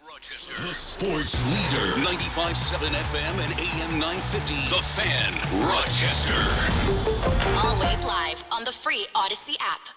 Rochester, the sports leader. 95.7 FM and AM 950. The Fan, Rochester. Always live on the free Odyssey app.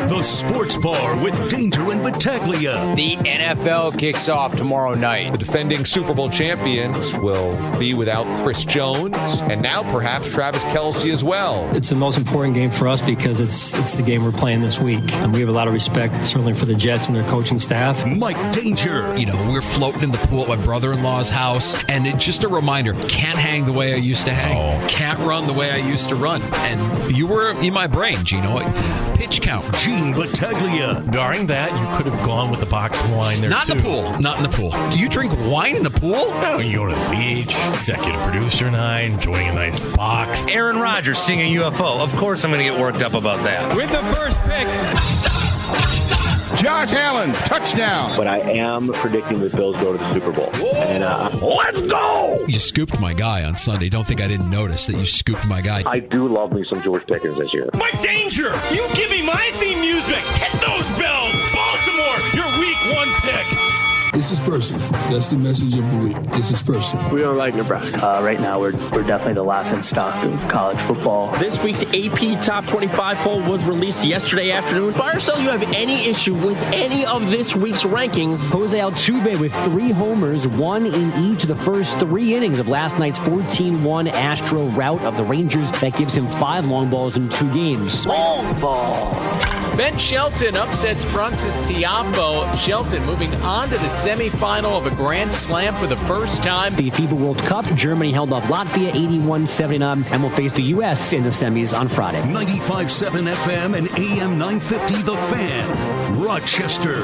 The Sports Bar with Danger and Battaglia. The NFL kicks off tomorrow night. The defending Super Bowl champions will be without Chris Jones, and now perhaps Travis Kelce as well. It's the most important game for us because it's the game we're playing this week. And we have a lot of respect, certainly for the Jets and their coaching staff. Mike Danger. You know, we're floating in the pool at my brother-in-law's house, and it's just a reminder, can't hang the way I used to hang. Can't run the way I used to run. And you were in my brain, Gino. Pitch count. Gene Battaglia. Barring that, you could have gone with a box of wine there, Not too. in the pool. Not in the pool. Do you drink wine in the pool? No, you go to the beach, executive producer and I, enjoying a nice box. Aaron Rodgers seeing a UFO. Of course I'm going to get worked up about that. With the first pick, Josh Allen, touchdown. But I am predicting the Bills go to the Super Bowl. And let's go! You scooped my guy on Sunday. Don't think I didn't notice that you scooped my guy. I do love me some George Pickens this year. Mike Danger, you give me my theme music. Hit those bells. Baltimore, your week 1 pick. This is personal. That's the message of the week. This is personal. We don't like Nebraska. Right now, we're definitely the laughing stock of college football. This week's AP Top 25 poll was released yesterday afternoon. Buy or sell, you have any issue with any of this week's rankings? Jose Altuve with 3 homers, 1 in each of the first 3 innings of last night's 14-1 Astro rout of the Rangers. That gives him 5 long balls in 2 games. Long ball. Ben Shelton upsets Francis Tiafoe. Shelton moving on to the semifinal of a Grand Slam for the first time. The FIBA World Cup, Germany held off Latvia 81-79 and will face the U.S. in the semis on Friday. 95.7 FM and AM 950 The Fan, Rochester.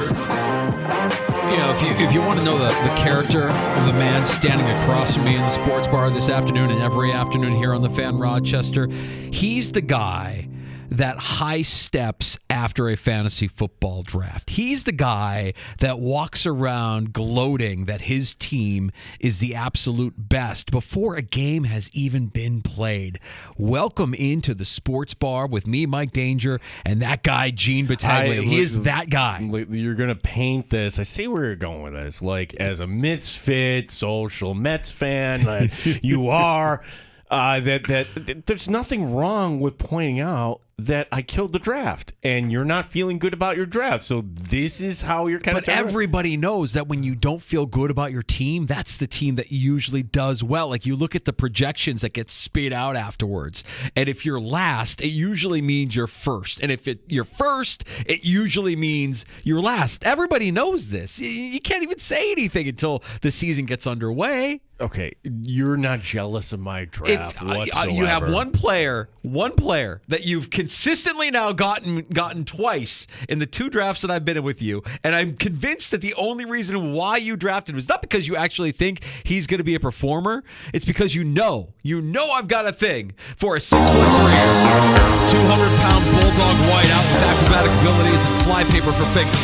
You know, if you want to know the character of the man standing across from me in the sports bar this afternoon and every afternoon here on the Fan Rochester, he's the guy that high steps after a fantasy football draft. He's the guy that walks around gloating that his team is the absolute best before a game has even been played. Welcome into the sports bar with me, Mike Danger, and that guy, Gene Battaglia. He is that guy. You're going to paint this. I see where you're going with this. Like, as a misfit social Mets fan, you are, that there's nothing wrong with pointing out that I killed the draft, and you're not feeling good about your draft. So this is how you're kind of... But everybody knows that when you don't feel good about your team, that's the team that usually does well. Like, you look at the projections that get spit out afterwards, and if you're last, it usually means you're first. And if you're first, it usually means you're last. Everybody knows this. You can't even say anything until the season gets underway. Okay, you're not jealous of my draft whatsoever. You have one player that you've consistently now gotten twice in the 2 drafts that I've been in with you, and I'm convinced that the only reason why you drafted was not because you actually think he's going to be a performer. It's because you know I've got a thing for a 6'3", 200-pound bulldog whiteout with acrobatic abilities and flypaper for fingers.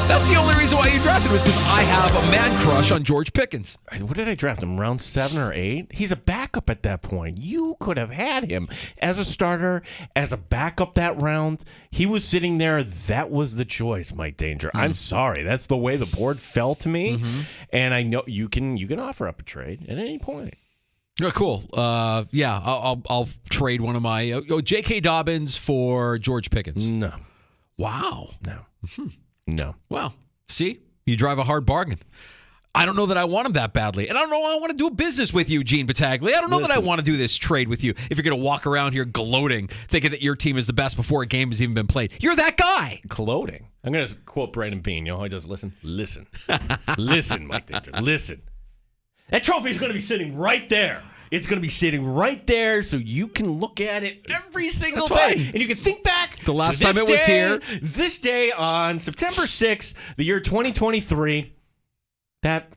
That's the only reason why you drafted him, was because I have a man crush on George Pickens. What did I draft him? Round 7 or 8? He's a backup at that point. You could have had him as a starter, as a backup that round. He was sitting there. That was the choice, Mike Danger. I'm sorry. That's the way the board fell to me. Mm-hmm. And I know you can offer up a trade at any point. Oh, cool. Yeah, I'll trade one of my J.K. Dobbins for George Pickens. No. Wow. No. Mm-hmm. No. Well, see, you drive a hard bargain. I don't know that I want him that badly. And I don't know I want to do a business with you, Gene Battaglia. I don't know that I want to do this trade with you if you're going to walk around here gloating, thinking that your team is the best before a game has even been played. You're that guy. Gloating. I'm going to quote Brandon Bean. You know how he does listen? Listen. Listen, Mike Danger. Listen. That trophy is going to be sitting right there. It's going to be sitting right there so you can look at it every single day. And you can think back the last time it was here. This day on September 6th, the year 2023.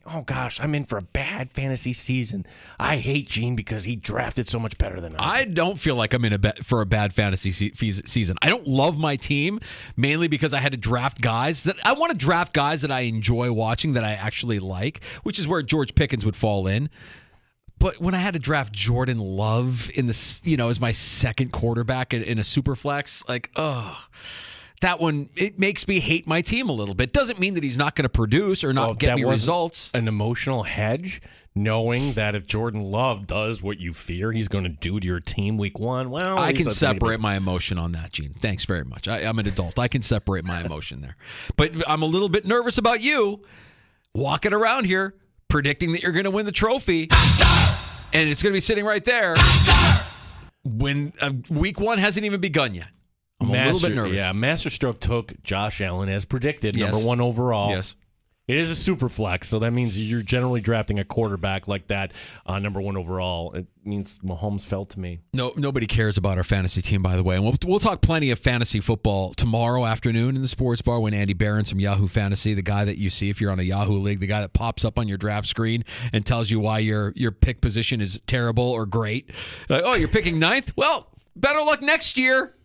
Oh gosh, I'm in for a bad fantasy season. I hate Gene because he drafted so much better than I don't feel like I'm in for a bad fantasy season. I don't love my team, mainly because I had to draft guys that I want to draft guys that I enjoy watching, that I actually like, which is where George Pickens would fall in. But when I had to draft Jordan Love in the, as my second quarterback in a super flex, that one, it makes me hate my team a little bit. Doesn't mean that he's not going to produce or not get me results. An emotional hedge, knowing that if Jordan Love does what you fear he's going to do to your team week 1, well, I can separate my emotion on that, Gene. Thanks very much. I'm an adult. I can separate my emotion there. But I'm a little bit nervous about you walking around here predicting that you're going to win the trophy, and it's going to be sitting right there when week 1 hasn't even begun yet. I'm a little bit nervous. Yeah, Masterstroke took Josh Allen as predicted, number 1 overall. Yes. It is a super flex, so that means you're generally drafting a quarterback like that, number 1 overall. It means Mahomes fell to me. No, nobody cares about our fantasy team, by the way. And we'll talk plenty of fantasy football tomorrow afternoon in the sports bar when Andy Behrens from Yahoo Fantasy, the guy that you see if you're on a Yahoo league, the guy that pops up on your draft screen and tells you why your pick position is terrible or great. Like, oh, you're picking 9th? Well, better luck next year.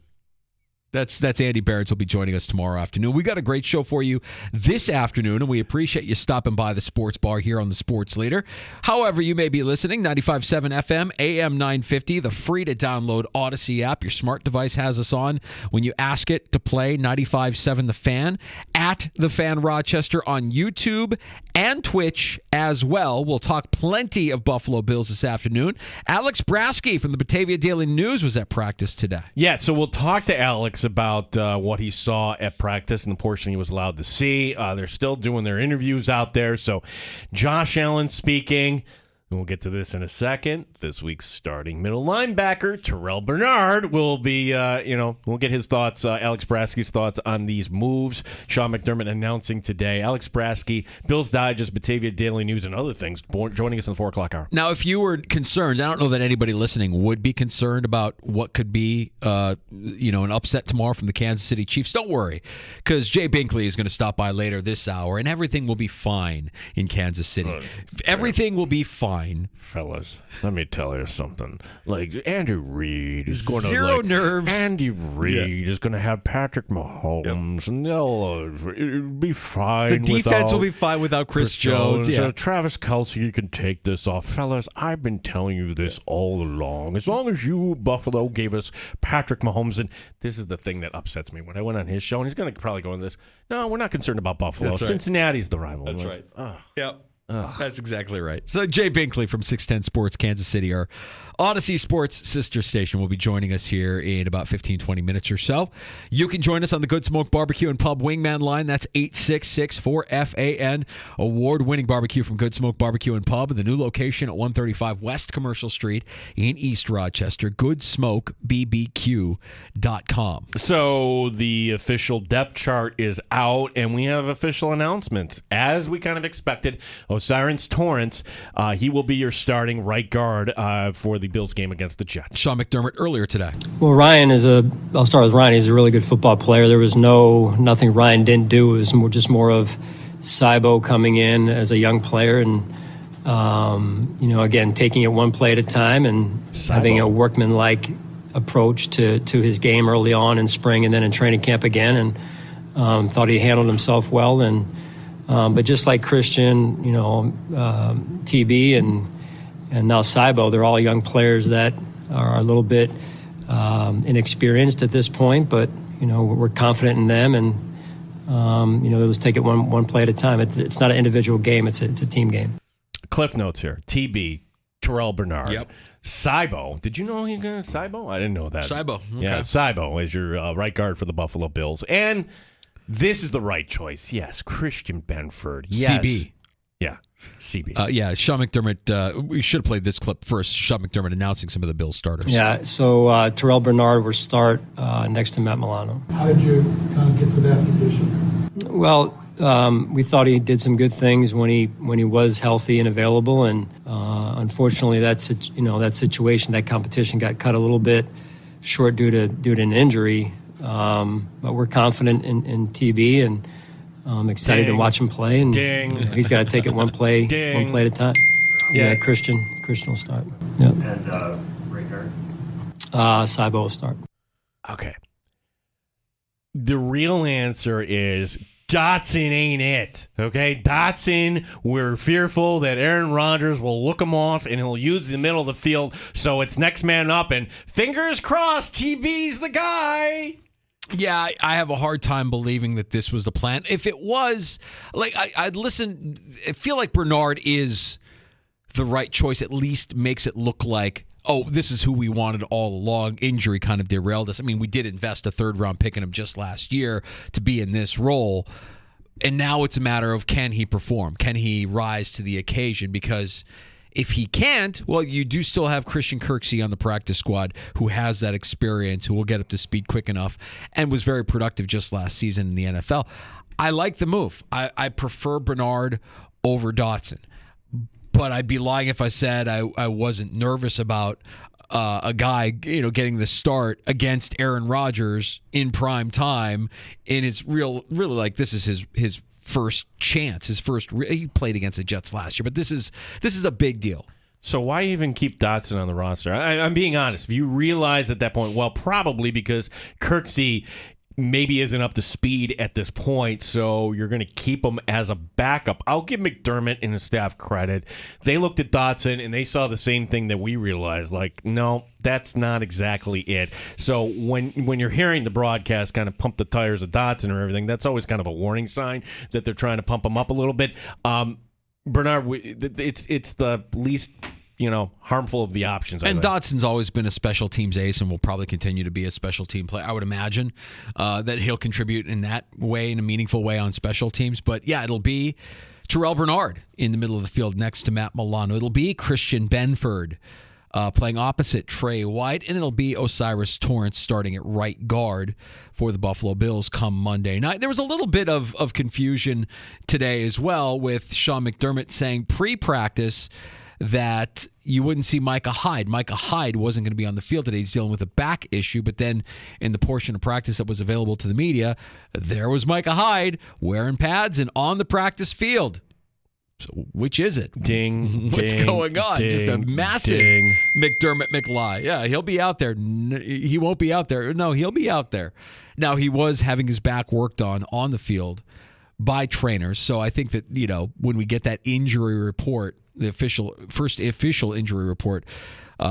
That's Andy Behrens will be joining us tomorrow afternoon. We got a great show for you this afternoon, and we appreciate you stopping by the sports bar here on the Sports Leader. However you may be listening, 95.7 FM, AM 950, the free-to-download Odyssey app. Your smart device has us on when you ask it to play 95.7 The Fan, at The Fan Rochester on YouTube and Twitch as well. We'll talk plenty of Buffalo Bills this afternoon. Alex Brasky from the Batavia Daily News was at practice today. Yeah, so we'll talk to Alex about what he saw at practice and the portion he was allowed to see. They're still doing their interviews out there. So Josh Allen speaking. And we'll get to this in a second. This week's starting middle linebacker, Terrell Bernard, will be, we'll get his thoughts, Alex Brasky's thoughts on these moves. Sean McDermott announcing today. Alex Brasky, Bills Digest, Batavia Daily News, and other things joining us in the 4 o'clock hour. Now, if you were concerned, I don't know that anybody listening would be concerned about what could be, an upset tomorrow from the Kansas City Chiefs. Don't worry, because Jay Binkley is going to stop by later this hour, and everything will be fine in Kansas City. Everything will be fine. Fellas, let me tell you something. Like, Andy Reid is going to... Zero nerves. Andy Reid is going to have Patrick Mahomes, and it'll be fine. The defense will be fine without Chris Jones. Yeah. Travis Kelce, you can take this off. Fellas, I've been telling you this all along. As long as you, Buffalo, gave us Patrick Mahomes, and this is the thing that upsets me. When I went on his show, and he's going to probably go into this, no, we're not concerned about Buffalo. That's right. Cincinnati's the rival. That's right. Yep. That's exactly right. So Jay Binkley from 610 Sports Kansas City, our Odyssey Sports sister station, will be joining us here in about 15, 20 minutes or so. You can join us on the Good Smoke Barbecue and Pub Wingman line. That's 866-4FAN. Award-winning barbecue from Good Smoke Barbecue and Pub. The new location at 135 West Commercial Street in East Rochester. GoodSmokeBBQ.com. So the official depth chart is out, and we have official announcements. As we kind of expected, Osiris Torrance, he will be your starting right guard for the Bills game against the Jets. Sean McDermott earlier today. Well, I'll start with Ryan. He's a really good football player. There was nothing Ryan didn't do. It was more of Cybo coming in as a young player and, again, taking it one play at a time and having a workman-like approach to his game early on in spring and then in training camp again, and thought he handled himself well. And but just like Christian, TB and now Cybo, they're all young players that are a little bit inexperienced at this point, but we're confident in them, and let's take it one play at a time. It's not an individual game; it's a team game. Cliff notes here: TB, Terrell Bernard. Yep. Cybo. Did you know he got Cybo? I didn't know that. Cybo. Okay. Yeah, Cybo is your right guard for the Buffalo Bills, and this is the right choice. Yes, Christian Benford. Yes. CB. Yeah. CB. Sean McDermott, we should have played this clip first. Sean McDermott announcing some of the Bills starters. Yeah, so Terrell Bernard will start next to Matt Milano. How did you kind of get to that position? Well, we thought he did some good things when he was healthy and available, and unfortunately that situation, that competition got cut a little bit short due to an injury. But we're confident in TB, and I'm excited to watch him play. And he's got to take it one play at a time. Yeah, Christian will start. Yep. And right guard? Cybo will start. Okay. The real answer is Dotson ain't it. Okay, Dotson, we're fearful that Aaron Rodgers will look him off and he'll use the middle of the field, so it's next man up, and fingers crossed TB's the guy. Yeah, I have a hard time believing that this was the plan. If it was, like, I'd listen. I feel like Bernard is the right choice. At least makes it look like, oh, this is who we wanted all along. Injury kind of derailed us. I mean, we did invest a third-round pick in him just last year to be in this role. And now it's a matter of, can he perform? Can he rise to the occasion? Because if he can't, well, you do still have Christian Kirksey on the practice squad who has that experience, who will get up to speed quick enough and was very productive just last season in the NFL. I like the move. I prefer Bernard over Dotson. But I'd be lying if I said I wasn't nervous about a guy, getting the start against Aaron Rodgers in prime time. In his really like, this is his first chance, he played against the Jets last year, but this is a big deal. So why even keep Dotson on the roster? I'm being honest. If you realize at that point, well, probably because Kirksey maybe isn't up to speed at this point, so you're going to keep him as a backup. I'll give McDermott and his staff credit. They looked at Dotson and they saw the same thing that we realized. Like, no, that's not exactly it. So when you're hearing the broadcast kind of pump the tires of Dotson or everything, that's always kind of a warning sign that they're trying to pump him up a little bit. Bernard, it's the least harmful of the options. And Dotson's always been a special teams ace and will probably continue to be a special team player. I would imagine that he'll contribute in that way, in a meaningful way on special teams. But yeah, it'll be Terrell Bernard in the middle of the field next to Matt Milano. It'll be Christian Benford playing opposite Trey White, and it'll be Osiris Torrance starting at right guard for the Buffalo Bills come Monday night. There was a little bit of confusion today as well, with Sean McDermott saying pre-practice that you wouldn't see Micah Hyde. Micah Hyde wasn't going to be on the field today. He's dealing with a back issue. But then in the portion of practice that was available to the media, there was Micah Hyde wearing pads and on the practice field. So which is it? Ding. What's ding, going on? Ding, just a massive ding. McDermott McLie. Yeah, he'll be out there. He won't be out there. No, he'll be out there. Now, he was having his back worked on the field by trainers. So I think that, when we get that injury report, the first official injury report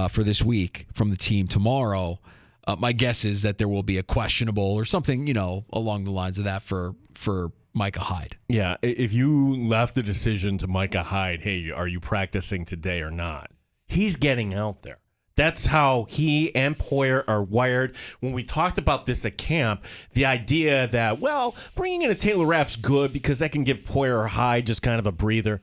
for this week from the team tomorrow, my guess is that there will be a questionable or something, along the lines of that for Micah Hyde. Yeah, if you left the decision to Micah Hyde, hey, are you practicing today or not? He's getting out there. That's how he and Poyer are wired. When we talked about this at camp, the idea that, well, bringing in a Taylor Rapp's good because that can give Poyer or Hyde just kind of a breather.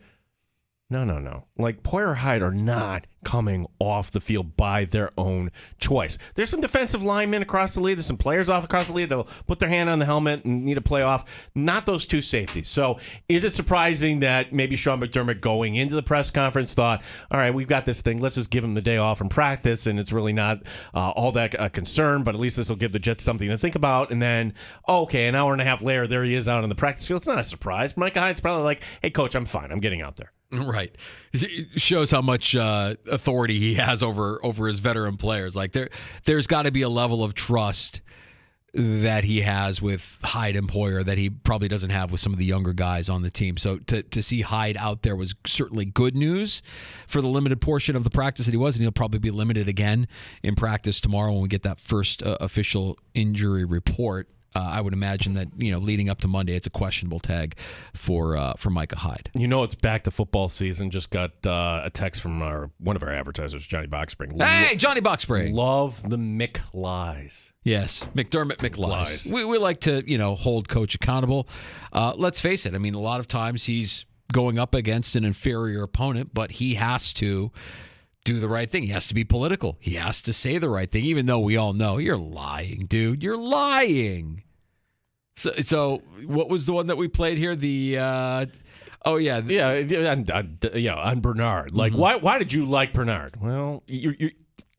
No. Like, Poyer or Hyde are not coming off the field by their own choice. There's some defensive linemen across the league. There's some players across the league that will put their hand on the helmet and need a play off. Not those two safeties. So is it surprising that maybe Sean McDermott going into the press conference thought, all right, we've got this thing. Let's just give him the day off from practice, and it's really not all that a concern, but at least this will give the Jets something to think about. And then, okay, an hour and a half later, there he is out on the practice field. It's not a surprise. Micah Hyde's probably like, hey, coach, I'm fine. I'm getting out there. Right. It shows how much authority he has over his veteran players. Like, there's got to be a level of trust that he has with Hyde and Poyer that he probably doesn't have with some of the younger guys on the team. So to see Hyde out there was certainly good news for the limited portion of the practice that he was, and he'll probably be limited again in practice tomorrow when we get that first official injury report. I would imagine that, leading up to Monday, it's a questionable tag for Micah Hyde. It's back to football season. Just got a text from one of our advertisers, Johnny Boxspring. Hey, Johnny Boxspring. Love the McLies. Yes, McDermott McLies. We like to, hold coach accountable. Let's face it. I mean, a lot of times he's going up against an inferior opponent, but he has to do the right thing. He has to be political. He has to say the right thing, even though we all know you're lying, dude. You're lying. So what was the one that we played here? On Bernard. Like, why did you like Bernard? Well,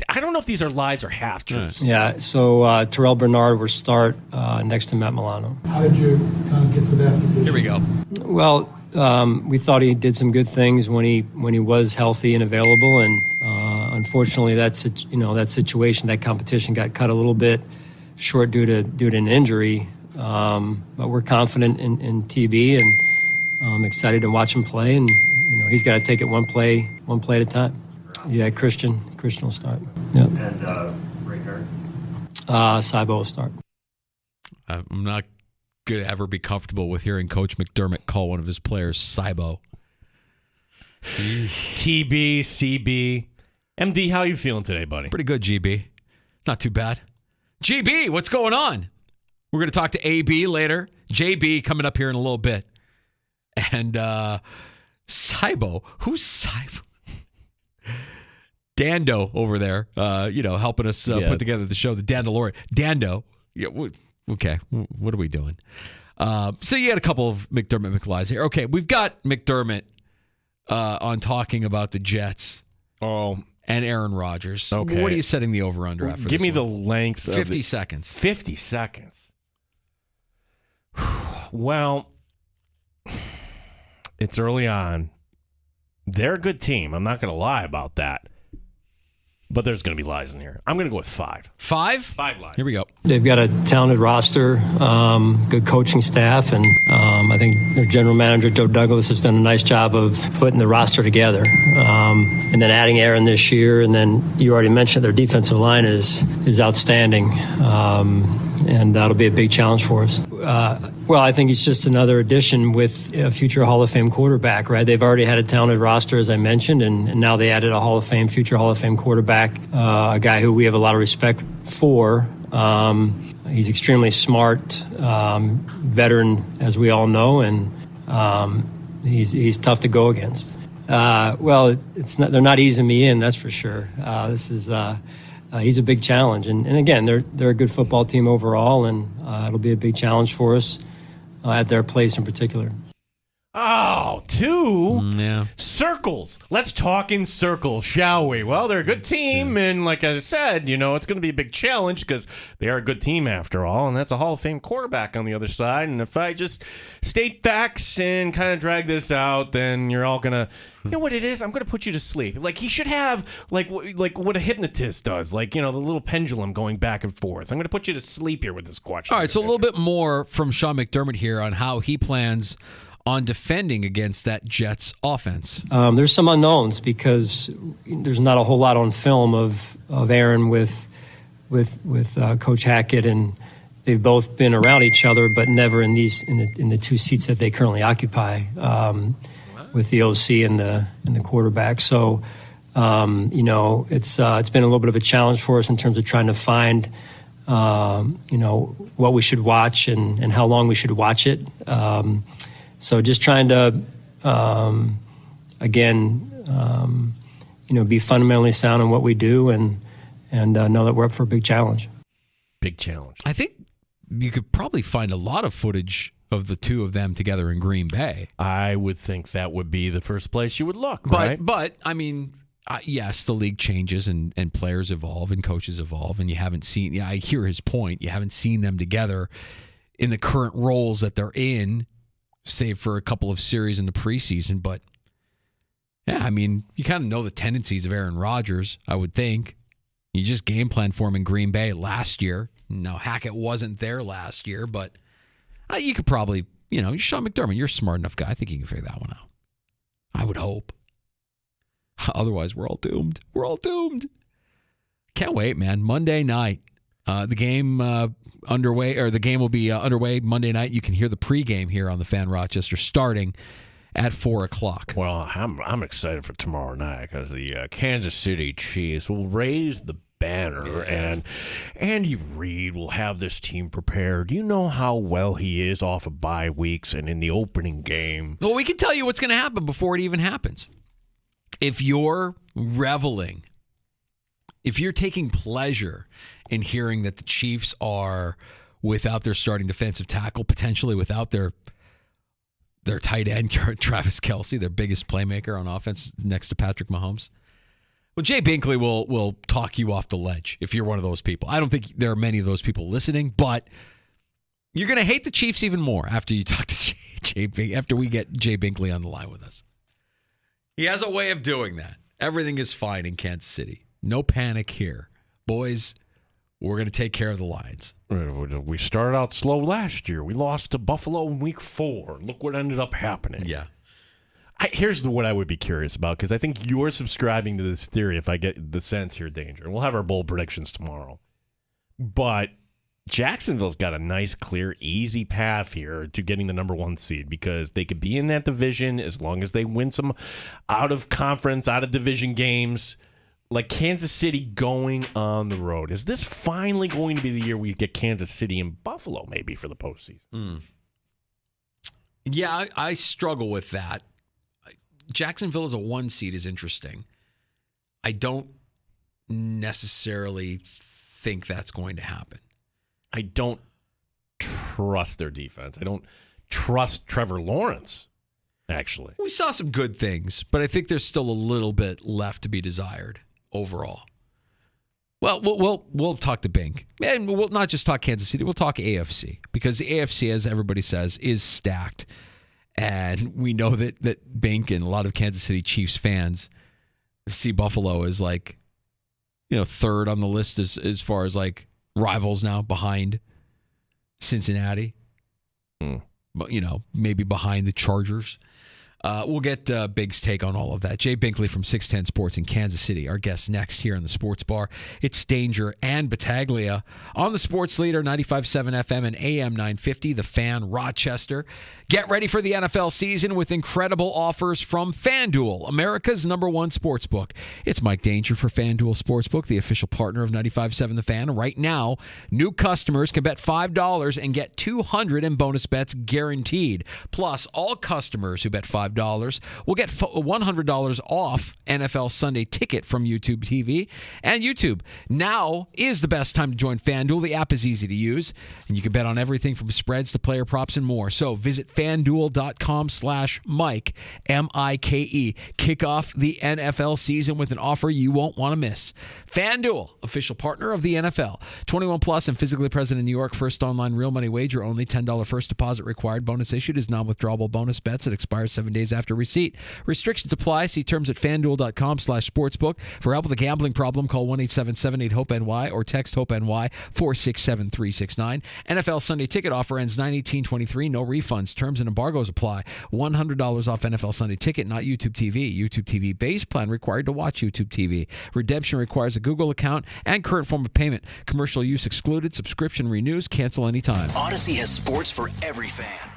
I don't know if these are lies or half truths. Yeah. So Terrell Bernard will start next to Matt Milano. How did you kind of get to that decision? Here we go. Well, we thought he did some good things when he was healthy and available, and unfortunately, that situation, that competition, got cut a little bit short due to an injury. But we're confident in TB, and I'm excited to watch him play. And he's got to take it one play at a time. Yeah, Christian will start. Yep. And right guard. Saibo will start. I'm not going to ever be comfortable with hearing Coach McDermott call one of his players Cybo. TB, CB. MD, how you feeling today, buddy? Pretty good, GB. Not too bad. GB, what's going on? We're going to talk to AB later. JB coming up here in a little bit. And Cybo. Who's Cybo? Dando over there, helping us put together the show. The Dandalorian. Dando. Yeah, okay, what are we doing? So you had a couple of McDermott McLeods here. Okay, we've got McDermott on talking about the Jets. Oh. And Aaron Rodgers. Okay. What are you setting the over-under at for Give this me one? the length. 50 seconds. 50 seconds. Well, it's early on. They're a good team. I'm not going to lie about that. But there's going to be lies in here. I'm going to go with 5. 5? 5 lies. Here we go. They've got a talented roster, good coaching staff, and I think their general manager, Joe Douglas, has done a nice job of putting the roster together. And then adding Aaron this year, and then you already mentioned their defensive line is outstanding, and that'll be a big challenge for us. Well, I think it's just another addition with a future Hall of Fame quarterback, right? They've already had a talented roster, as I mentioned, and now they added a future Hall of Fame quarterback, a guy who we have a lot of respect for. He's extremely smart, veteran, as we all know, and he's tough to go against. Well, they're not easing me in, that's for sure. He's a big challenge, and again, they're a good football team overall, and it'll be a big challenge for us at their place in particular. Oh, 2? Yeah. Circles. Let's talk in circles, shall we? Well, they're a good team, and like I said, it's going to be a big challenge because they are a good team after all, and that's a Hall of Fame quarterback on the other side. And if I just state facts and kind of drag this out, then you're all going to, you know what it is? I'm going to put you to sleep. Like he should have, like what a hypnotist does, like, the little pendulum going back and forth. I'm going to put you to sleep here with this question. All right, so a little bit more from Sean McDermott here on how he plans on defending against that Jets offense. There's some unknowns because there's not a whole lot on film of Aaron with Coach Hackett, and they've both been around each other, but never in the 2 seats that they currently occupy, with the OC and the quarterback. So, it's been a little bit of a challenge for us in terms of trying to find, what we should watch and how long we should watch it. So just trying to, be fundamentally sound in what we do and know that we're up for a big challenge. Big challenge. I think you could probably find a lot of footage of the two of them together in Green Bay. I would think that would be the first place you would look, but, right? But, I mean, yes, the league changes and players evolve and coaches evolve, and you haven't seen, I hear his point, you haven't seen them together in the current roles that they're in, save for a couple of series in the preseason. But, yeah, I mean, you kind of know the tendencies of Aaron Rodgers, I would think. You just game plan for him in Green Bay last year. Now, Hackett wasn't there last year, but you could probably, you're Sean McDermott. You're a smart enough guy. I think you can figure that one out. I would hope. Otherwise, we're all doomed. We're all doomed. Can't wait, man. Monday night. The game underway, or the game will be underway Monday night. You can hear the pregame here on the Fan Rochester starting at 4:00. Well, I'm excited for tomorrow night because the Kansas City Chiefs will raise the banner, and Andy Reid will have this team prepared. You know how well he is off of bye weeks and in the opening game. Well, we can tell you what's going to happen before it even happens. If you're reveling, if you're taking pleasure in hearing that the Chiefs are without their starting defensive tackle, potentially without their tight end, Travis Kelce, their biggest playmaker on offense next to Patrick Mahomes, well, Jay Binkley will talk you off the ledge if you're one of those people. I don't think there are many of those people listening, but you're going to hate the Chiefs even more after you talk to after we get Jay Binkley on the line with us. He has a way of doing that. Everything is fine in Kansas City. No panic here. Boys, we're going to take care of the Lions. We started out slow last year. We lost to Buffalo in week 4. Look what ended up happening. Yeah. Here's what I would be curious about, because I think you're subscribing to this theory if I get the sense here, Danger. We'll have our bold predictions tomorrow. But Jacksonville's got a nice, clear, easy path here to getting the number 1 seed because they could be in that division as long as they win some out-of-conference, out-of-division games. Like Kansas City going on the road. Is this finally going to be the year we get Kansas City and Buffalo maybe for the postseason? Yeah, I struggle with that. Jacksonville as a 1 seed is interesting. I don't necessarily think that's going to happen. I don't trust their defense. I don't trust Trevor Lawrence, actually. We saw some good things, but I think there's still a little bit left to be desired overall. Well, we'll talk to Bink. And we'll not just talk Kansas City, we'll talk AFC. Because the AFC, as everybody says, is stacked. And we know that Bink and a lot of Kansas City Chiefs fans see Buffalo as like, third on the list as far as like rivals now behind Cincinnati. But, maybe behind the Chargers. We'll get Big's take on all of that. Jay Binkley from 610 Sports in Kansas City, our guest next here on the Sports Bar. It's Danger and Battaglia on the Sports Leader, 95.7 FM and AM 950, The Fan, Rochester. Get ready for the NFL season with incredible offers from FanDuel, America's #1 sportsbook. It's Mike Danger for FanDuel Sportsbook, the official partner of 95.7 The Fan. Right now, new customers can bet $5 and get $200 in bonus bets guaranteed. Plus, all customers who bet $5 will get $100 off NFL Sunday Ticket from YouTube TV. And YouTube now is the best time to join FanDuel. The app is easy to use, and you can bet on everything from spreads to player props and more. So visit FanDuel.com/Mike, M-I-K-E. Kick off the NFL season with an offer you won't want to miss. FanDuel, official partner of the NFL. 21 plus and physically present in New York. First online real money wager only. $10 first deposit required. Bonus issued is non-withdrawable bonus bets. It expires 7 days after receipt. Restrictions apply. See terms at FanDuel.com/sportsbook. For help with a gambling problem, call 1-877-8-HOPE-NY or text HOPE-NY 467-369. NFL Sunday Ticket offer ends 9/18/23. No refunds. Terms and embargoes apply. $100 off NFL Sunday Ticket, not YouTube TV. YouTube TV base plan required to watch YouTube TV. Redemption requires a Google account and current form of payment. Commercial use excluded. Subscription renews. Cancel anytime. Odyssey has sports for every fan.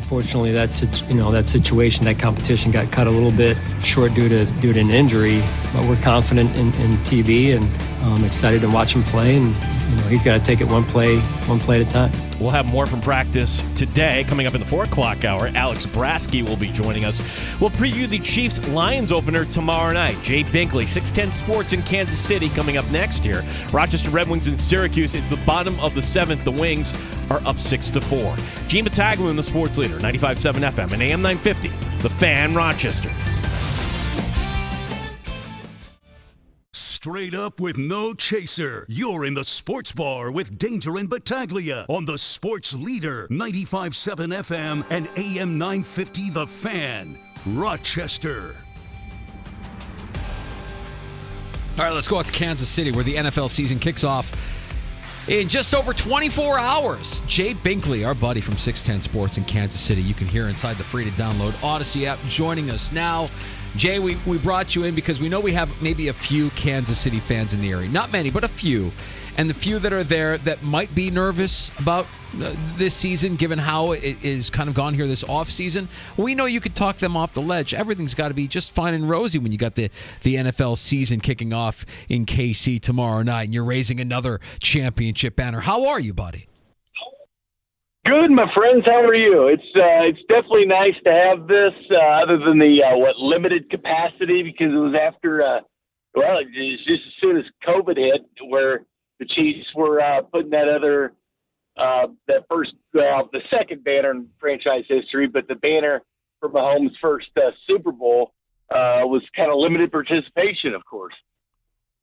Unfortunately, that situation, that competition got cut a little bit short due to an injury. But we're confident in TB and excited to watch him play. And he's got to take it one play at a time. We'll have more from practice today. Coming up in the 4 o'clock hour, Alex Brasky will be joining us. We'll preview the Chiefs-Lions opener tomorrow night. Jay Binkley, 610 Sports in Kansas City coming up next year. Rochester Red Wings in Syracuse. It's the bottom of the 7th. The Wings are up 6-4. Gene Battaglin, the sports leader, 95.7 FM and AM 950. The Fan, Rochester. Straight up with no chaser. You're in the Sports Bar with Danger and Battaglia on the Sports Leader, 95.7 FM and AM 950 The Fan, Rochester. All right, let's go out to Kansas City where the NFL season kicks off in just over 24 hours. Jay Binkley, our buddy from 610 Sports in Kansas City, you can hear inside the free-to-download Odyssey app, joining us now. Jay, we brought you in because we know we have maybe a few Kansas City fans in the area. Not many, but a few. And the few that are there that might be nervous about this season, given how it is kind of gone here this offseason, we know you could talk them off the ledge. Everything's got to be just fine and rosy when you got the NFL season kicking off in KC tomorrow night and you're raising another championship banner. How are you, buddy? Good, my friends. How are you? It's definitely nice to have this, other than the limited capacity, because it was after it's just as soon as COVID hit, where the Chiefs were putting the second banner in franchise history, but the banner for Mahomes' first Super Bowl was kind of limited participation, of course.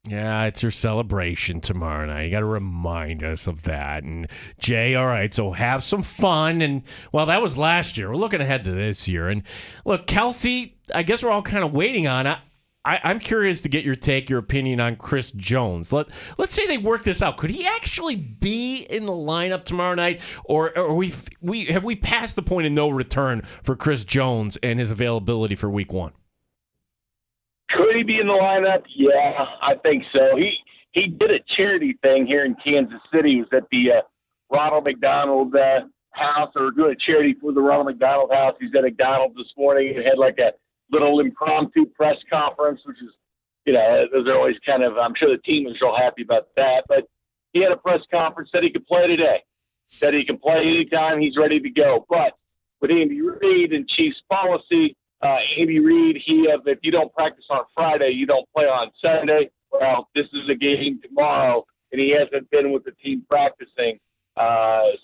Yeah, it's your celebration tomorrow night. You got to remind us of that. And Jay, all right, so have some fun. And, well, that was last year. We're looking ahead to this year. And, look, Kelsey, I guess we're all kind of waiting on. I'm curious to get your opinion on Chris Jones. Let's say they work this out. Could he actually be in the lineup tomorrow night? Or have we passed the point of no return for Chris Jones and his availability for week 1? Could he be in the lineup? Yeah, I think so. He did a charity thing here in Kansas City. He was at the Ronald McDonald house, or doing a charity for the Ronald McDonald house. He's at McDonald's this morning and had like a little impromptu press conference, which is, those are always kind of, I'm sure the team is real happy about that. But he had a press conference, said he could play today, said he can play anytime, he's ready to go. But with Andy Reid and Chiefs policy, Andy Reid, if you don't practice on Friday, you don't play on Sunday. Well, this is a game tomorrow, and he hasn't been with the team practicing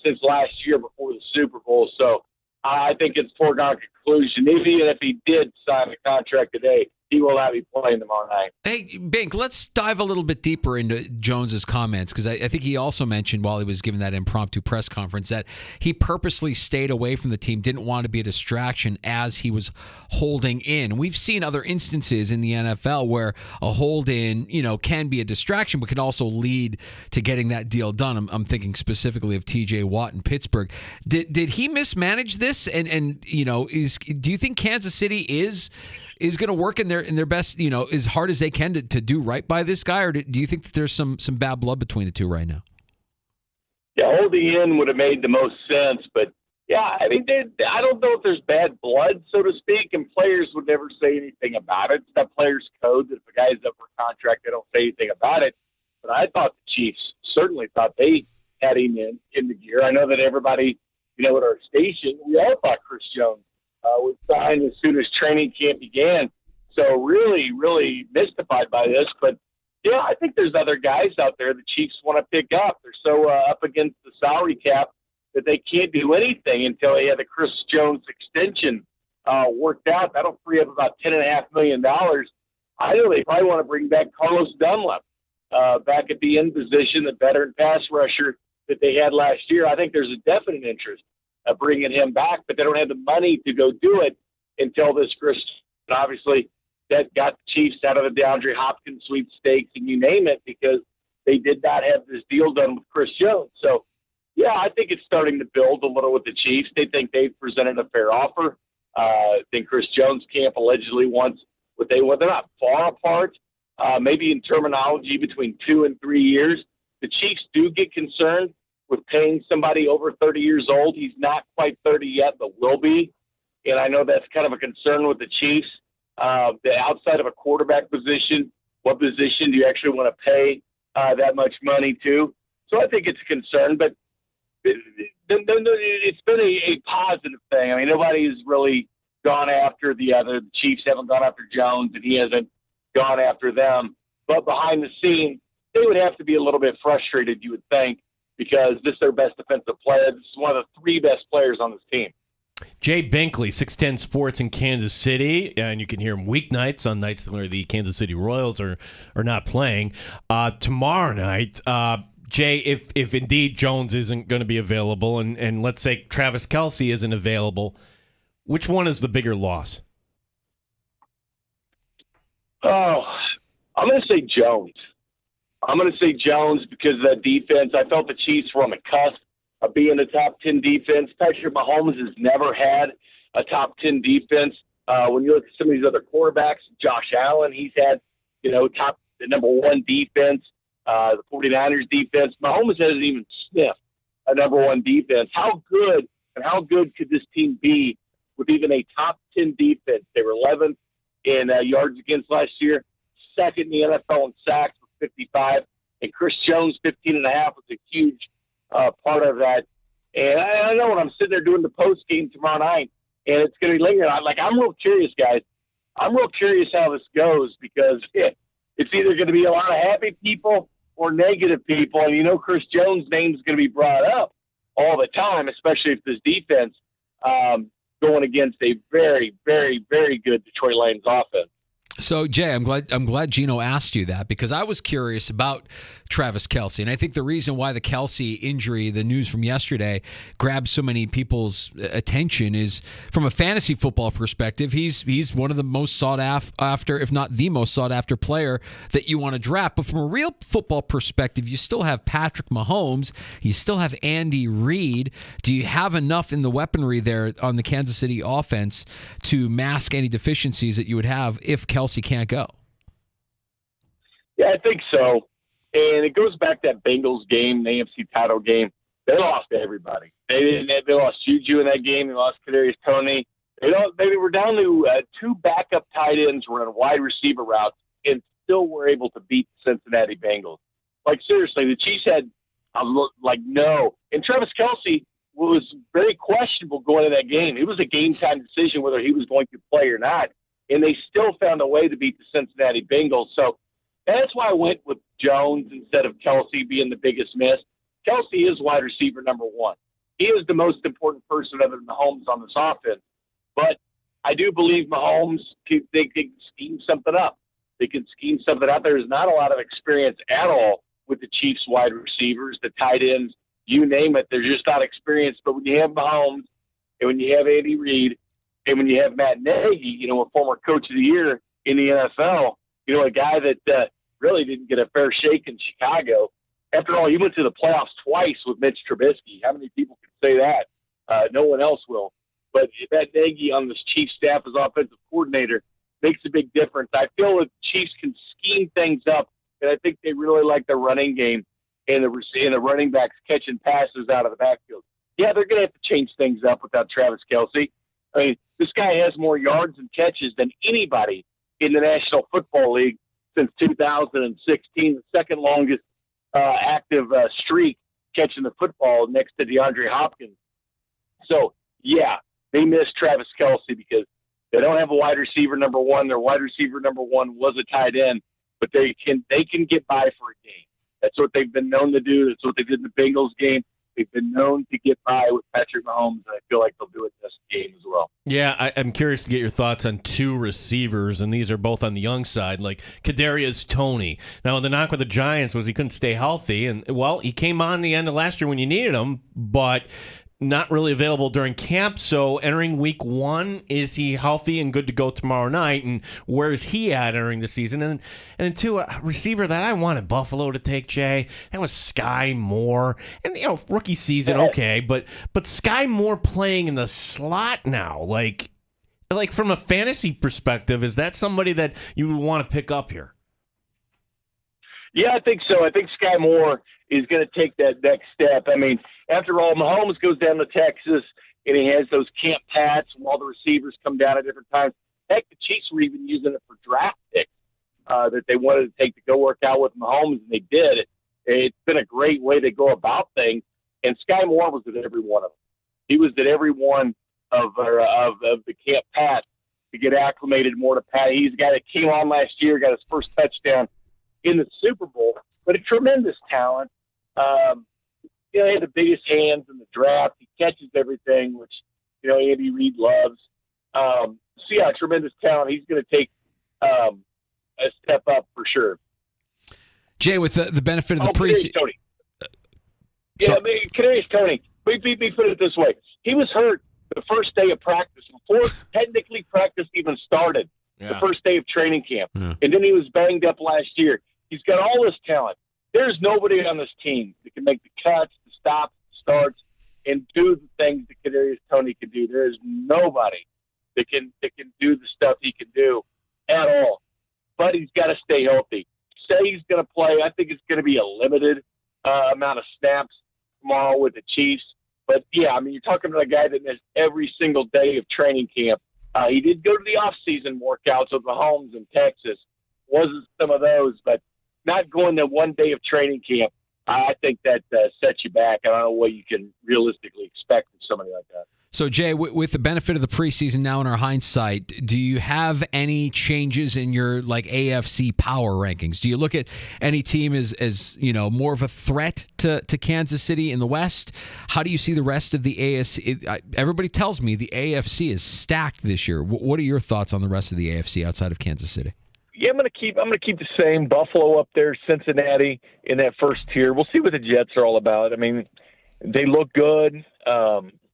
since last year before the Super Bowl. So I think it's foregone conclusion. Even if he did sign a contract today, he will not be playing tomorrow night. Hey, Bink, let's dive a little bit deeper into Jones's comments, because I think he also mentioned while he was giving that impromptu press conference that he purposely stayed away from the team, didn't want to be a distraction as he was holding in. We've seen other instances in the NFL where a hold-in, can be a distraction, but can also lead to getting that deal done. I'm thinking specifically of T.J. Watt in Pittsburgh. Did he mismanage this? And do you think Kansas City is going to work in their best, as hard as they can to do right by this guy? Or do you think that there's some bad blood between the two right now? Yeah, holding in would have made the most sense. But, yeah, I mean, I don't know if there's bad blood, so to speak, and players would never say anything about it. It's not players' code that if a guy's up for contract, they don't say anything about it. But I thought the Chiefs certainly thought they had him in the gear. I know that everybody, at our station, we all thought Chris Jones was signed as soon as training camp began. So really, really mystified by this. But, yeah, I think there's other guys out there the Chiefs want to pick up. They're so up against the salary cap that they can't do anything until they have the Chris Jones extension worked out. That'll free up about $10.5 million. I know they probably want to bring back Carlos Dunlap back at the end position, the veteran pass rusher that they had last year. I think there's a definite interest of bringing him back, but they don't have the money to go do it until this Chris. Obviously, that got the Chiefs out of the DeAndre Hopkins sweepstakes and you name it, because they did not have this deal done with Chris Jones. So, yeah, I think it's starting to build a little with the Chiefs. They think they've presented a fair offer. I think Chris Jones' camp allegedly wants what they want. They're not far apart, maybe in terminology between 2 and 3 years. The Chiefs do get concerned with paying somebody over 30 years old. He's not quite 30 yet, but will be. And I know that's kind of a concern with the Chiefs. The outside of a quarterback position, what position do you actually want to pay that much money to? So I think it's a concern, but it's been a positive thing. I mean, nobody's really gone after the other. The Chiefs haven't gone after Jones, and he hasn't gone after them. But behind the scenes, they would have to be a little bit frustrated, you would think, because this is their best defensive player. This is one of the 3 best players on this team. Jay Binkley, 610 Sports in Kansas City, and you can hear him weeknights on nights where the Kansas City Royals are not playing. Tomorrow night, Jay, if indeed Jones isn't going to be available, and let's say Travis Kelce isn't available, which one is the bigger loss? Oh, I'm going to say Jones. I'm going to say Jones because of that defense. I felt the Chiefs were on the cusp of being a top 10 defense. Patrick Mahomes has never had a top 10 defense. When you look at some of these other quarterbacks, Josh Allen, he's had, the number 1 defense, the 49ers defense. Mahomes hasn't even sniffed a number 1 defense. How good could this team be with even a top 10 defense? They were 11th in yards against last year, second in the NFL in sacks with 55, and Chris Jones, 15.5 was a huge part of that. And I know when I'm sitting there doing the post game tomorrow night, and it's going to be lingering. I'm real curious, guys. I'm real curious how this goes because it's either going to be a lot of happy people or negative people. And Chris Jones' name is going to be brought up all the time, especially if this defense going against a very, very, very good Detroit Lions offense. So, Jay, I'm glad Gino asked you that because I was curious about Travis Kelce. And I think the reason why the Kelce injury, the news from yesterday, grabbed so many people's attention is from a fantasy football perspective, he's one of the most sought after, if not the most sought after player that you want to draft. But from a real football perspective, you still have Patrick Mahomes. You still have Andy Reid. Do you have enough in the weaponry there on the Kansas City offense to mask any deficiencies that you would have if Kelce can't go? Yeah, I think so. And it goes back to that Bengals game, the AFC title game. They lost everybody. They lost Juju in that game. They lost Kadarius Toney. They were down to 2 backup tight ends running wide receiver routes and still were able to beat the Cincinnati Bengals. Seriously, the Chiefs had no. And Travis Kelce was very questionable going into that game. It was a game-time decision whether he was going to play or not. And they still found a way to beat the Cincinnati Bengals. So that's why I went with Jones instead of Kelce being the biggest miss. Kelce is wide receiver number 1. He is the most important person other than Mahomes on this offense. But I do believe Mahomes, they can scheme something up. They can scheme something out. There's not a lot of experience at all with the Chiefs wide receivers, the tight ends, you name it. They're just not experienced. But when you have Mahomes and when you have Andy Reid, and when you have Matt Nagy, a former coach of the year in the NFL, a guy that really didn't get a fair shake in Chicago. After all, he went to the playoffs twice with Mitch Trubisky. How many people can say that? No one else will. But Matt Nagy on this Chiefs staff as offensive coordinator makes a big difference. I feel that the Chiefs can scheme things up, and I think they really like their running game and the running backs catching passes out of the backfield. Yeah, they're going to have to change things up without Travis Kelce. I mean, this guy has more yards and catches than anybody in the National Football League since 2016, the second longest active streak catching the football next to DeAndre Hopkins. So, yeah, they miss Travis Kelce because they don't have a wide receiver number 1. Their wide receiver number 1 was a tight end, but they can get by for a game. That's what they've been known to do. That's what they did in the Bengals game. They've been known to get by with Patrick Mahomes, and I feel like they'll do it this game as well. Yeah, I'm curious to get your thoughts on 2 receivers, and these are both on the young side, like Kadarius Toney. Now, the knock with the Giants was he couldn't stay healthy, and, well, he came on the end of last year when you needed him, but not really available during camp. So entering week 1, is he healthy and good to go tomorrow night? And where is he at entering the season? And then 2, a receiver that I wanted Buffalo to take, Jay, that was Sky Moore. And, rookie season, okay, but Sky Moore playing in the slot now, like from a fantasy perspective, is that somebody that you would want to pick up here? Yeah, I think so. I think Sky Moore is going to take that next step. I mean, after all, Mahomes goes down to Texas and he has those camp pats while the receivers come down at different times. Heck, the Chiefs were even using it for draft picks that they wanted to take to go work out with Mahomes, and they did. It's been a great way to go about things. And Sky Moore was at every one of them. He was at every one of the camp pats to get acclimated more to Pat. He's a guy that came on last year, got his first touchdown in the Super Bowl, but a tremendous talent. He had the biggest hands in the draft. He catches everything, which, Andy Reid loves. Tremendous talent. He's going to take a step up for sure. Jay, with the benefit of the preseason. Tony. Kadarius Toney. We put it this way. He was hurt the first day of practice before technically practice even started, the first day of training camp. Yeah. And then he was banged up last year. He's got all this talent. There's nobody on this team that can make the cuts, the stops, the starts, and do the things that Kadarius Toney can do. There is nobody that can do the stuff he can do at all. But he's got to stay healthy. Say he's going to play. I think it's going to be a limited amount of snaps tomorrow with the Chiefs. But, you're talking about a guy that missed every single day of training camp. He did go to the off-season workouts with Mahomes in Texas. Wasn't some of those, but not going to one day of training camp, I think that sets you back. I don't know what you can realistically expect from somebody like that. So, Jay, with the benefit of the preseason now in our hindsight, do you have any changes in your AFC power rankings? Do you look at any team as more of a threat to Kansas City in the West? How do you see the rest of the AFC? Everybody tells me the AFC is stacked this year. What are your thoughts on the rest of the AFC outside of Kansas City? Yeah, I'm gonna keep the same. Buffalo up there, Cincinnati in that first tier. We'll see what the Jets are all about. I mean, they look good.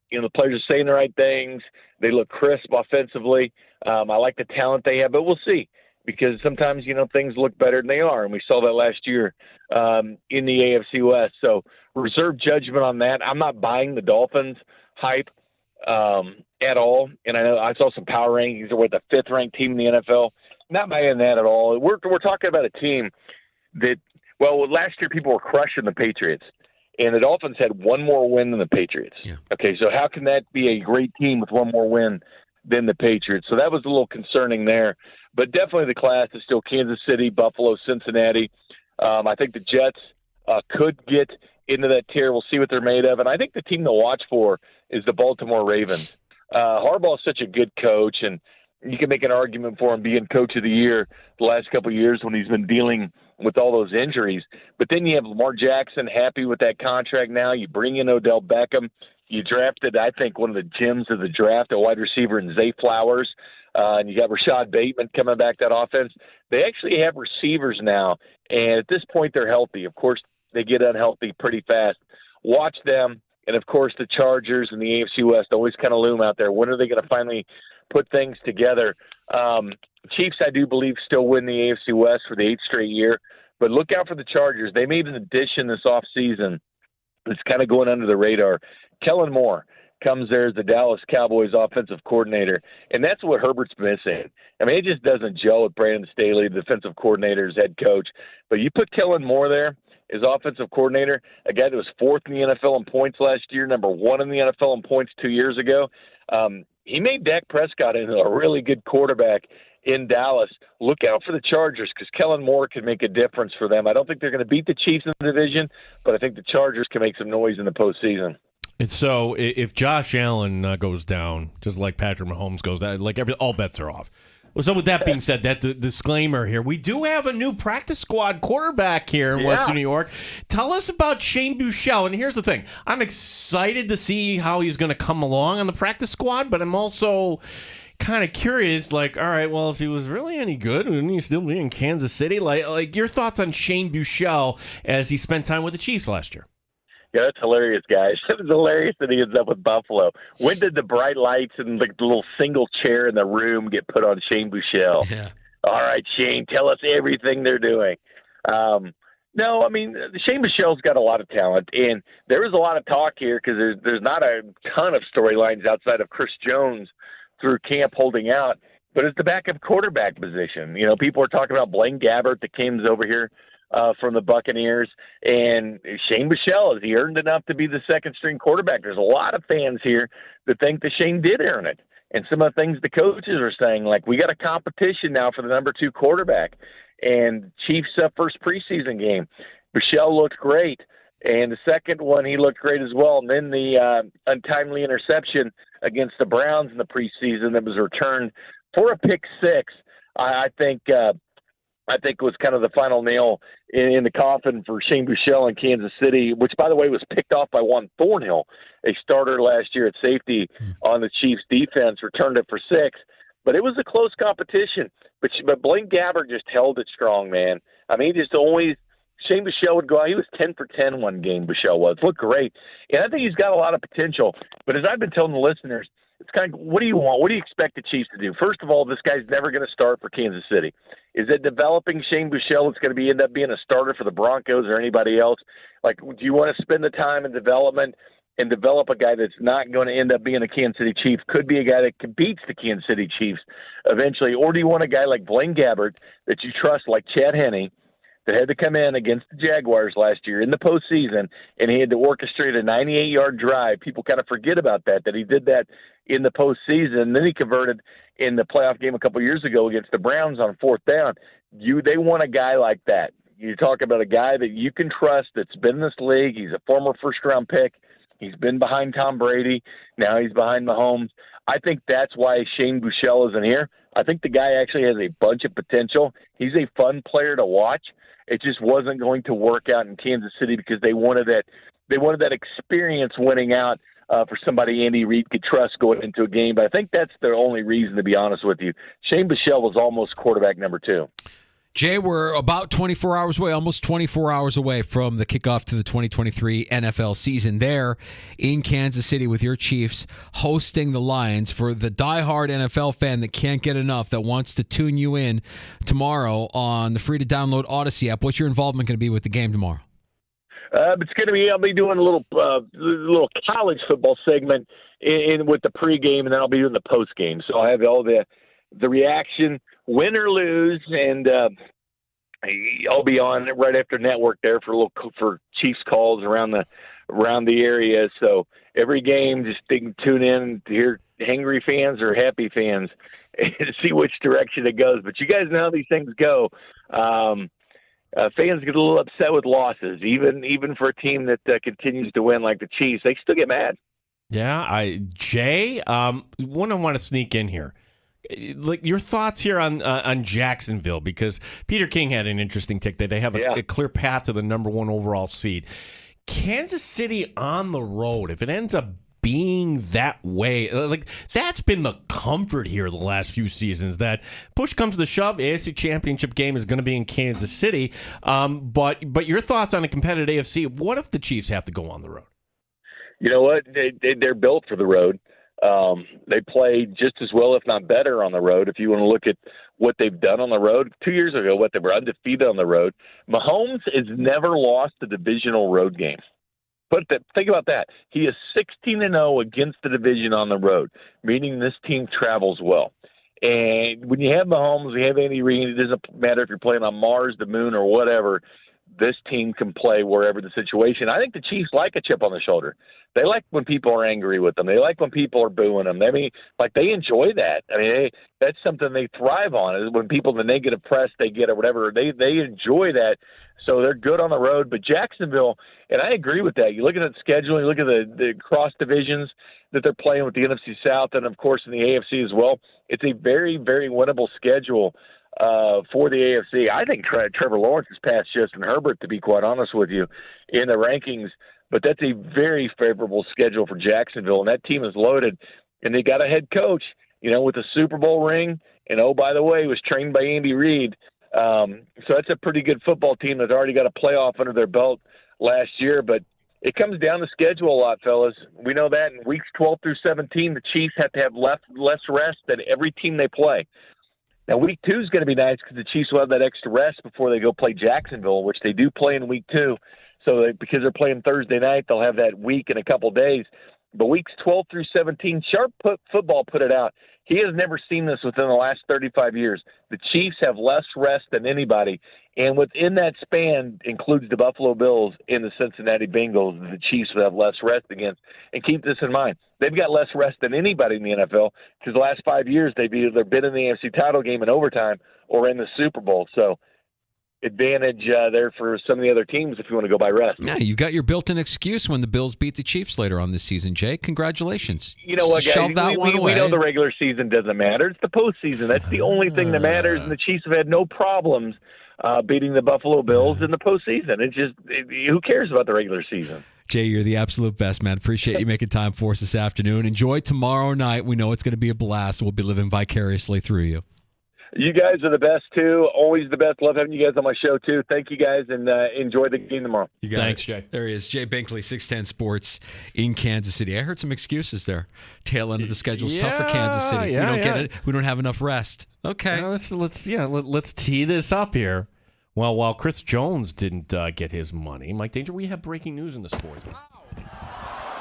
The players are saying the right things. They look crisp offensively. I like the talent they have, but we'll see, because sometimes, things look better than they are. And we saw that last year in the AFC West. So reserve judgment on that. I'm not buying the Dolphins hype at all. And I know I saw some power rankings where the 5th ranked team in the NFL. Not buying that at all. We're talking about a team that, last year people were crushing the Patriots. And the Dolphins had one more win than the Patriots. Yeah. Okay, so how can that be a great team with one more win than the Patriots? So that was a little concerning there. But definitely the class is still Kansas City, Buffalo, Cincinnati. I think the Jets could get into that tier. We'll see what they're made of. And I think the team to watch for is the Baltimore Ravens. Harbaugh is such a good coach, and you can make an argument for him being coach of the year the last couple of years when he's been dealing with all those injuries. But then you have Lamar Jackson happy with that contract now. You bring in Odell Beckham. You drafted, I think, one of the gems of the draft, a wide receiver in Zay Flowers. And you got Rashad Bateman coming back that offense. They actually have receivers now, and at this point they're healthy. Of course, they get unhealthy pretty fast. Watch them. And, of course, the Chargers and the AFC West always kind of loom out there. When are they going to finally put things together? Chiefs, I do believe, still win the AFC West for the 8th straight year. But look out for the Chargers. They made an addition this offseason that's kind of going under the radar. Kellen Moore comes there as the Dallas Cowboys offensive coordinator, and that's what Herbert's missing. I mean, it just doesn't gel with Brandon Staley, the defensive coordinator, as head coach. But you put Kellen Moore there as offensive coordinator, a guy that was 4th in the NFL in points last year, number 1 in the NFL in points 2 years ago. He made Dak Prescott into a really good quarterback in Dallas. Look out for the Chargers, because Kellen Moore can make a difference for them. I don't think they're going to beat the Chiefs in the division, but I think the Chargers can make some noise in the postseason. And so if Josh Allen goes down, just like Patrick Mahomes goes down, all bets are off. So with that being said, that the disclaimer here, we do have a new practice squad quarterback here in Western New York. Tell us about Shane Buechele. And here's the thing. I'm excited to see how he's going to come along on the practice squad, but I'm also kind of curious, all right, well, if he was really any good, wouldn't he still be in Kansas City? Like your thoughts on Shane Buechele as he spent time with the Chiefs last year? Yeah, that's hilarious, guys. It was hilarious that he ends up with Buffalo. When did the bright lights and the little single chair in the room get put on Shane Buechele? Yeah. All right, Shane, tell us everything they're doing. No, I mean, Shane Buechele's got a lot of talent, and there was a lot of talk here because there's not a ton of storylines outside of Chris Jones through camp holding out, but it's the backup quarterback position. People are talking about Blaine Gabbert that came over here from the Buccaneers. And Shane Buechele, has he earned enough to be the second-string quarterback? There's a lot of fans here that think that Shane did earn it. And some of the things the coaches are saying, like, we got a competition now for the number 2 quarterback. And Chiefs' first preseason game, Buechele looked great. And the second one, he looked great as well. And then the untimely interception against the Browns in the preseason that was returned for a pick six, I think was kind of the final nail in the coffin for Shane Buechele in Kansas City, which, by the way, was picked off by Juan Thornhill, a starter last year at safety on the Chiefs' defense, returned it for 6. But it was a close competition. But Blaine Gabbert just held it strong, man. I mean, he just always – Shane Buechele would go out. He was 10 for 10 one game, Buechele was. Looked great. And I think he's got a lot of potential. But as I've been telling the listeners, it's kind of, what do you want? What do you expect the Chiefs to do? First of all, this guy's never going to start for Kansas City. Is it developing Shane Buechele that's going to end up being a starter for the Broncos or anybody else? Like, do you want to spend the time in development and develop a guy that's not going to end up being a Kansas City Chief, could be a guy that beats the Kansas City Chiefs eventually? Or do you want a guy like Blaine Gabbert that you trust, like Chad Henne, that had to come in against the Jaguars last year in the postseason, and he had to orchestrate a 98-yard drive? People kind of forget about that he did that in the postseason. And then he converted in the playoff game a couple years ago against the Browns on 4th down. They want a guy like that. You talk about a guy that you can trust that's been in this league. He's a former first-round pick. He's been behind Tom Brady. Now he's behind Mahomes. I think that's why Shane Buechele isn't here. I think the guy actually has a bunch of potential. He's a fun player to watch. It just wasn't going to work out in Kansas City because they wanted that experience winning out for somebody Andy Reid could trust going into a game. But I think that's the only reason, to be honest with you. Shane Buechele was almost quarterback number 2. Jay, we're about 24 hours away, almost 24 hours away from the kickoff to the 2023 NFL season there in Kansas City with your Chiefs hosting the Lions. For the diehard NFL fan that can't get enough, that wants to tune you in tomorrow on the free-to-download Odyssey app, what's your involvement going to be with the game tomorrow? It's going to be, I'll be doing a little college football segment in with the pregame, and then I'll be doing the postgame. So I have all the reaction, win or lose, and I'll be on right after network there for Chiefs calls around the area. So every game, just tune in to hear angry fans or happy fans and see which direction it goes. But you guys know how these things go. Fans get a little upset with losses, even for a team that continues to win like the Chiefs. They still get mad. Yeah, Jay, one I want to sneak in here. Like your thoughts here on Jacksonville, because Peter King had an interesting take that they have a clear path to the number 1 overall seed. Kansas City on the road, if it ends up being that way, like that's been the comfort here the last few seasons, that push comes to shove, AFC Championship game is going to be in Kansas City. But your thoughts on a competitive AFC? What if the Chiefs have to go on the road? You know what? They're built for the road. They play just as well, if not better, on the road. If you want to look at what they've done on the road, 2 years ago, they were undefeated on the road. Mahomes has never lost a divisional road game. Think about that. He is 16-0 against the division on the road, meaning this team travels well. And when you have Mahomes, you have Andy Reid, it doesn't matter if you're playing on Mars, the moon, or whatever. This team can play wherever the situation. I think the Chiefs like a chip on the shoulder. They like when people are angry with them. They like when people are booing them. I mean, they enjoy that. I mean, that's something they thrive on. Is when people, the negative press they get or whatever, they enjoy that. So they're good on the road. But Jacksonville, and I agree with that. You look at the schedule, you look at the cross divisions that they're playing with the NFC South, and of course in the AFC as well. It's a very, very winnable schedule for the AFC. I think Trevor Lawrence has passed Justin Herbert, to be quite honest with you, in the rankings. But that's a very favorable schedule for Jacksonville, and that team is loaded. And they got a head coach, with a Super Bowl ring, and oh, by the way, was trained by Andy Reid. So that's a pretty good football team that's already got a playoff under their belt last year. But it comes down to schedule a lot, fellas. We know that in weeks 12 through 17, the Chiefs have to have less rest than every team they play. Now, week 2 is going to be nice because the Chiefs will have that extra rest before they go play Jacksonville, which they do play in week 2. So because they're playing Thursday night, they'll have that week in a couple days. But weeks 12 through 17, Sharp Football put it out. He has never seen this within the last 35 years. The Chiefs have less rest than anybody And within that span includes the Buffalo Bills and the Cincinnati Bengals that the Chiefs would have less rest against. And keep this in mind. They've got less rest than anybody in the NFL because the last 5 years they've either been in the AFC title game in overtime or in the Super Bowl. So advantage there for some of the other teams if you want to go by rest. Yeah, you got your built-in excuse when the Bills beat the Chiefs later on this season, Jay. Congratulations. You know what, guys? Shove that one away. We know the regular season doesn't matter. It's the postseason. That's the only thing that matters, and the Chiefs have had no problems beating the Buffalo Bills in the postseason. Who cares about the regular season? Jay, you're the absolute best, man. Appreciate you making time for us this afternoon. Enjoy tomorrow night. We know it's going to be a blast. We'll be living vicariously through you. You guys are the best, too. Always the best. Love having you guys on my show, too. Thank you, guys, and enjoy the game tomorrow. Thanks, Jay. There he is, Jay Binkley, 610 Sports in Kansas City. I heard some excuses there. Tail end of the schedule's tough for Kansas City. We don't get it. We don't have enough rest. Okay. Let's tee this up here. Well, while Chris Jones didn't get his money, Mike Danger, we have breaking news in the sports.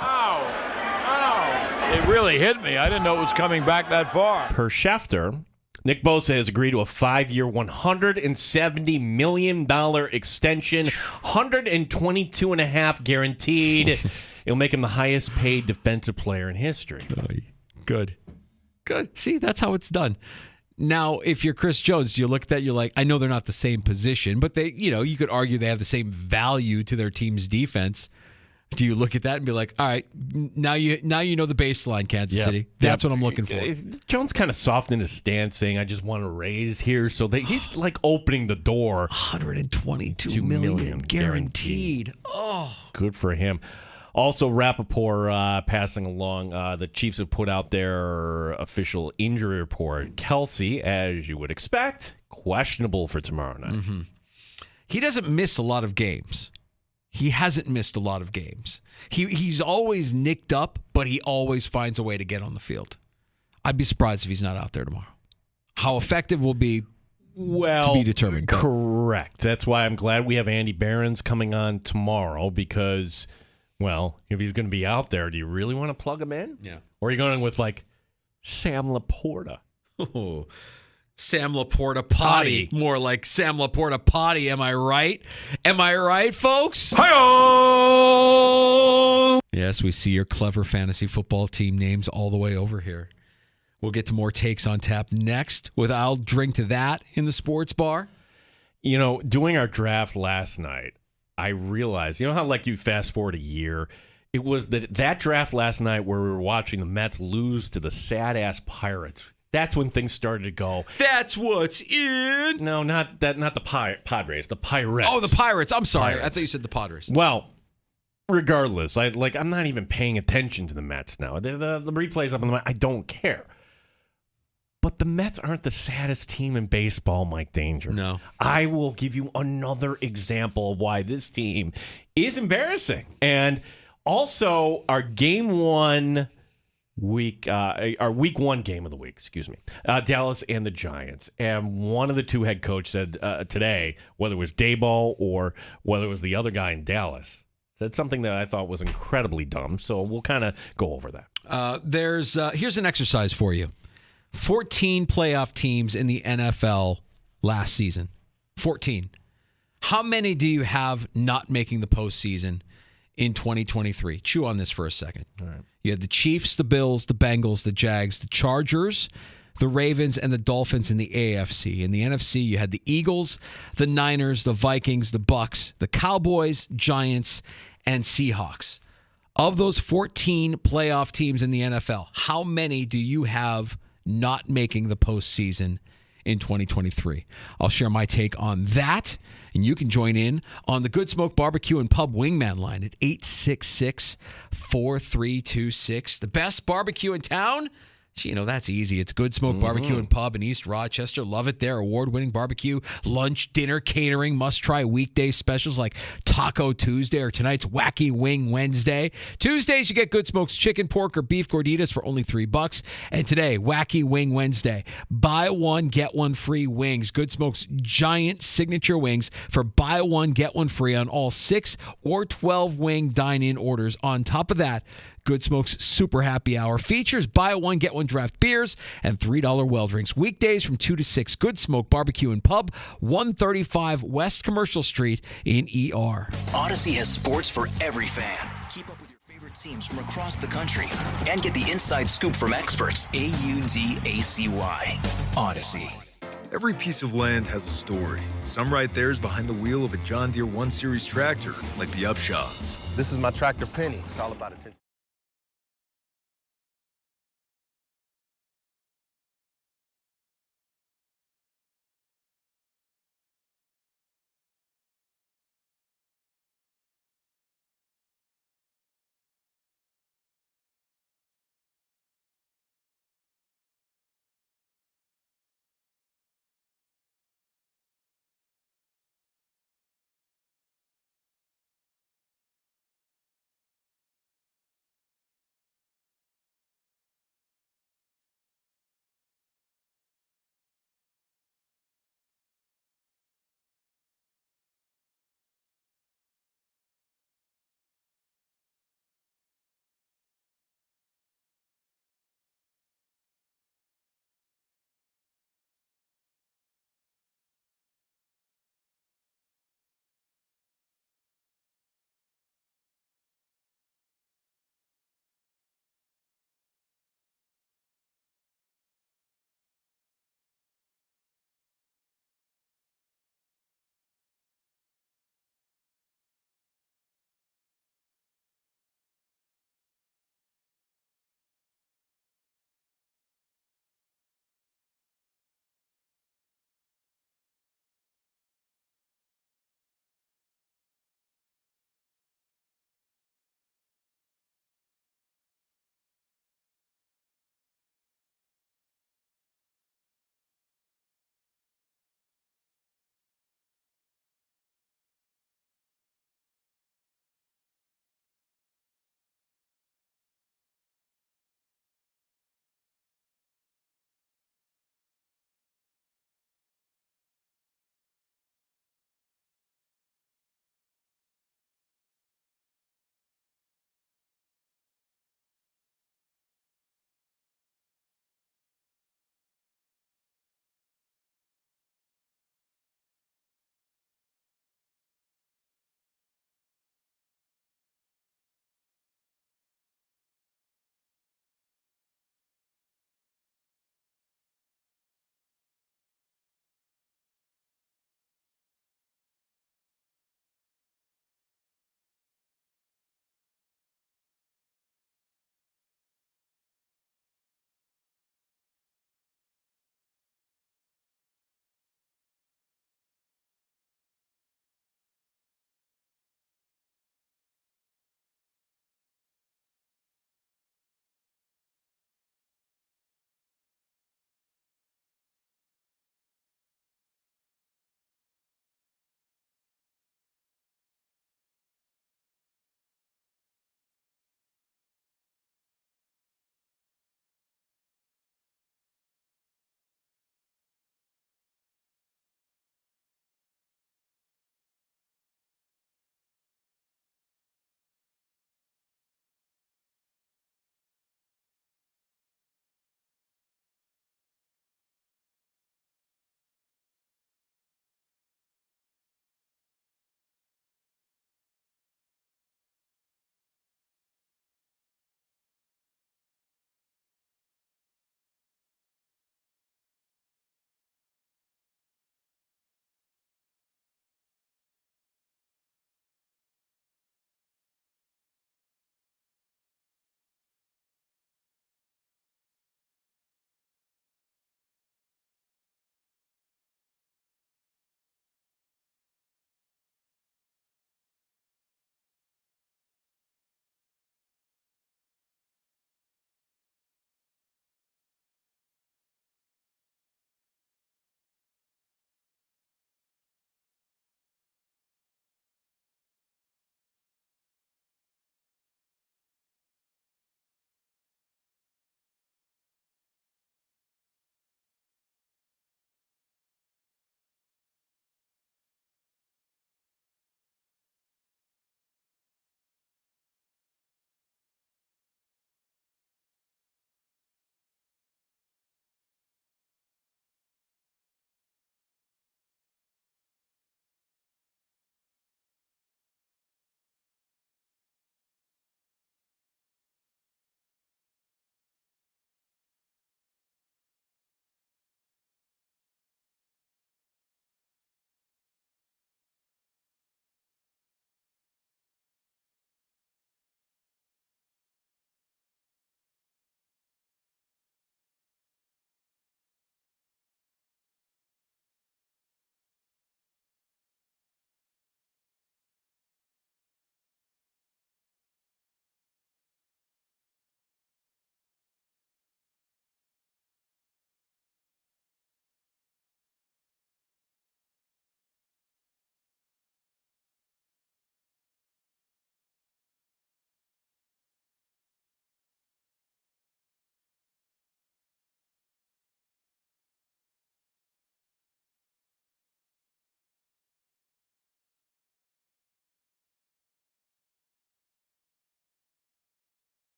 Ow! It really hit me. I didn't know it was coming back that far. Per Schefter, Nick Bosa has agreed to a 5-year, $170 million extension, $122.5 guaranteed. It'll make him the highest paid defensive player in history. Good. See, that's how it's done. Now, if you're Chris Jones, you look at that, you're like, I know they're not the same position, but they, you could argue they have the same value to their team's defense. Do you look at that and be like, all right, now you know the baseline, Kansas City. That's what I'm looking for. Jones kind of softened his stance, saying, I just want to raise here. So he's like opening the door. $122 million guaranteed. Oh, good for him. Also, Rappaport passing along. The Chiefs have put out their official injury report. Kelsey, as you would expect, questionable for tomorrow night. Mm-hmm. He doesn't miss a lot of games. He hasn't missed a lot of games. He's always nicked up, but he always finds a way to get on the field. I'd be surprised if he's not out there tomorrow. How effective will be to be determined. Correct. That's why I'm glad we have Andy Behrens coming on tomorrow because, well, if he's going to be out there, do you really want to plug him in? Yeah. Or are you going with like Sam Laporta? Oh, Sam Laporta potty. More like Sam Laporta potty. Am I right? Am I right, folks? Hi-oh! Yes, we see your clever fantasy football team names all the way over here. We'll get to more takes on tap next with I'll drink to that in the sports bar. Doing our draft last night, I realized, how like you fast forward a year, it was that draft last night where we were watching the Mets lose to the sad-ass Pirates. That's when things started to go. That's what's in. No, not the Padres, the Pirates. Oh, the Pirates. I'm sorry. Pirates. I thought you said the Padres. Well, regardless, I'm not even paying attention to the Mets now. The replays up on the Mets, I don't care. But the Mets aren't the saddest team in baseball, Mike Danger. No. I will give you another example of why this team is embarrassing. And also, our week one game of the week, Dallas and the Giants. And one of the two head coach said today, whether it was Daboll or whether it was the other guy in Dallas, said something that I thought was incredibly dumb. So we'll kind of go over that. Here's an exercise for you. 14 playoff teams in the NFL last season. 14. How many do you have not making the postseason in 2023? Chew on this for a second. All right. You had the Chiefs, the Bills, the Bengals, the Jags, the Chargers, the Ravens, and the Dolphins in the AFC. In the NFC, you had the Eagles, the Niners, the Vikings, the Bucks, the Cowboys, Giants, and Seahawks. Of those 14 playoff teams in the NFL, how many do you have not making the postseason in 2023? I'll share my take on that. And you can join in on the Good Smoke Barbecue and Pub Wingman line at 866-4326. The best barbecue in town? That's easy. It's Good Smoke Barbecue and Pub in East Rochester. Love it there. Award-winning barbecue, lunch, dinner, catering, must-try weekday specials like Taco Tuesday or tonight's Wacky Wing Wednesday. Tuesdays, you get Good Smoke's chicken, pork, or beef gorditas for only $3. And today, Wacky Wing Wednesday. Buy one, get one free wings. Good Smoke's giant signature wings for buy one, get one free on all 6 or 12 wing dine-in orders. On top of that, Good Smoke's Super Happy Hour features buy one, get one draft beers and $3 well drinks. Weekdays from 2 to 6. Good Smoke Barbecue and Pub, 135 West Commercial Street in ER. Odyssey has sports for every fan. Keep up with your favorite teams from across the country and get the inside scoop from experts. AUDACY. Odyssey. Every piece of land has a story. Some write theirs behind the wheel of a John Deere 1 Series tractor, like the Upshaws. This is my tractor, Penny. It's all about attention.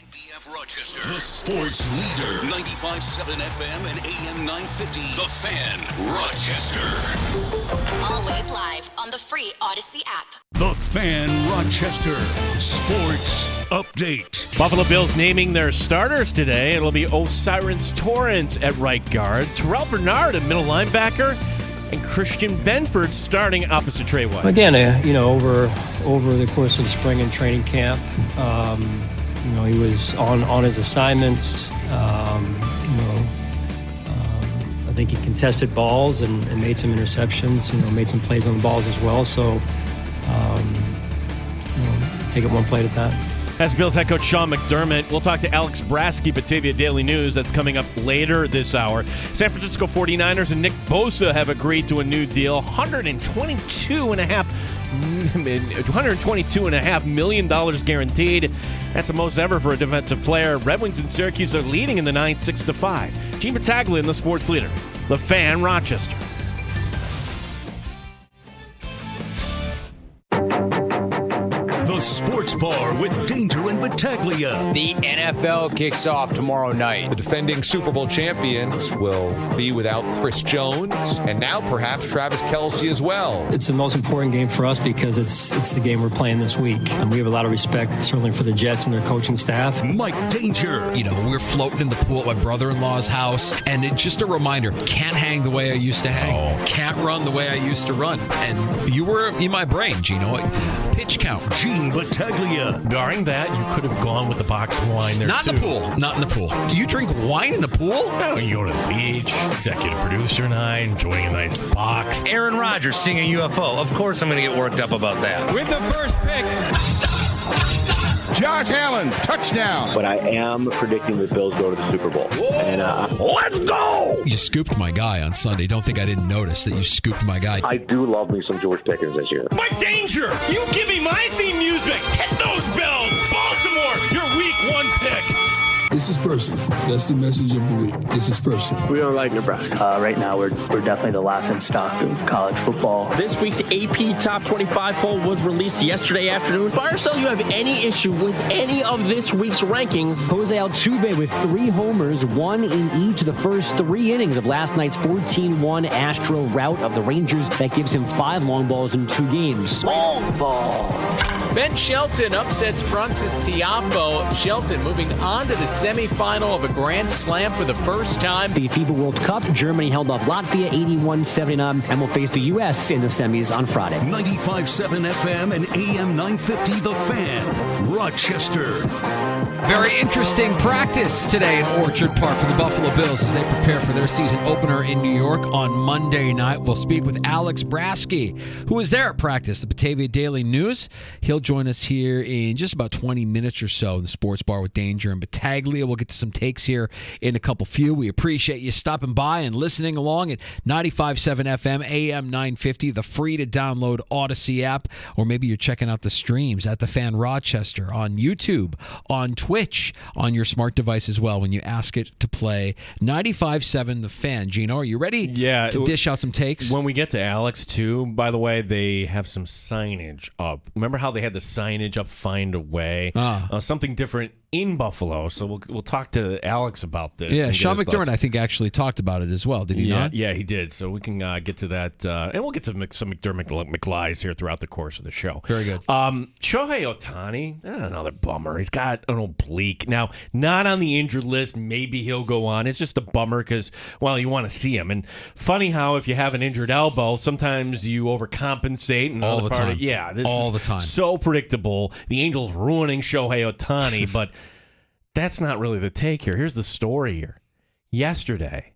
Rochester, the sports leader, 95.7 FM and AM 950, The Fan, Rochester. Always live on the free Odyssey app. The Fan Rochester Sports Update. Buffalo Bills naming their starters today. It'll be Osiris Torrance at right guard, Terrell Bernard at middle linebacker, and Christian Benford starting opposite Trey White. Again, over the course of spring and training camp, he was on his assignments. I think he contested balls and made some interceptions. Made some plays on the balls as well. So, take it one play at a time. That's Bills head coach Sean McDermott. We'll talk to Alex Brasky, Batavia Daily News. That's coming up later this hour. San Francisco 49ers and Nick Bosa have agreed to a new deal, $122.5 million guaranteed. That's the most ever for a defensive player. Red Wings and Syracuse are leading in the 9th, 6-5. Gene Battaglia in the sports leader, The Fan, Rochester. The Sports Bar with Danger and Battaglia. The NFL kicks off tomorrow night. The defending Super Bowl champions will be without Chris Jones, and now perhaps Travis Kelce as well. It's the most important game for us because it's the game we're playing this week. And we have a lot of respect, certainly for the Jets and their coaching staff. Mike Danger. We're floating in the pool at my brother-in-law's house, and it's just a reminder, can't hang the way I used to hang. Can't run the way I used to run. And you were in my brain, Gino. Pitch count. Gene Battaglia. Barring that, you could have gone with a box of wine there, Not in the pool. Not in the pool. Do you drink wine in the pool? No, you go to the beach, executive producer and I, enjoying a nice box. Aaron Rodgers seeing a UFO. Of course I'm going to get worked up about that. With the first pick, Josh Allen, touchdown. But I am predicting the Bills go to the Super Bowl. And let's go! You scooped my guy on Sunday. Don't think I didn't notice that you scooped my guy. I do love me some George Pickens this year. Mike Danger, you give me my theme music. Hit those Bills. Baltimore, your week 1 pick. This is personal. That's the message of the week. This is personal. We don't like Nebraska. Right now, we're definitely the laughing stock of college football. This week's AP Top 25 poll was released yesterday afternoon. Barcel, you have any issue with any of this week's rankings? Jose Altuve with 3 homers, 1 in each of the first 3 innings of last night's 14-1 Astro rout of the Rangers. That gives him 5 long balls in 2 games. Long ball. Ben Shelton upsets Francis Tiafoe. Shelton moving on to the semifinal of a Grand Slam for the first time. The FIBA World Cup, Germany held off Latvia 81-79 and will face the U.S. in the semis on Friday. 95.7 FM and AM 950, The Fan, Rochester. Very interesting practice today in Orchard Park for the Buffalo Bills as they prepare for their season opener in New York on Monday night. We'll speak with Alex Brasky, who was there at practice, the Batavia Daily News. He'll join us here in just about 20 minutes or so in the Sports Bar with Danger and Battaglia. We'll get to some takes here in a few. We appreciate you stopping by and listening along at 95.7 FM, AM 950, the free-to-download Odyssey app, or maybe you're checking out the streams at The Fan Rochester on YouTube, on Twitch, on your smart device as well when you ask it to play 95.7 The Fan. Gino, are you ready to dish out some takes? When we get to Alex, too, by the way, they have some signage up. Remember how they had the signage up, Find a Way? Something different in Buffalo, so we'll talk to Alex about this. Yeah, Sean McDermott, I think, actually talked about it as well. Did he not? Yeah, he did. So we can get to that, and we'll get to some McDermott McLies here throughout the course of the show. Very good. Shohei Ohtani, another bummer. He's got an oblique. Now, not on the injured list. Maybe he'll go on. It's just a bummer because, well, you want to see him. And funny how if you have an injured elbow, sometimes you overcompensate. And all the time. All the time. So predictable. The Angels ruining Shohei Ohtani, but that's not really the take here. Here's the story here. Yesterday,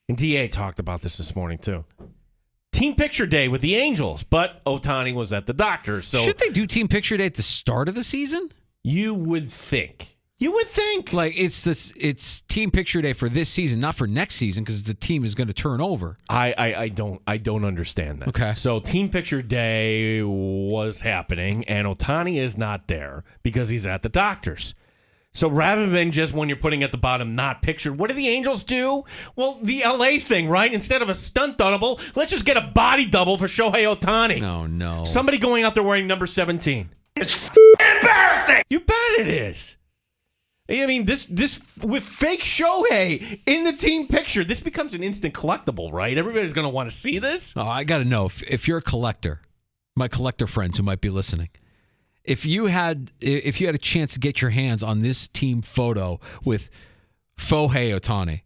and DA talked about this morning too, team picture day with the Angels, but Ohtani was at the doctor. So should they do team picture day at the start of the season? You would think. Like it's team picture day for this season, not for next season, because the team is going to turn over. I don't understand that. Okay. So team picture day was happening, and Ohtani is not there because he's at the doctor's. So rather than just when you're putting at the bottom, not pictured, what do the Angels do? Well, the LA thing, right? Instead of a stunt double, let's just get a body double for Shohei Ohtani. Oh, no. Somebody going out there wearing number 17. It's embarrassing. You bet it is. I mean, this with fake Shohei in the team picture, this becomes an instant collectible, right? Everybody's going to want to see this. Oh, I got to know if you're a collector, my collector friends who might be listening, if you had a chance to get your hands on this team photo with Shohei Ohtani.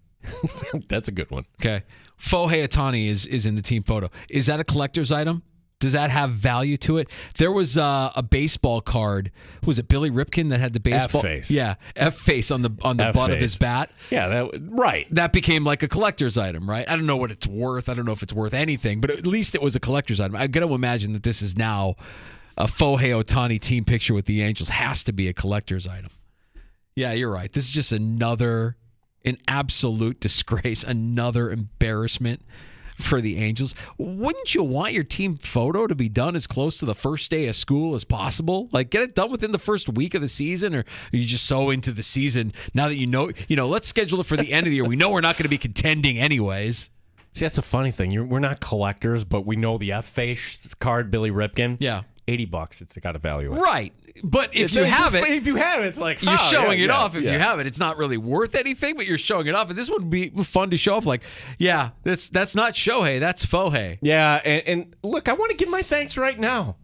That's a good one. Okay. Shohei Ohtani is in the team photo. Is that a collector's item? Does that have value to it? There was a baseball card. Was it Billy Ripken that had the baseball? F-face. Yeah, F-face on the butt of his bat. Yeah, right. That became like a collector's item, right? I don't know what it's worth. I don't know if it's worth anything, but at least it was a collector's item. I got to imagine that this is now a Shohei Ohtani team picture with the Angels. Has to be a collector's item. Yeah, you're right. This is just an absolute disgrace, another embarrassment for the Angels. Wouldn't you want your team photo to be done as close to the first day of school as possible? Like, get it done within the first week of the season, or are you just so into the season now that you know, let's schedule it for the end of the year. We know we're not going to be contending anyways. See, that's a funny thing. We're not collectors, but we know the F-face card, Billy Ripken. Yeah. $80, it's got a value. Right. But if you have it, it's like, you're showing it off. If you have it, it's not really worth anything, but you're showing it off. And this would be fun to show off. Like, yeah, that's not Shohei, that's Shohei. Yeah, and look, I want to give my thanks right now.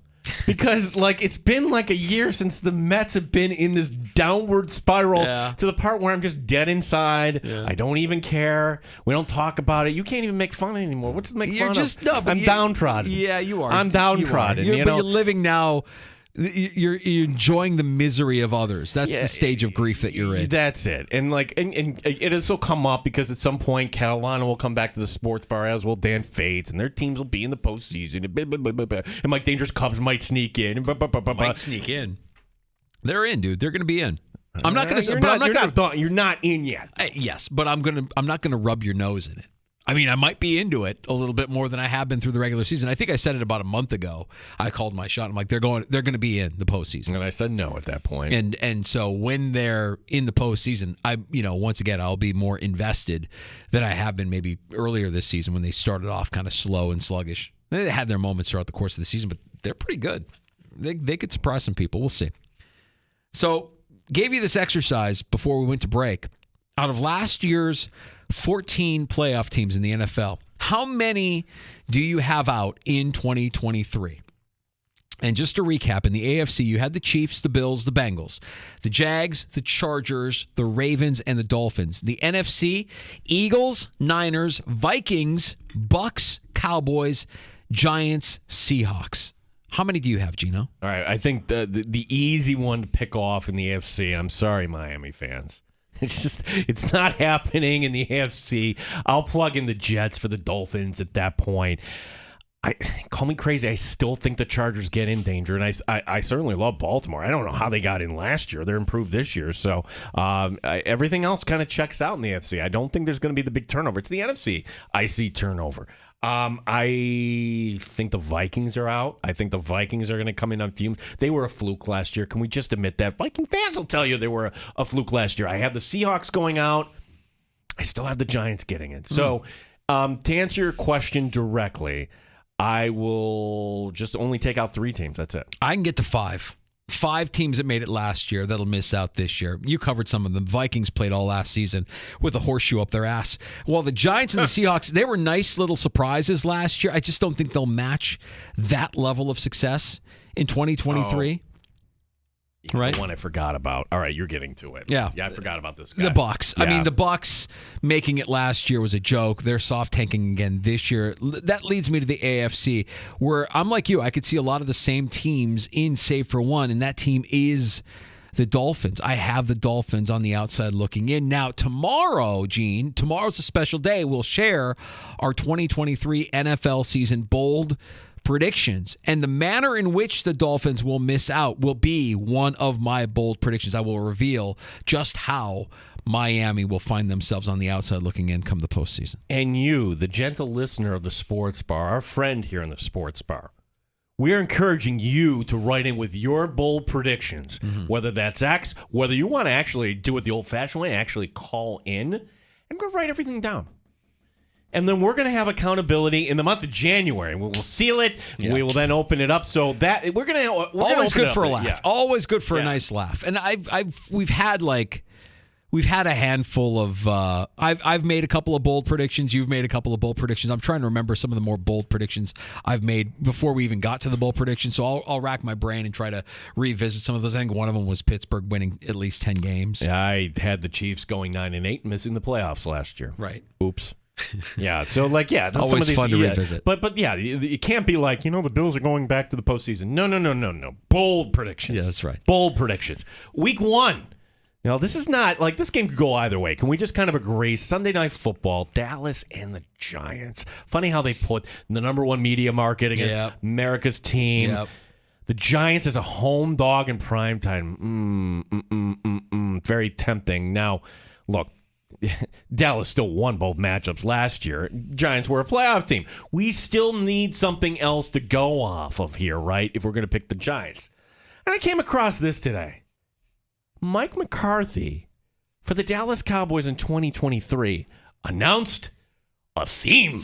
Because, it's been like a year since the Mets have been in this downward spiral to the part where I'm just dead inside. Yeah. I don't even care. We don't talk about it. You can't even make fun anymore. What's to make fun of? No, I'm downtrodden. Yeah, you are. I'm downtrodden. But you're living now. You're enjoying the misery of others. That's the stage of grief that you're in. That's it. And it has so come up because at some point Carolina will come back to the sports bar, as will Dan Fates, and their teams will be in the postseason. And Mike Dangerous Cubs might sneak in. Might sneak in. They're in, dude. They're going to be in. I'm not going to. You're not in yet. Yes, but I'm not going to rub your nose in it. I mean, I might be into it a little bit more than I have been through the regular season. I think I said it about a month ago. I called my shot. I'm like, they're going to be in the postseason. And I said no at that point. And so when they're in the postseason, once again, I'll be more invested than I have been maybe earlier this season when they started off kind of slow and sluggish. They had their moments throughout the course of the season, but they're pretty good. They could surprise some people. We'll see. So gave you this exercise before we went to break. Out of last year's 14 playoff teams in the NFL, how many do you have out in 2023? And just to recap, in the AFC, you had the Chiefs, the Bills, the Bengals, the Jags, the Chargers, the Ravens, and the Dolphins. The NFC, Eagles, Niners, Vikings, Bucks, Cowboys, Giants, Seahawks. How many do you have, Gino? All right, I think the easy one to pick off in the AFC, I'm sorry, Miami fans. It's not happening in the AFC. I'll plug in the Jets for the Dolphins at that point. Call me crazy. I still think the Chargers get in danger, and I certainly love Baltimore. I don't know how they got in last year. They're improved this year. So everything else kind of checks out in the AFC. I don't think there's going to be the big turnover. It's the NFC. I see turnover. I think the Vikings are out. I think the Vikings are going to come in on fumes. They were a fluke last year. Can we just admit that? Viking fans will tell you they were a fluke last year. I have the Seahawks going out. I still have the Giants getting it. So to answer your question directly, I will just only take out 3 teams. That's it. I can get to 5. 5 teams that made it last year that'll miss out this year. You covered some of them. Vikings played all last season with a horseshoe up their ass. Well, the Giants and the Seahawks, they were nice little surprises last year. I just don't think they'll match that level of success in 2023. Right? The one I forgot about. All right, you're getting to it. Yeah, I forgot about this guy. The Bucs. Yeah. I mean, the Bucs making it last year was a joke. They're soft tanking again this year. That leads me to the AFC, where I'm like you. I could see a lot of the same teams in, save for one, and that team is the Dolphins. I have the Dolphins on the outside looking in. Now, tomorrow, Gene, tomorrow's a special day. We'll share our 2023 NFL season bold predictions, and the manner in which the Dolphins will miss out will be one of my bold predictions. I will reveal just how Miami will find themselves on the outside looking in come the postseason. And you, the gentle listener of the Sports Bar, our friend here in the Sports Bar, we're encouraging you to write in with your bold predictions, whether that's X, whether you want to actually do it the old-fashioned way, actually call in and go write everything down. And then we're going to have accountability in the month of January. We will seal it. Yeah. We will then open it up. So that we're going to always good for a laugh. Yeah. Always good for a nice laugh. And we've had like we've had a handful of. I've made a couple of bold predictions. You've made a couple of bold predictions. I'm trying to remember some of the more bold predictions I've made before we even got to the bold prediction. So I'll rack my brain and try to revisit some of those. I think one of them was Pittsburgh winning at least 10 games. Yeah, I had the Chiefs going 9-8, missing the playoffs last year. Right. Oops. Yeah, so that's always some of these, fun to revisit. But yeah, it can't be like, the Bills are going back to the postseason. No. Bold predictions. Yeah, that's right. Bold predictions. Week 1. This is not like this game could go either way. Can we just kind of agree? Sunday Night Football, Dallas and the Giants. Funny how they put the number one media market against America's team. Yep. The Giants as a home dog in primetime. Very tempting. Now, look, Dallas still won both matchups last year. Giants were a playoff team. We still need something else to go off of here, right? If we're going to pick the Giants. And I came across this today. Mike McCarthy for the Dallas Cowboys in 2023 announced a theme.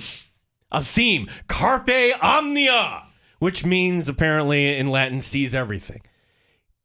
A theme. Carpe Omnia, which means apparently in Latin, seize everything.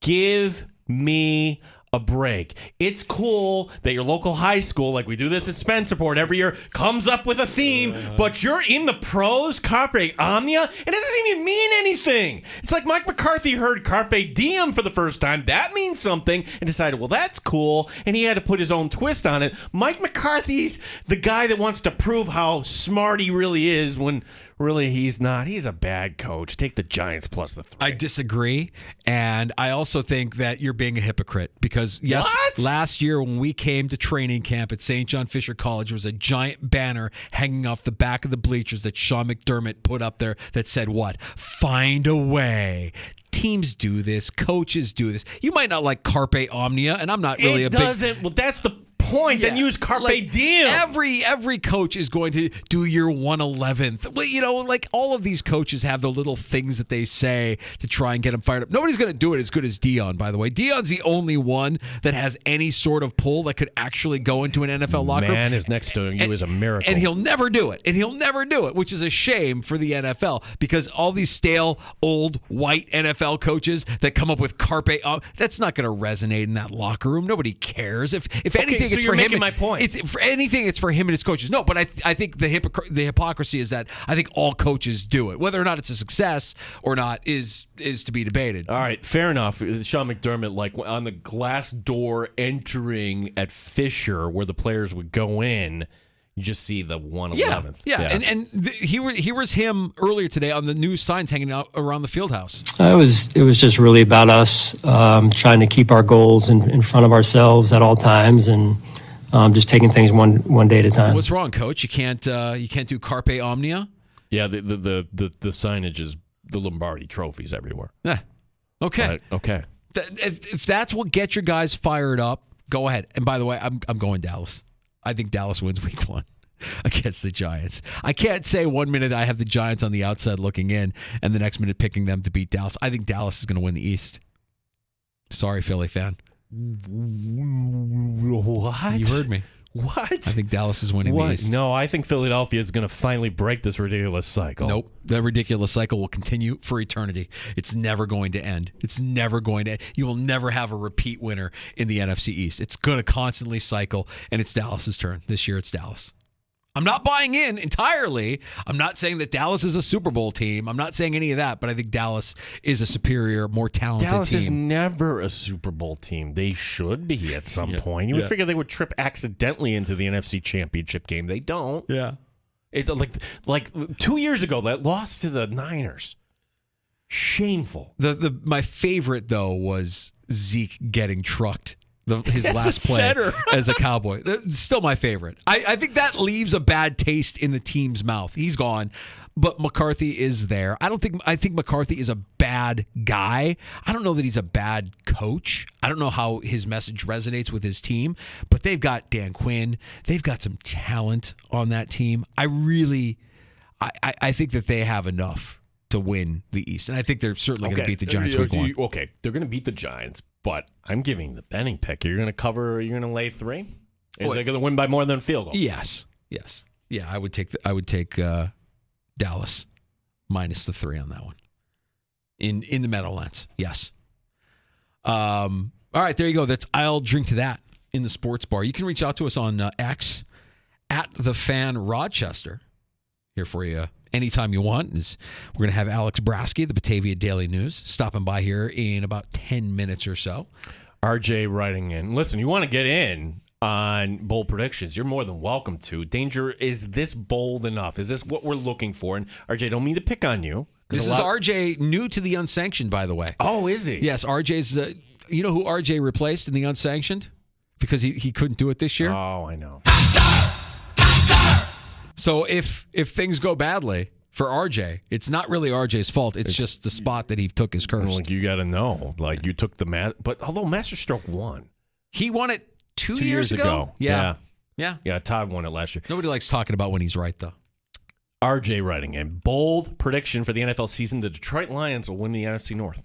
Give me a break. It's cool that your local high school, like we do this at Spencerport every year, comes up with a theme, but you're in the pros, Carpe Omnia, and it doesn't even mean anything. It's like Mike McCarthy heard Carpe Diem for the first time. That means something, and decided, well, that's cool, and he had to put his own twist on it. Mike McCarthy's the guy that wants to prove how smart he really is when really he's not. He's a bad coach. Take the Giants plus the 3. I disagree, and I also think that you're being a hypocrite because, yes, last year when we came to training camp at St. John Fisher College, there was a giant banner hanging off the back of the bleachers that Sean McDermott put up there that said what? Find a way. Teams do this. Coaches do this. You might not like Carpe Omnia, and I'm not really Well, that's the point. Then use Carpe Diem. Every coach is going to do your 111th. Well, like all of these coaches have the little things that they say to try and get them fired up. Nobody's going to do it as good as Dion, by the way. Dion's the only one that has any sort of pull that could actually go into an NFL locker room. Man is next to you is a miracle. And he'll never do it. Which is a shame for the NFL because all these stale, old, white NFL coaches that come up with Carpe, that's not going to resonate in that locker room. Nobody cares. If anything, so it's you're for making him. My point. It's for anything. It's for him and his coaches. No, but I think the hypocrisy is that I think all coaches do it. Whether or not it's a success or not is to be debated. All right, fair enough. Sean McDermott, like on the glass door entering at Fisher, where the players would go in, you just see the 111th. Yeah. And here was him earlier today on the new signs hanging out around the field house. It was just really about us trying to keep our goals in front of ourselves at all times and just taking things one day at a time. What's wrong, Coach? You can't do Carpe Omnia? Yeah, the signage is the Lombardi trophies everywhere. Yeah. Okay. Okay. If that's what gets your guys fired up, go ahead. And by the way, I'm going Dallas. I think Dallas wins week 1 against the Giants. I can't say 1 minute I have the Giants on the outside looking in and the next minute picking them to beat Dallas. I think Dallas is going to win the East. Sorry, Philly fan. What? You heard me. What? I think Dallas is winning the East. No, I think Philadelphia is going to finally break this ridiculous cycle. Nope. That ridiculous cycle will continue for eternity. It's never going to end. It's never going to end. You will never have a repeat winner in the NFC East. It's going to constantly cycle, and it's Dallas's turn. This year it's Dallas. I'm not buying in entirely. I'm not saying that Dallas is a Super Bowl team. I'm not saying any of that, but I think Dallas is a superior, more talented Dallas team. is never a Super Bowl team. They should be at some point. You would figure they would trip accidentally into the NFC Championship game. They don't. Yeah. Like 2 years ago, that loss to the Niners. Shameful. My favorite, though, was Zeke getting trucked. His last play as a Cowboy. That's still my favorite. I think that leaves a bad taste in the team's mouth. He's gone, but McCarthy is there. I think McCarthy is a bad guy. I don't know that he's a bad coach. I don't know how his message resonates with his team, but they've got Dan Quinn. They've got some talent on that team. I think that they have enough to win the East, and I think they're certainly going to beat the Giants week 1. Okay, they're going to beat the Giants, but I'm giving the betting pick. You're going to cover. You're going to lay 3. Is they going to win by more than a field goal? Yes. Yeah, I would take Dallas minus the 3 on that one. In the Meadowlands. Yes. All right, there you go. I'll drink to that. in the sports bar. You can reach out to us on X at the Fan Rochester. Here for you anytime you want. We're going to have Alex Brasky, the Batavia Daily News, stopping by here in about 10 minutes or so. RJ writing in. Listen, you want to get in on bold predictions, you're more than welcome to. Danger, is this bold enough? Is this what we're looking for? And RJ, don't mean to pick on you. This is RJ, new to the unsanctioned, by the way. Oh, is he? Yes, RJ's. You know who RJ replaced in the unsanctioned? Because he couldn't do it this year? Oh, I know. So if things go badly for RJ, it's not really RJ's fault. It's just the spot that he took his curse. Like, you got to know. Like, you took the but although Masterstroke won. He won it two years ago? Yeah. Yeah, Todd won it last year. Nobody likes talking about when he's right, though. RJ writing in. Bold prediction for the NFL season. The Detroit Lions will win the NFC North.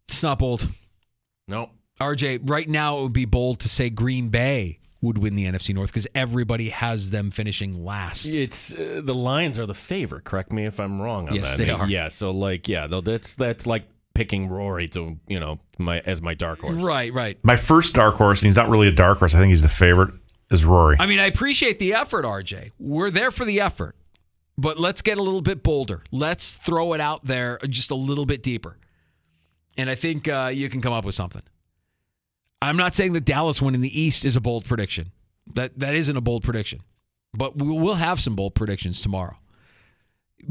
It's not bold. No. RJ, right now it would be bold to say Green Bay would win the NFC North because everybody has them finishing last. It's the Lions are the favorite. Correct me if I'm wrong on that. Yes, they are. Yeah, so that's like picking Rory to, as my dark horse. Right. My first dark horse, and he's not really a dark horse, I think he's the favorite, is Rory. I mean, I appreciate the effort, RJ. We're there for the effort. But let's get a little bit bolder. Let's throw it out there just a little bit deeper. And I think you can come up with something. I'm not saying that Dallas winning the East is a bold prediction. That isn't a bold prediction. But we'll have some bold predictions tomorrow.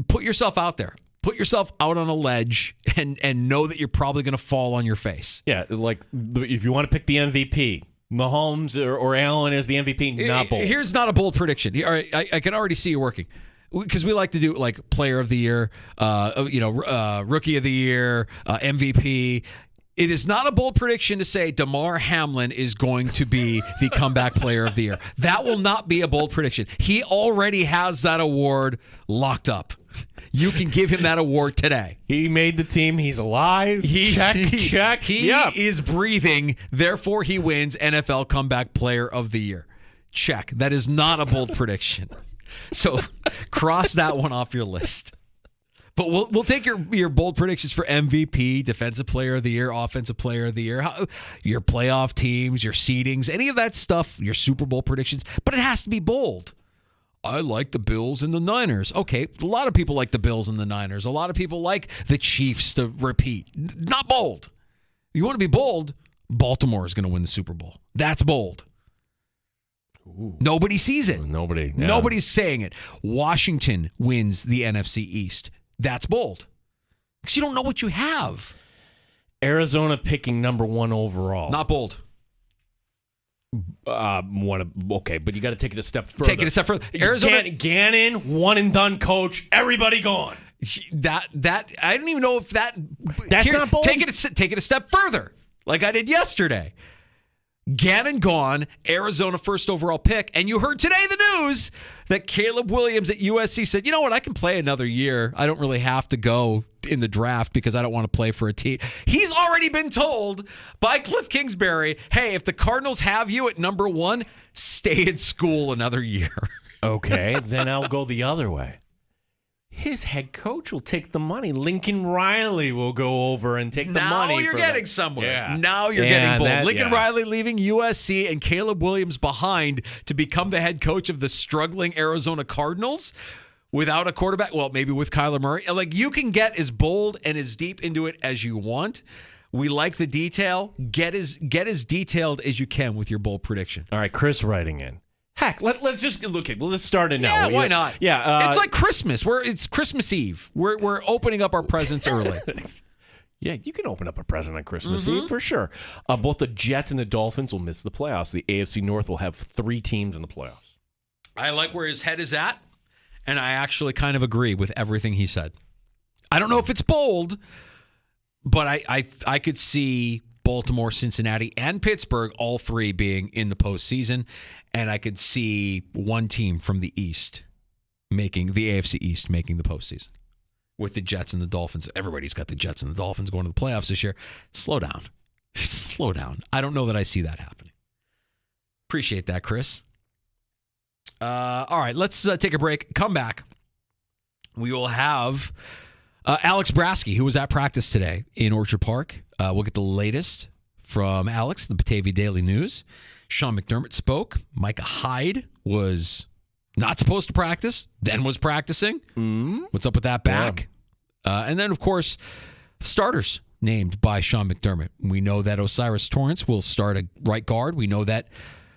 Put yourself out there. Put yourself out on a ledge and know that you're probably going to fall on your face. Yeah, like if you want to pick the MVP, Mahomes or Allen as the MVP, not bold. Here's not a bold prediction. All right, I can already see you working. Because we like to do like player of the year, rookie of the year, MVP. It is not a bold prediction to say Damar Hamlin is going to be the comeback player of the year. That will not be a bold prediction. He already has that award locked up. You can give him that award today. He made the team. He's alive. Check. He is breathing. Therefore, he wins NFL comeback player of the year. Check. That is not a bold prediction. So cross that one off your list. But we'll take your bold predictions for MVP, Defensive Player of the Year, Offensive Player of the Year, your playoff teams, your seedings, any of that stuff, your Super Bowl predictions. But it has to be bold. I like the Bills and the Niners. Okay, a lot of people like the Bills and the Niners. A lot of people like the Chiefs to repeat. Not bold. You want to be bold, Baltimore is going to win the Super Bowl. That's bold. Ooh. Nobody sees it. Nobody's saying it. Washington wins the NFC East. That's bold. Because you don't know what you have. Arizona picking number 1 overall. Not bold. Okay, but you got to take it a step further. Arizona Gannon, one and done coach. Everybody gone. That I don't even know if that's not bold. Take it a step further, like I did yesterday. Gannon gone, Arizona first overall pick, and you heard today the news that Caleb Williams at USC said, you know what, I can play another year. I don't really have to go in the draft because I don't want to play for a team. He's already been told by Cliff Kingsbury, hey, if the Cardinals have you at number 1, stay in school another year. Okay, then I'll go the other way. His head coach will take the money. Lincoln Riley will go over and take the money. Now you're getting somewhere. Yeah. Now you're getting bold. Lincoln Riley leaving USC and Caleb Williams behind to become the head coach of the struggling Arizona Cardinals without a quarterback. Well, maybe with Kyler Murray. Like, you can get as bold and as deep into it as you want. We like the detail. Get as detailed as you can with your bold prediction. All right, Chris writing in. Heck, let's just look at. Well, let's start it now. Yeah, why not? Yeah, it's like Christmas. It's Christmas Eve. We're opening up our presents early. Yeah, you can open up a present on Christmas Eve for sure. Both the Jets and the Dolphins will miss the playoffs. The AFC North will have 3 teams in the playoffs. I like where his head is at, and I actually kind of agree with everything he said. I don't know if it's bold, but I could see Baltimore, Cincinnati, and Pittsburgh, all 3 being in the postseason. And I could see one team from the East making the AFC East making the postseason with the Jets and the Dolphins. Everybody's got the Jets and the Dolphins going to the playoffs this year. Slow down. Slow down. I don't know that I see that happening. Appreciate that, Chris. All right, let's take a break. Come back. We will have Alex Brasky, who was at practice today in Orchard Park. We'll get the latest from Alex, the Batavia Daily News. Sean McDermott spoke. Micah Hyde was not supposed to practice, then was practicing. What's up with that back? Yeah. And then, of course, starters named by Sean McDermott. We know that Osiris Torrance will start at right guard. We know that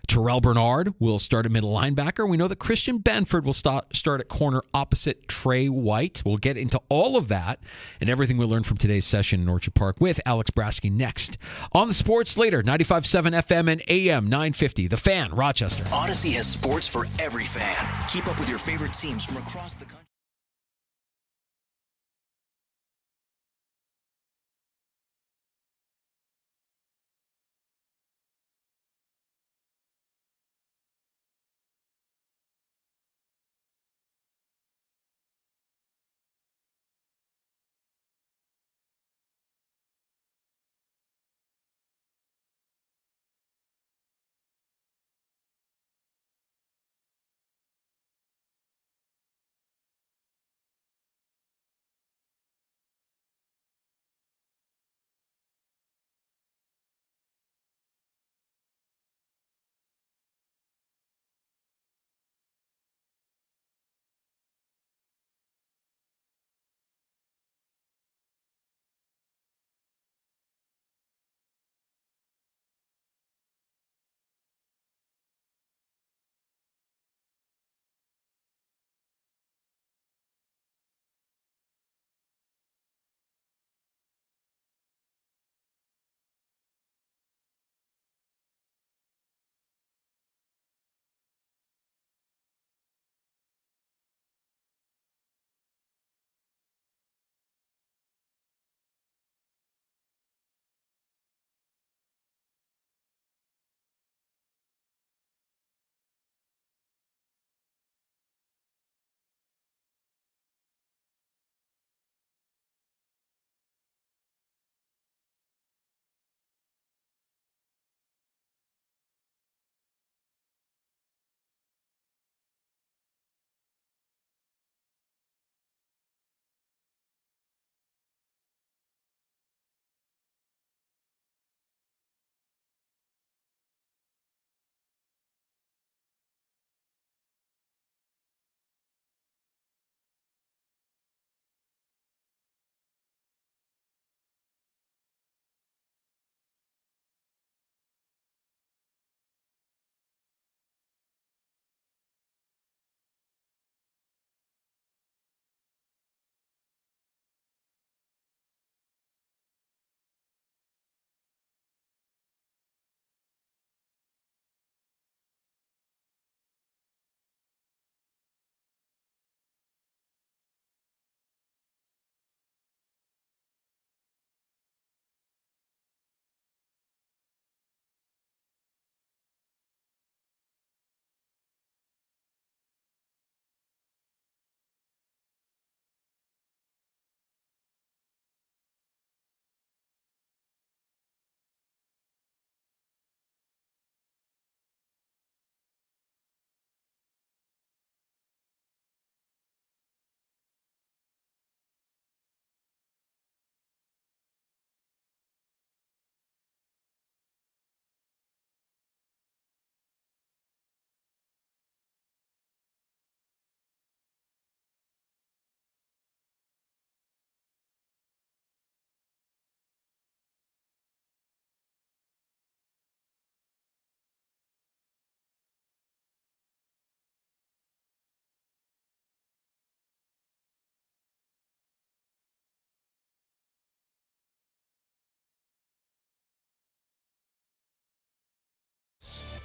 Terrell Bernard will start at middle linebacker. We know that Christian Benford will start at corner opposite Trey White. We'll get into all of that and everything we learned from today's session in Orchard Park with Alex Brasky next on the Sports Leader, 95.7 FM and AM 950. The Fan, Rochester. Odyssey has sports for every fan. Keep up with your favorite teams from across the country.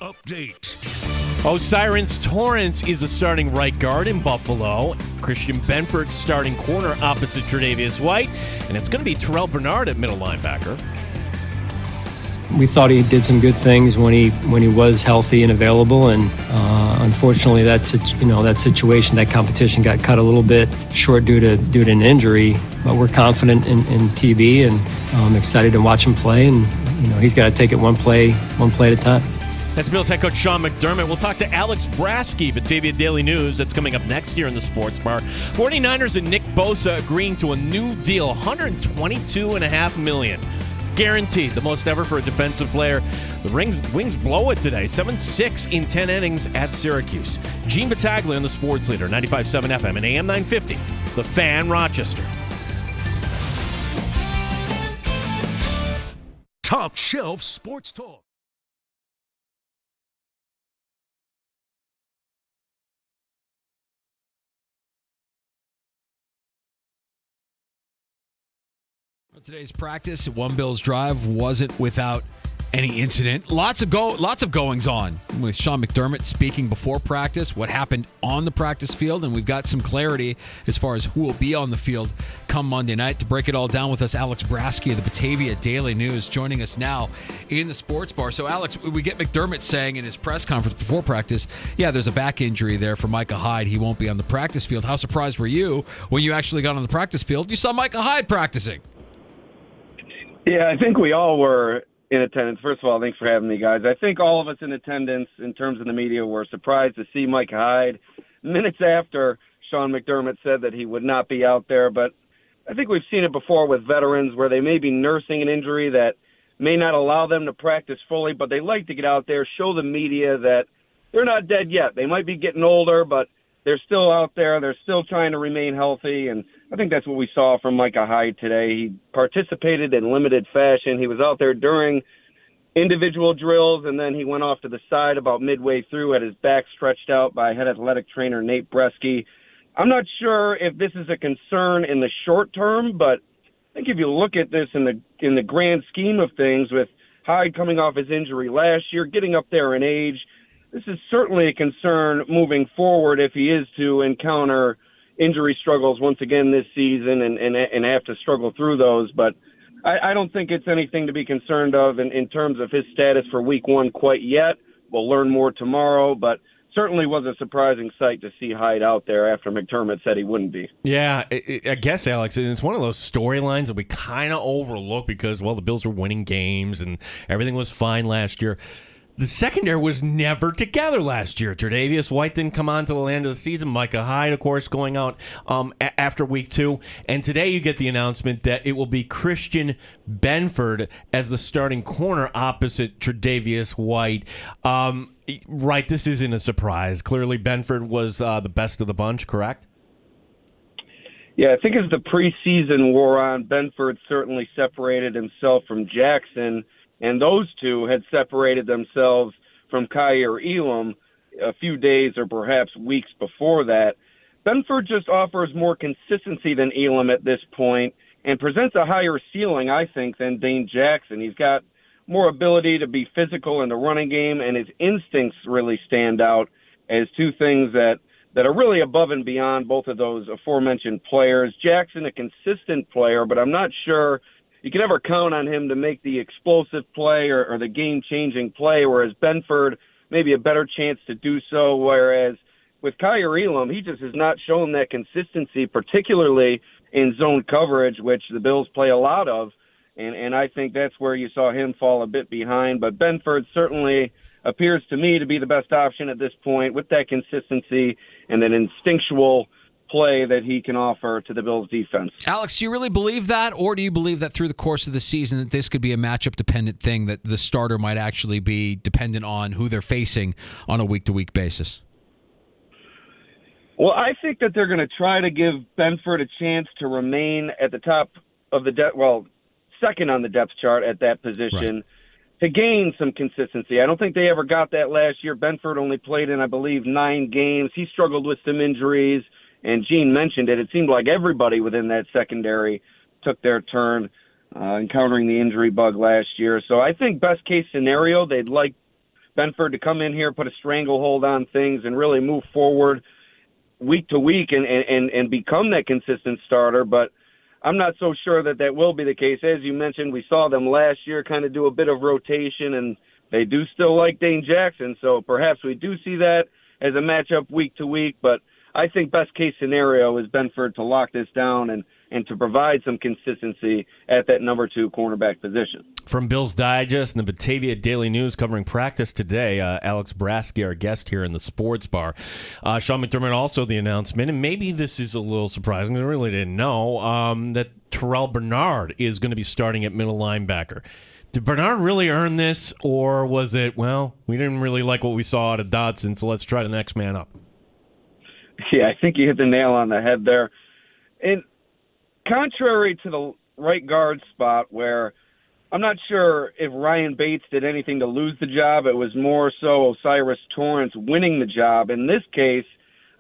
Update. Osiris Torrance is a starting right guard in Buffalo. Christian Benford starting corner opposite Tre'Davious White. And it's going to be Terrell Bernard at middle linebacker. We thought he did some good things when he was healthy and available, and unfortunately, that situation, that competition, got cut a little bit short due to an injury. But we're confident in TB, and I'm excited to watch him play. And he's got to take it one play at a time. That's Bills head coach Sean McDermott. We'll talk to Alex Brasky, Batavia Daily News. That's coming up next here in the Sports Bar. 49ers and Nick Bosa agreeing to a new deal, $122.5 million. guaranteed. The most ever for a defensive player. The Wings blow it today. 7-6 in 10 innings at Syracuse. Gene Battaglia on the Sports Leader, 95.7 FM and AM 950. The Fan, Rochester. Top Shelf Sports Talk. Today's practice at One Bills Drive wasn't without any incident. Lots of goings on with Sean McDermott speaking before practice, what happened on the practice field, and we've got some clarity as far as who will be on the field come Monday night. To break it all down with us, Alex Brasky of the Batavia Daily News joining us now in the sports bar. So, Alex, we get McDermott saying in his press conference before practice, yeah, there's a back injury there for Micah Hyde. He won't be on the practice field. How surprised were you when you actually got on the practice field? You saw Micah Hyde practicing. Yeah, I think we all were in attendance. First of all, thanks for having me, guys. I think all of us in attendance, in terms of the media, were surprised to see Mike Hyde minutes after Sean McDermott said that he would not be out there. But I think we've seen it before with veterans where they may be nursing an injury that may not allow them to practice fully, but they like to get out there, show the media that they're not dead yet. They might be getting older, but they're still out there. They're still trying to remain healthy, and I think that's what we saw from Micah Hyde today. He participated in limited fashion. He was out there during individual drills, and then he went off to the side about midway through, had his back stretched out by head athletic trainer Nate Bresky. I'm not sure if this is a concern in the short term, but I think if you look at this in the grand scheme of things, with Hyde coming off his injury last year, getting up there in age, this is certainly a concern moving forward if he is to encounter injury struggles once again this season and have to struggle through those. But I don't think it's anything to be concerned of in terms of his status for week one quite yet. We'll learn more tomorrow, but certainly was a surprising sight to see Hyde out there after McDermott said he wouldn't be. Yeah, I guess, Alex, it's one of those storylines that we kind of overlook because, well, the Bills were winning games and everything was fine last year. The secondary was never together last year. Tre'Davious White didn't come on to the end of the season. Micah Hyde, of course, going out after week 2. And today you get the announcement that it will be Christian Benford as the starting corner opposite Tre'Davious White. Right, this isn't a surprise. Clearly, Benford was the best of the bunch, correct? Yeah, I think as the preseason wore on, Benford certainly separated himself from Jackson, and those two had separated themselves from Kaiir Elam a few days or perhaps weeks before that. Benford just offers more consistency than Elam at this point and presents a higher ceiling, I think, than Dane Jackson. He's got more ability to be physical in the running game, and his instincts really stand out as two things that are really above and beyond both of those aforementioned players. Jackson, a consistent player, but I'm not sure you can ever count on him to make the explosive play or the game-changing play, whereas Benford maybe a better chance to do so, whereas with Kaiir Elam, he just has not shown that consistency, particularly in zone coverage, which the Bills play a lot of, and I think that's where you saw him fall a bit behind. But Benford certainly appears to me to be the best option at this point with that consistency and that instinctual play that he can offer to the Bills defense. Alex, do you really believe that, or do you believe that through the course of the season that this could be a matchup-dependent thing, that the starter might actually be dependent on who they're facing on a week-to-week basis? Well, I think that they're going to try to give Benford a chance to remain at the top of the second on the depth chart at that position, to gain some consistency. I don't think they ever got that last year. Benford only played in, I believe, 9 games. He struggled with some injuries, and Gene mentioned it. It seemed like everybody within that secondary took their turn encountering the injury bug last year. So I think best case scenario, they'd like Benford to come in here, put a stranglehold on things, and really move forward week to week and become that consistent starter. But I'm not so sure that will be the case. As you mentioned, we saw them last year kind of do a bit of rotation, and they do still like Dane Jackson. So perhaps we do see that as a matchup week to week. But I think best case scenario is Benford to lock this down and and to provide some consistency at that number 2 cornerback position. From Bills Digest and the Batavia Daily News covering practice today, Alex Brasky, our guest here in the Sports Bar. Sean McDermott also the announcement, and maybe this is a little surprising, I really didn't know, that Terrell Bernard is going to be starting at middle linebacker. Did Bernard really earn this, or was it, well, we didn't really like what we saw out of Dodson, so let's try the next man up? Yeah, I think you hit the nail on the head there. And contrary to the right guard spot, where I'm not sure if Ryan Bates did anything to lose the job, it was more so Osiris Torrance winning the job. In this case,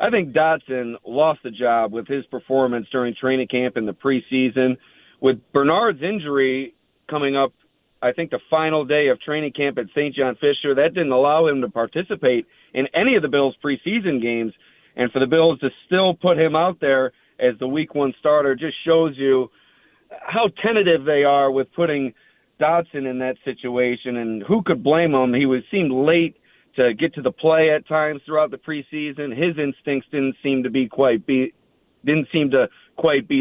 I think Dodson lost the job with his performance during training camp in the preseason. With Bernard's injury coming up, I think the final day of training camp at St. John Fisher, that didn't allow him to participate in any of the Bills' preseason games. And for the Bills to still put him out there as the Week 1 starter just shows you how tentative they are with putting Dodson in that situation. And who could blame him? He seemed late to get to the play at times throughout the preseason. His instincts didn't seem to quite be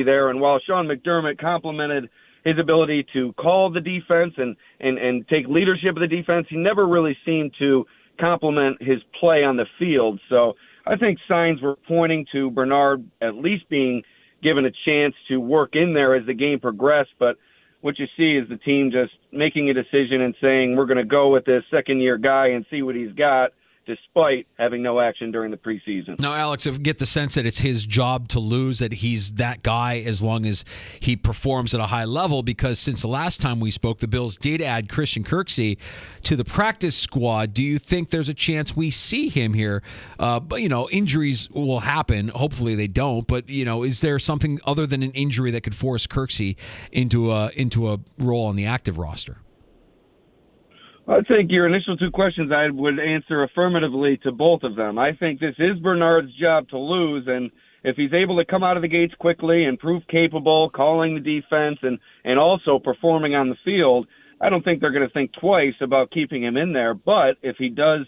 there. And while Sean McDermott complimented his ability to call the defense and take leadership of the defense, he never really seemed to compliment his play on the field. So I think signs were pointing to Bernard at least being given a chance to work in there as the game progressed. But what you see is the team just making a decision and saying, we're going to go with this second-year guy and see what he's got, despite having no action during the preseason. Now, Alex, I get the sense that it's his job to lose, that he's that guy as long as he performs at a high level, because since the last time we spoke, the Bills did add Christian Kirksey to the practice squad. Do you think there's a chance we see him here? But, injuries will happen. Hopefully they don't. But, is there something other than an injury that could force Kirksey into a role on the active roster? I think your initial 2 questions, I would answer affirmatively to both of them. I think this is Bernard's job to lose, and if he's able to come out of the gates quickly and prove capable, calling the defense and also performing on the field, I don't think they're going to think twice about keeping him in there. But if he does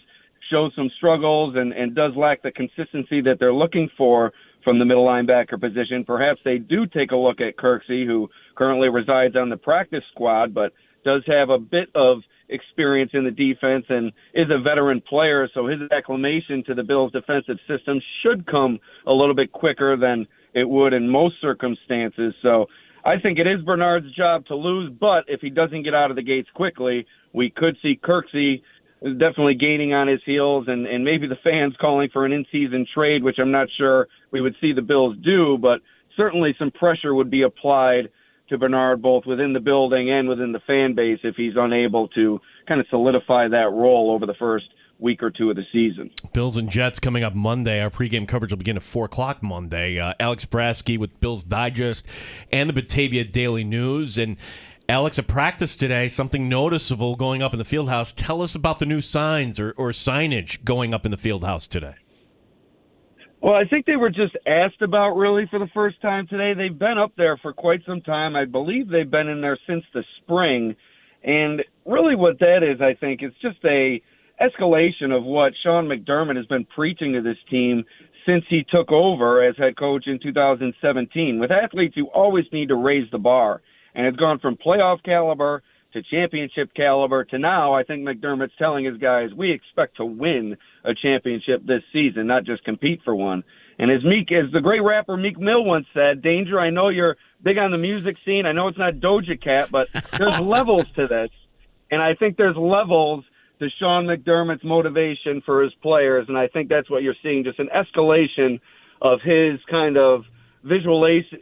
show some struggles and does lack the consistency that they're looking for from the middle linebacker position, perhaps they do take a look at Kirksey, who currently resides on the practice squad, but does have a bit of experience in the defense and is a veteran player, so his acclimation to the Bills' defensive system should come a little bit quicker than it would in most circumstances. So I think it is Bernard's job to lose, but if he doesn't get out of the gates quickly, we could see Kirksey definitely gaining on his heels and maybe the fans calling for an in-season trade, which I'm not sure we would see the Bills do, but certainly some pressure would be applied to Bernard, both within the building and within the fan base, if he's unable to kind of solidify that role over the first week or 2 of the season. Bills and Jets coming up Monday. Our pregame coverage will begin at 4 o'clock Monday. Alex Brasky with Bills Digest and the Batavia Daily News. And Alex, at practice today, something noticeable going up in the fieldhouse. Tell us about the new signs or signage going up in the fieldhouse today. Well, I think they were just asked about really for the first time today. They've been up there for quite some time. I believe they've been in there since the spring. And really what that is, I think, is just a escalation of what Sean McDermott has been preaching to this team since he took over as head coach in 2017. With athletes, you always need to raise the bar. And it's gone from playoff caliber to championship caliber to now I think McDermott's telling his guys, we expect to win a championship this season, not just compete for one. And as the great rapper Meek Mill once said, Danger, I know you're big on the music scene. I know it's not Doja Cat, but there's levels to this. And I think there's levels to Sean McDermott's motivation for his players. And I think that's what you're seeing, just an escalation of his kind of visualization,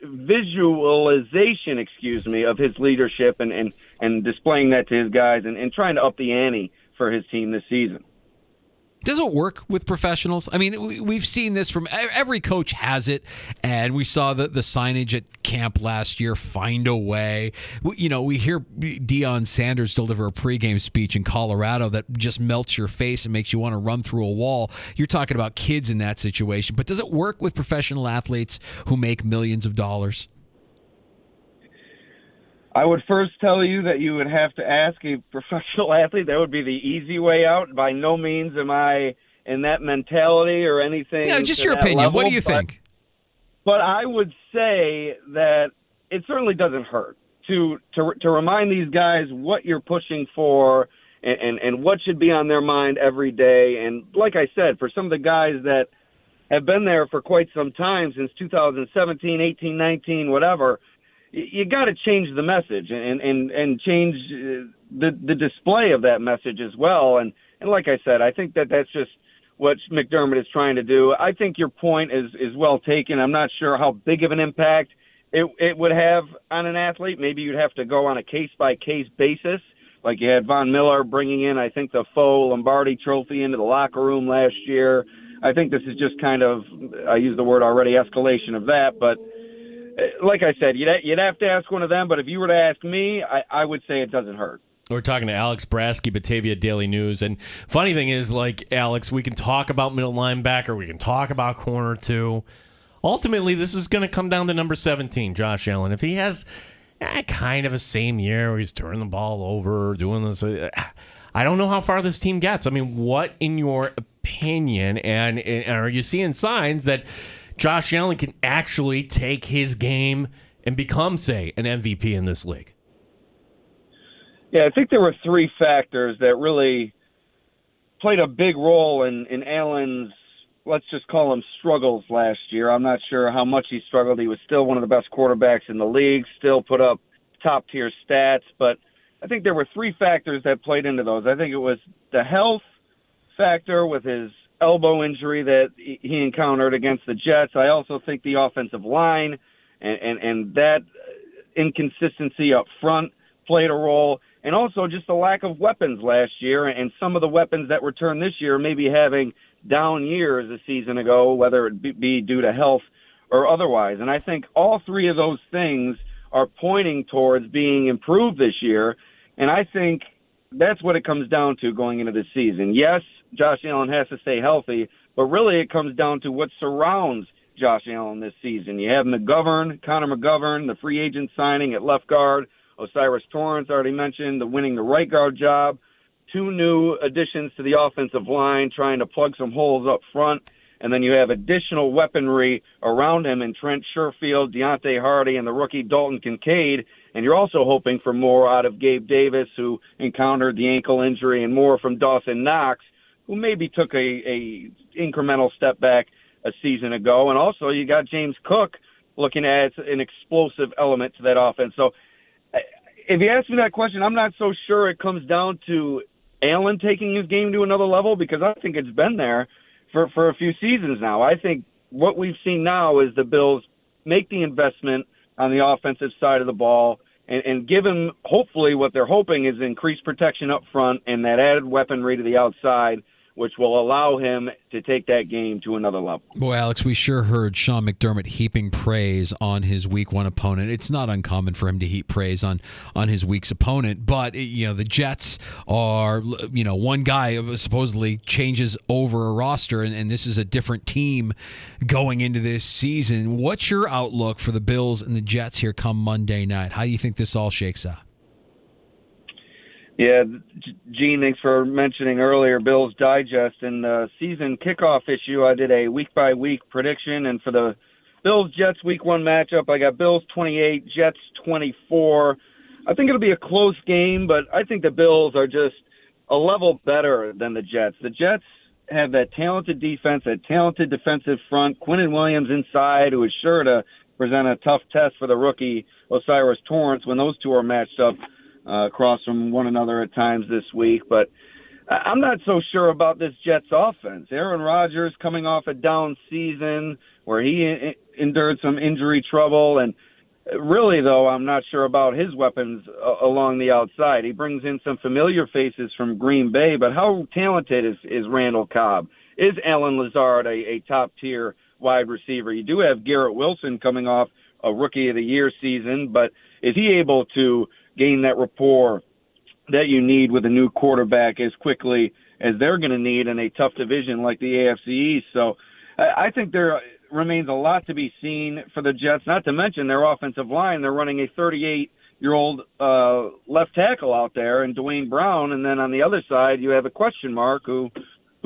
of his leadership and displaying that to his guys and trying to up the ante for his team this season. Does it work with professionals? I mean, we've seen this from every coach has it, and we saw the signage at camp last year, find a way. We hear Deion Sanders deliver a pregame speech in Colorado that just melts your face and makes you want to run through a wall. You're talking about kids in that situation, but does it work with professional athletes who make millions of dollars? I would first tell you that you would have to ask a professional athlete. That would be the easy way out. By no means am I in that mentality or anything. Yeah, just your opinion. Level, what do you think? But I would say that it certainly doesn't hurt to remind these guys what you're pushing for and what should be on their mind every day. And like I said, for some of the guys that have been there for quite some time, since 2017, 18, 19, whatever, you got to change the message and change the display of that message as well. And like I said, I think that's just what McDermott is trying to do. I think your point is well taken. I'm not sure how big of an impact it would have on an athlete. Maybe you'd have to go on a case-by-case basis, like you had Von Miller bringing in, I think, the faux Lombardi trophy into the locker room last year. I think this is just kind of, I used the word already, escalation of that. But like I said, you'd have to ask one of them. But if you were to ask me, I would say it doesn't hurt. We're talking to Alex Brasky, Batavia Daily News. And funny thing is, like, Alex, we can talk about middle linebacker. We can talk about corner too. Ultimately, this is going to come down to number 17, Josh Allen. If he has kind of a same year where he's turning the ball over, doing this, I don't know how far this team gets. I mean, what, in your opinion, and are you seeing signs that Josh Allen can actually take his game and become, say, an MVP in this league? Yeah, I think there were three factors that really played a big role in Allen's, let's just call them struggles last year. I'm not sure how much he struggled. He was still one of the best quarterbacks in the league, still put up top-tier stats. But I think there were three factors that played into those. I think it was the health factor with his elbow injury that he encountered against the Jets. I also think the offensive line and that inconsistency up front played a role. And also just the lack of weapons last year, and some of the weapons that returned this year maybe having down years a season ago, whether it be due to health or otherwise. And I think all three of those things are pointing towards being improved this year. And I think that's what it comes down to going into this season. Yes, Josh Allen has to stay healthy, but really it comes down to what surrounds Josh Allen this season. You have Connor McGovern, the free agent signing at left guard, Osiris Torrance, already mentioned, winning the right guard job, two new additions to the offensive line, trying to plug some holes up front, and then you have additional weaponry around him in Trent Sherfield, Deontay Hardy, and the rookie Dalton Kincaid, and you're also hoping for more out of Gabe Davis, who encountered the ankle injury, and more from Dawson Knox, who maybe took a incremental step back a season ago, and also you got James Cook looking at an explosive element to that offense. So if you ask me that question, I'm not so sure it comes down to Allen taking his game to another level, because I think it's been there for a few seasons now. I think what we've seen now is the Bills make the investment on the offensive side of the ball and give him, hopefully, what they're hoping is increased protection up front and that added weaponry to the outside, which will allow him to take that game to another level. Boy, Alex, we sure heard Sean McDermott heaping praise on his Week 1 opponent. It's not uncommon for him to heap praise on his week's opponent, but the Jets are, one guy supposedly changes over a roster, and this is a different team going into this season. What's your outlook for the Bills and the Jets here come Monday night? How do you think this all shakes out? Yeah, Gene, thanks for mentioning earlier Bills Digest. And the season kickoff issue, I did a week-by-week prediction. And for the Bills-Jets Week 1 matchup, I got Bills 28, Jets 24. I think it'll be a close game, but I think the Bills are just a level better than the Jets. The Jets have that talented defense, that talented defensive front. Quinnen Williams inside, who is sure to present a tough test for the rookie Osiris Torrance when those two are matched up across from one another at times this week. But I'm not so sure about this Jets offense. Aaron Rodgers coming off a down season where he endured some injury trouble. And really, though, I'm not sure about his weapons along the outside. He brings in some familiar faces from Green Bay, but how talented is Randall Cobb? Is Alan Lazard a top-tier wide receiver? You do have Garrett Wilson coming off a Rookie of the Year season, but is he able to gain that rapport that you need with a new quarterback as quickly as they're going to need in a tough division like the AFC East? So I think there remains a lot to be seen for the Jets, not to mention their offensive line. They're running a 38-year-old left tackle out there in Dwayne Brown, and then on the other side you have a question mark who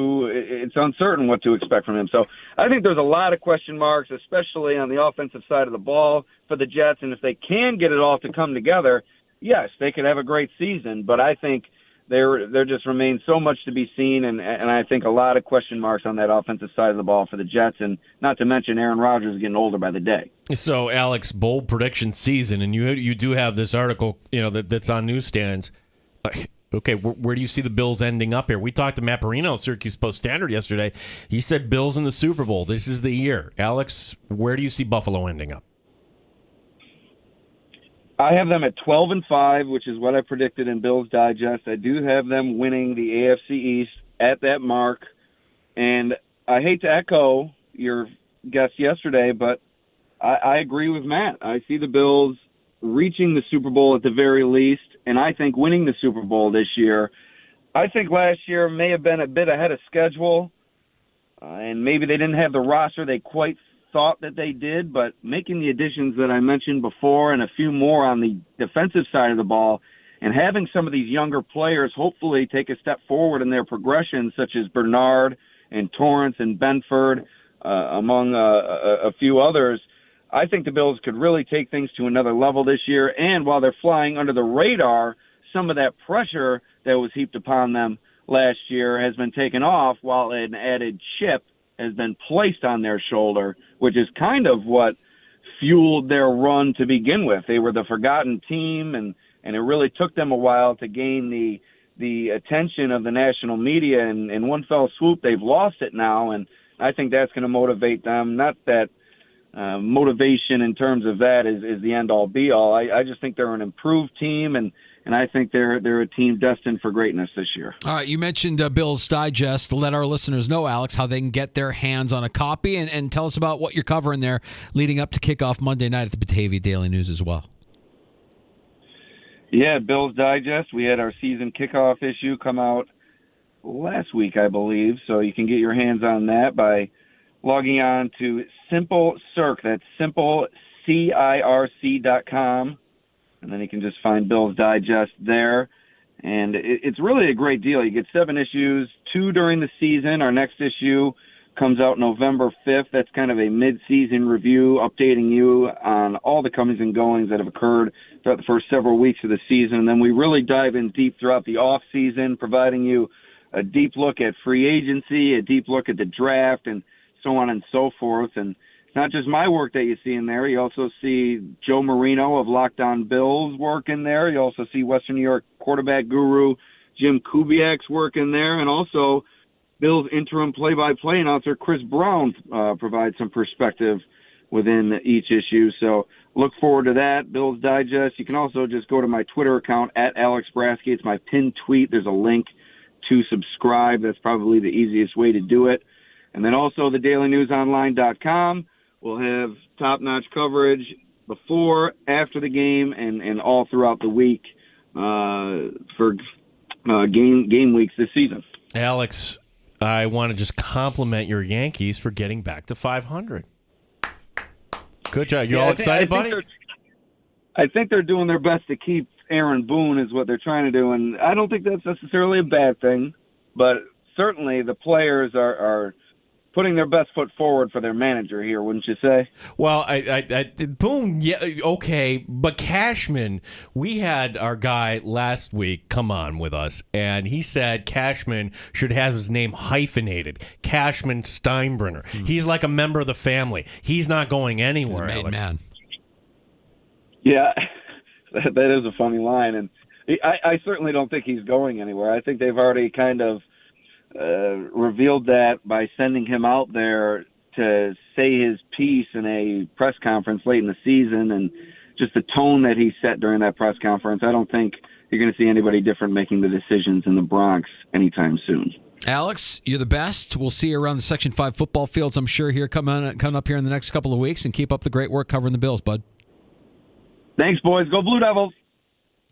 who it's uncertain what to expect from him. So I think there's a lot of question marks, especially on the offensive side of the ball for the Jets. And if they can get it all to come together, yes, they could have a great season. But I think there just remains so much to be seen, and I think a lot of question marks on that offensive side of the ball for the Jets, and not to mention Aaron Rodgers is getting older by the day. So, Alex, bold prediction season, and you do have this article, that's on newsstands. Okay, where do you see the Bills ending up here? We talked to Matt Perino, Syracuse Post-Standard, yesterday. He said Bills in the Super Bowl. This is the year. Alex, where do you see Buffalo ending up? I have them at 12-5, which is what I predicted in Bills Digest. I do have them winning the AFC East at that mark. And I hate to echo your guest yesterday, but I agree with Matt. I see the Bills reaching the Super Bowl at the very least, and I think winning the Super Bowl this year. I think last year may have been a bit ahead of schedule, and maybe they didn't have the roster they quite thought that they did, but making the additions that I mentioned before and a few more on the defensive side of the ball, and having some of these younger players hopefully take a step forward in their progression, such as Bernard and Torrance and Benford, among a few others, I think the Bills could really take things to another level this year. And while they're flying under the radar, some of that pressure that was heaped upon them last year has been taken off, while an added chip has been placed on their shoulder, which is kind of what fueled their run to begin with. They were the forgotten team, and it really took them a while to gain the attention of the national media. And in one fell swoop, they've lost it now, and I think that's going to motivate them. Not that motivation in terms of that is the end-all, be-all. I just think they're an improved team, and I think they're a team destined for greatness this year. All right, you mentioned Bill's Digest. Let our listeners know, Alex, how they can get their hands on a copy, and tell us about what you're covering there leading up to kickoff Monday night at the Batavia Daily News as well. Yeah, Bill's Digest. We had our season kickoff issue come out last week, I believe, so you can get your hands on that by logging on to Simple Circ. That's simplecirc.com. And then you can just find Bill's Digest there. And it's really a great deal. You get 7 issues, 2 during the season. Our next issue comes out November 5th. That's kind of a mid-season review, updating you on all the comings and goings that have occurred throughout the first several weeks of the season. And then we really dive in deep throughout the off-season, providing you a deep look at free agency, a deep look at the draft, and so on and so forth. And it's not just my work that you see in there. You also see Joe Marino of Locked On Bills work in there. You also see Western New York quarterback guru Jim Kubiak's work in there. And also Bills interim play-by-play announcer Chris Brown provides some perspective within each issue. So look forward to that, Bills Digest. You can also just go to my Twitter account, @AlexBrasky. It's my pinned tweet. There's a link to subscribe. That's probably the easiest way to do it. And then also the dailynewsonline.com will have top-notch coverage before, after the game, and all throughout the week for game weeks this season. Alex, I want to just compliment your Yankees for getting back to 500. Good job. You all excited, buddy? I think they're doing their best to keep Aaron Boone is what they're trying to do, and I don't think that's necessarily a bad thing, but certainly the players are putting their best foot forward for their manager here, wouldn't you say? Well, Boone, yeah, okay, but Cashman, we had our guy last week come on with us, and he said Cashman should have his name hyphenated, Cashman Steinbrenner. He's like a member of the family. He's not going anywhere, Alex. Man. Yeah, that is a funny line, and I certainly don't think he's going anywhere. I think they've already kind of revealed that by sending him out there to say his piece in a press conference late in the season, and just the tone that he set during that press conference. I don't think you're going to see anybody different making the decisions in the Bronx anytime soon. Alex, you're the best. We'll see you around the Section 5 football fields, I'm sure, here coming up here in the next couple of weeks, and keep up the great work covering the Bills, bud. Thanks, boys. Go Blue Devils.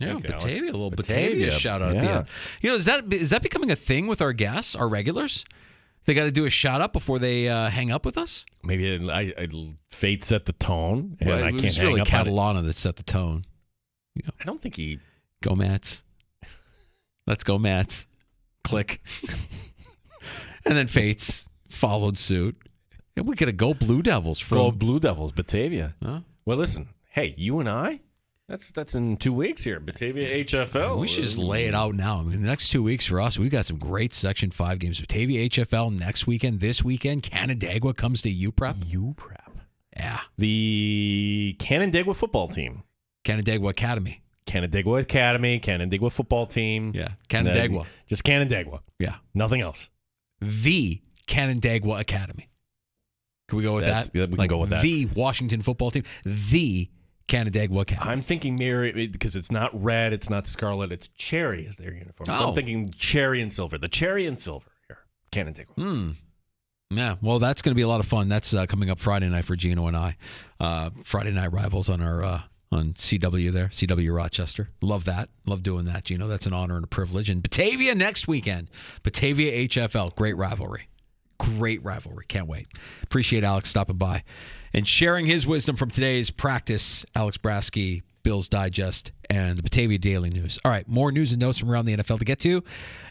Yeah, Thank you, Batavia, Alex. a little Batavia. Batavia shout out at the end. You know, is that becoming a thing with our guests, our regulars? They got to do a shout out before they hang up with us. Maybe fate set the tone, and well, I can't it's hang really up Catalana that set the tone. You know, I don't think he. Go Mats. Let's go Mats. Click. And then Fates followed suit. And we got to go Blue Devils. Go Blue Devils, Batavia. Huh? Well, listen. Hey, you and I? That's in 2 weeks here. Batavia HFL. We should just lay it out now. I mean, the next 2 weeks for us, we've got some great Section 5 games. Batavia HFL next weekend. This weekend, Canandaigua comes to UPrep. UPrep. Yeah. The Canandaigua football team. Canandaigua Academy. Canandaigua Academy, Canandaigua football team. Yeah. Canandaigua. Just Canandaigua. Yeah. Nothing else. The Canandaigua Academy. Can we go with that? Yeah, we can go with that. The Washington football team. The Canandaigua Academy. I'm thinking because it's not red, it's not scarlet, it's cherry is their uniform. So Oh. I'm thinking cherry and silver. The cherry and silver here. Canandaigua. Yeah, well, that's going to be a lot of fun. That's coming up Friday night for Gino and I. Friday night rivals on our on CW there, CW Rochester. Love that. Love doing that, Gino. That's an honor and a privilege. And Batavia next weekend. Batavia HFL. Great rivalry. Great rivalry. Can't wait. Appreciate Alex stopping by and sharing his wisdom from today's practice. Alex Brasky, Bills Digest, and the Batavia Daily News. All right, more news and notes from around the NFL to get to.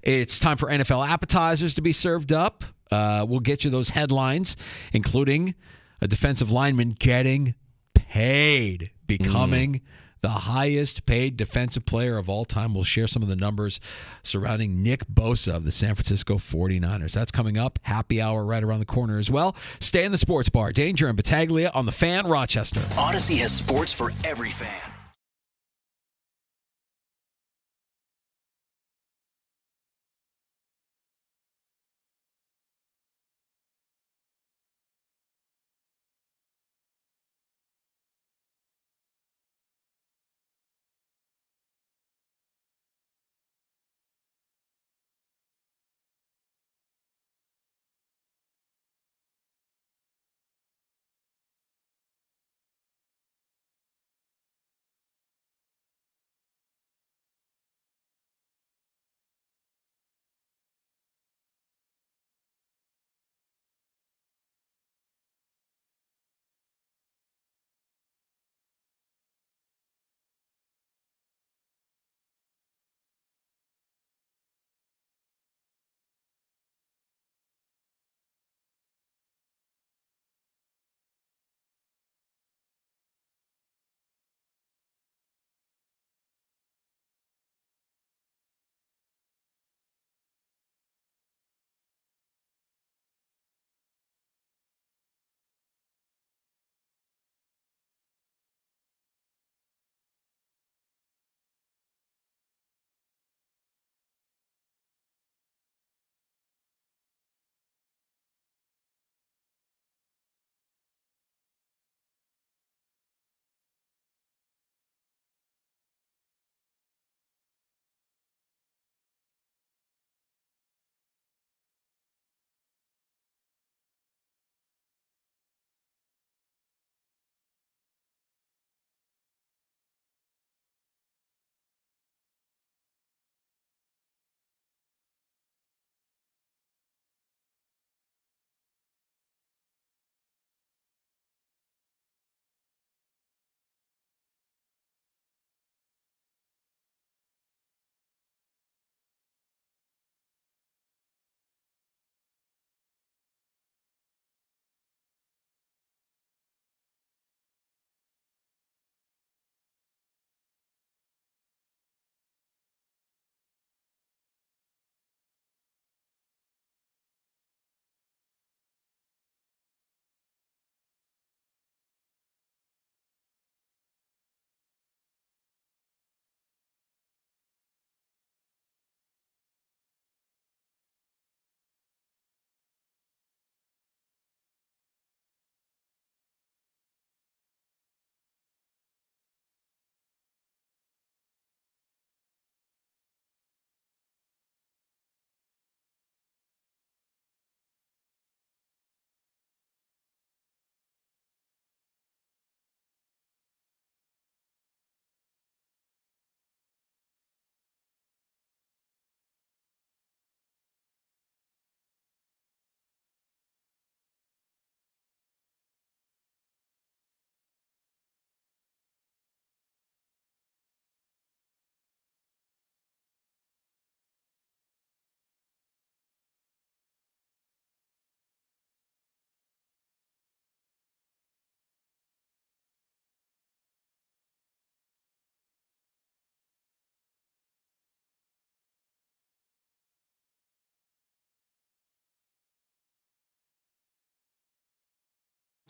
It's time for NFL appetizers to be served up. We'll get you those headlines, including a defensive lineman getting paid, becoming the highest paid defensive player of all time. We'll share some of the numbers surrounding Nick Bosa of the San Francisco 49ers. That's coming up. Happy hour right around the corner as well. Stay in the sports bar. Danger and Battaglia on the Fan, Rochester. Odyssey has sports for every fan.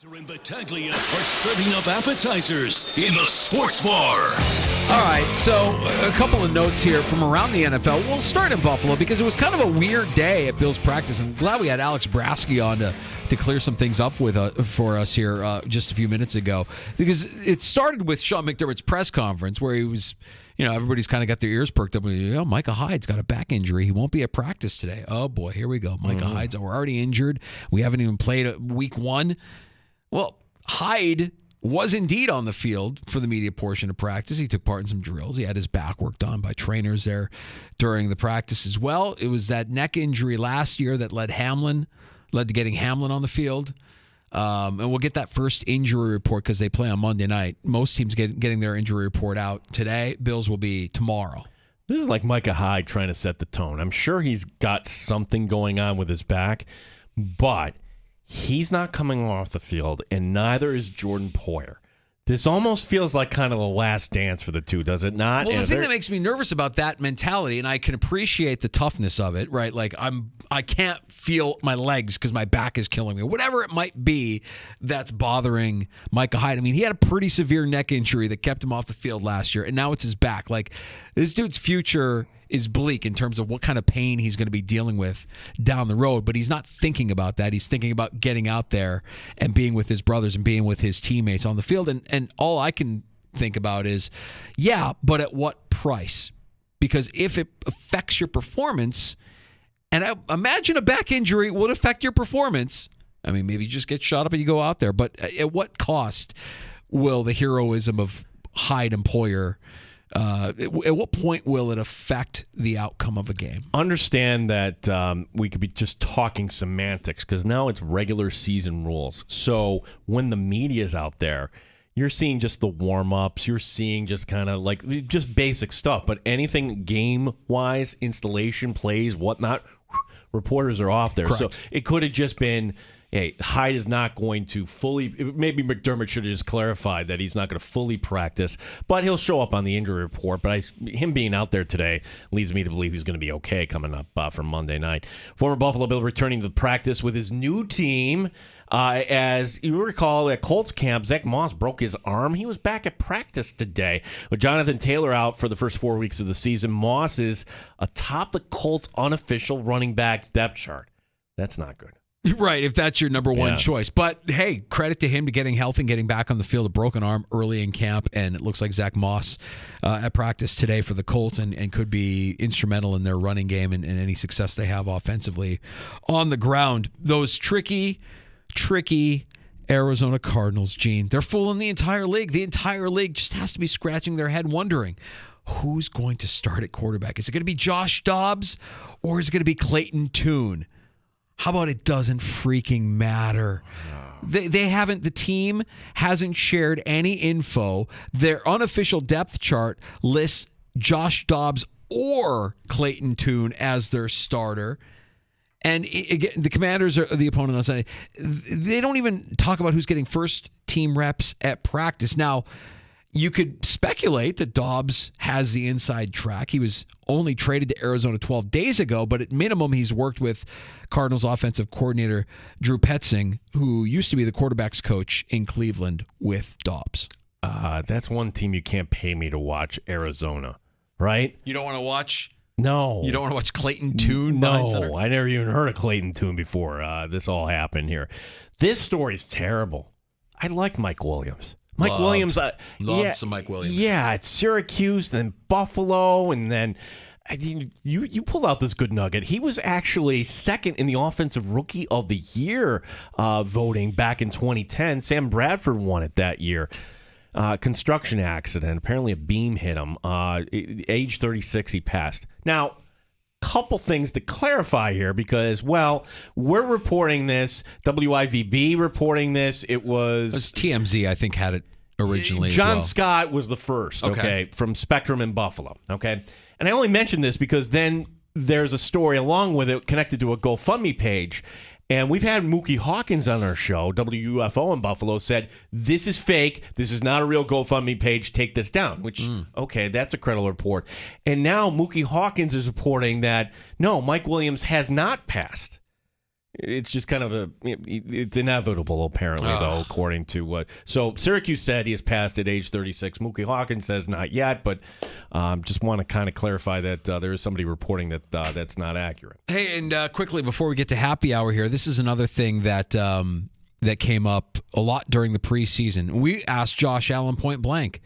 And Battaglia are serving up appetizers in the sports bar. All right, so a couple of notes here from around the NFL. We'll start in Buffalo because it was kind of a weird day at Bills practice. I'm glad we had Alex Brasky on to clear some things up with for us here just a few minutes ago, because it started with Sean McDermott's press conference where he was, everybody's kind of got their ears perked up. Micah Hyde's got a back injury. He won't be at practice today. Oh, boy, here we go. Micah Hyde's, we're already injured. We haven't even played week 1. Well, Hyde was indeed on the field for the media portion of practice. He took part in some drills. He had his back worked on by trainers there during the practice as well. It was that neck injury last year that led to getting Hamlin on the field. And we'll get that first injury report because they play on Monday night. Most teams getting their injury report out today. Bills will be tomorrow. This is like Micah Hyde trying to set the tone. I'm sure he's got something going on with his back, but he's not coming off the field, and neither is Jordan Poyer. This almost feels like kind of the last dance for the two, does it not? Well, the thing that makes me nervous about that mentality, and I can appreciate the toughness of it, right? Like I can't feel my legs because my back is killing me. Whatever it might be that's bothering Micah Hyde. I mean, he had a pretty severe neck injury that kept him off the field last year, and now it's his back. Like, this dude's future is bleak in terms of what kind of pain he's going to be dealing with down the road, but he's not thinking about that. He's thinking about getting out there and being with his brothers and being with his teammates on the field. And all I can think about is, yeah, but at what price? Because if it affects your performance, and I imagine a back injury would affect your performance. I mean, maybe you just get shot up and you go out there, but at what cost will the heroism of Hyde and Poyer at what point will it affect the outcome of a game? Understand that we could be just talking semantics because now it's regular season rules. So when the media's out there, you're seeing just the warm-ups. You're seeing just kind of like just basic stuff. But anything game-wise, installation, plays, whatnot, reporters are off there. Correct. So it could have just been, hey, Hyde is not going to fully, maybe McDermott should have just clarified that he's not going to fully practice, but he'll show up on the injury report. But him being out there today leads me to believe he's going to be okay coming up from Monday night. Former Buffalo Bill returning to practice with his new team. As you recall, at Colts camp, Zach Moss broke his arm. He was back at practice today. With Jonathan Taylor out for the first 4 weeks of the season, Moss is atop the Colts' unofficial running back depth chart. That's not good. Right, if that's your number one choice. But, hey, credit to him to getting healthy and getting back on the field. A broken arm early in camp, and it looks like Zach Moss at practice today for the Colts and could be instrumental in their running game and any success they have offensively on the ground. Those tricky Arizona Cardinals, Gene, they're fooling the entire league. The entire league just has to be scratching their head wondering, who's going to start at quarterback? Is it going to be Josh Dobbs or is it going to be Clayton Tune? How about it doesn't freaking matter? They haven't, the team hasn't shared any info. Their unofficial depth chart lists Josh Dobbs or Clayton Tune as their starter. And again, the Commanders are the opponent on Sunday. They don't even talk about who's getting first team reps at practice. Now, you could speculate that Dobbs has the inside track. He was only traded to Arizona 12 days ago, but at minimum, he's worked with Cardinals offensive coordinator Drew Petzing, who used to be the quarterback's coach in Cleveland with Dobbs. That's one team you can't pay me to watch, Arizona, right? You don't want to watch? No. You don't want to watch Clayton Tune? No, I never even heard of Clayton Tune before this all happened here. This story's terrible. I like Mike Williams. Mike Williams. Loved some Mike Williams. Yeah, it's Syracuse, then Buffalo, and then you pulled out this good nugget. He was actually second in the Offensive Rookie of the Year voting back in 2010. Sam Bradford won it that year. Construction accident. Apparently a beam hit him. Age 36, he passed. Now, couple things to clarify here because, well, we're reporting this. WIVB reporting this. It was TMZ, I think, had it originally. John Scott was the first, okay, from Spectrum in Buffalo, okay? And I only mention this because then there's a story along with it connected to a GoFundMe page. And we've had Mookie Hawkins on our show, WUFO in Buffalo, said, this is fake. This is not a real GoFundMe page. Take this down, which, okay, that's a credible report. And now Mookie Hawkins is reporting that, no, Mike Williams has not passed. It's just kind of it's inevitable, apparently, though, according to what. So Syracuse said he has passed at age 36. Mookie Hawkins says not yet, but just want to kind of clarify that there is somebody reporting that that's not accurate. Hey, and quickly before we get to happy hour here, this is another thing that that came up a lot during the preseason. We asked Josh Allen point blank,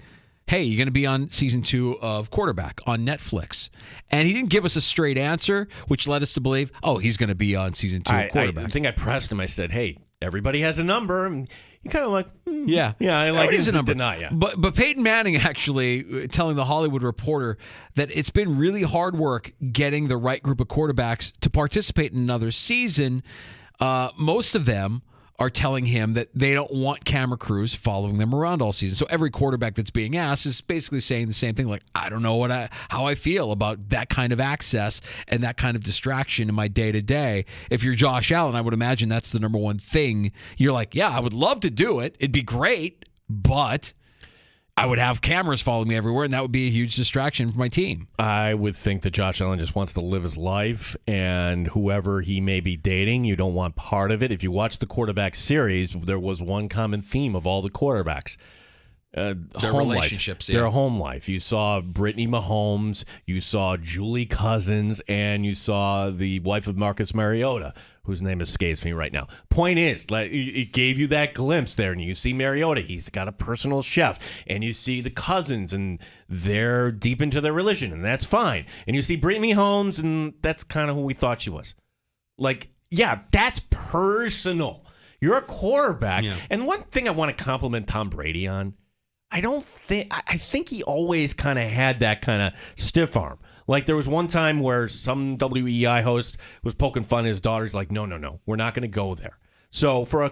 hey, you're going to be on season 2 of Quarterback on Netflix. And he didn't give us a straight answer, which led us to believe, he's going to be on season 2 of Quarterback. I think I pressed him. I said, hey, everybody has a number. And you kind of like, yeah, I like it. A number. Deny, yeah. But Peyton Manning actually telling the Hollywood Reporter that it's been really hard work getting the right group of quarterbacks to participate in another season. Most of them are telling him that they don't want camera crews following them around all season. So every quarterback that's being asked is basically saying the same thing, like, I don't know how I feel about that kind of access and that kind of distraction in my day-to-day. If you're Josh Allen, I would imagine that's the number one thing. You're like, yeah, I would love to do it. It'd be great, but I would have cameras following me everywhere, and that would be a huge distraction for my team. I would think that Josh Allen just wants to live his life, and whoever he may be dating, you don't want part of it. If you watch the quarterback series, there was one common theme of all the quarterbacks. Their relationships, their home life. You saw Brittany Mahomes, you saw Julie Cousins, and you saw the wife of Marcus Mariota, whose name escapes me right now. Point is, it gave you that glimpse there, and you see Mariota, he's got a personal chef, and you see the Cousins, and they're deep into their religion, and that's fine. And you see Brittany Mahomes, and that's kind of who we thought she was. Like, yeah, that's personal. You're a quarterback, and one thing I want to compliment Tom Brady on, I think he always kind of had that kind of stiff arm. Like there was one time where some WEI host was poking fun at his daughter. He's like, no, we're not going to go there. So for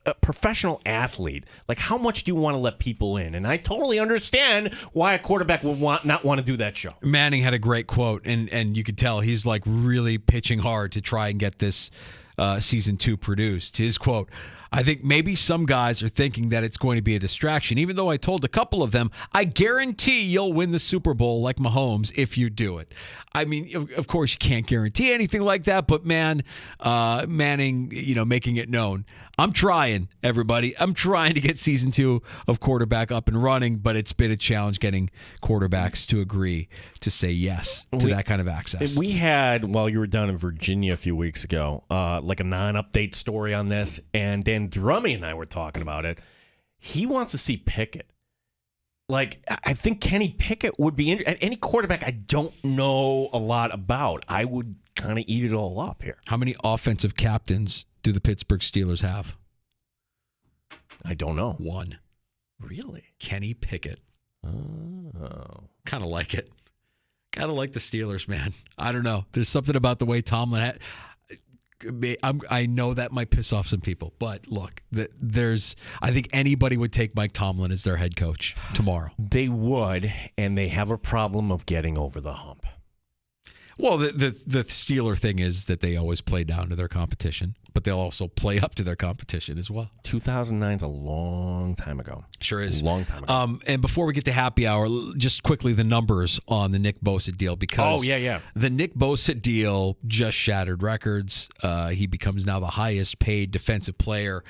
a professional athlete, like how much do you want to let people in? And I totally understand why a quarterback would not want to do that show. Manning had a great quote, and you could tell he's like really pitching hard to try and get this season 2 produced. His quote, I think maybe some guys are thinking that it's going to be a distraction, even though I told a couple of them, I guarantee you'll win the Super Bowl like Mahomes if you do it. I mean, of course, you can't guarantee anything like that, but Manning, making it known. I'm trying, everybody. I'm trying to get season 2 of Quarterback up and running, but it's been a challenge getting quarterbacks to agree to say yes to that kind of access. We had, while you were down in Virginia a few weeks ago, like a non-update story on this, and Dan Drummy and I were talking about it. He wants to see Pickett. Like, I think Kenny Pickett would be any quarterback I don't know a lot about. I would kind of eat it all up here. How many offensive captains do the Pittsburgh Steelers have? I don't know. 1. Really? Kenny Pickett. Oh. Kind of like it. Kind of like the Steelers, man. I don't know. There's something about the way Tomlin had. I know that might piss off some people, but look, I think anybody would take Mike Tomlin as their head coach tomorrow. They would, and they have a problem of getting over the hump. Well, the Steeler thing is that they always play down to their competition, but they'll also play up to their competition as well. 2009's a long time ago. Sure is. A long time ago. And before we get to happy hour, just quickly the numbers on the Nick Bosa deal, because the Nick Bosa deal just shattered records. He becomes now the highest paid defensive player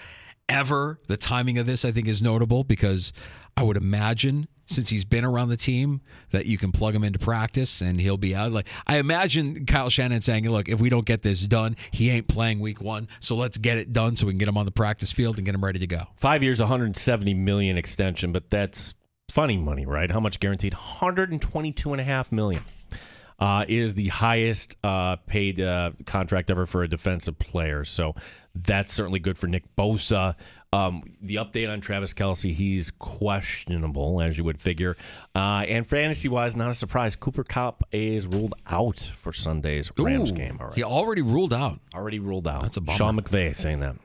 ever. The timing of this, I think, is notable because I would imagine, since he's been around the team, that you can plug him into practice and he'll be out. Like, I imagine Kyle Shanahan saying, look, if we don't get this done, he ain't playing week 1, so let's get it done so we can get him on the practice field and get him ready to go. 5 years, $170 million extension, but that's funny money, right? How much guaranteed? $122.5 million. Is the highest paid contract ever for a defensive player. So that's certainly good for Nick Bosa. The update on Travis Kelce, he's questionable, as you would figure. And fantasy-wise, not a surprise, Cooper Kupp is ruled out for Sunday's Rams game. He already ruled out. That's a bummer. Sean McVay saying that.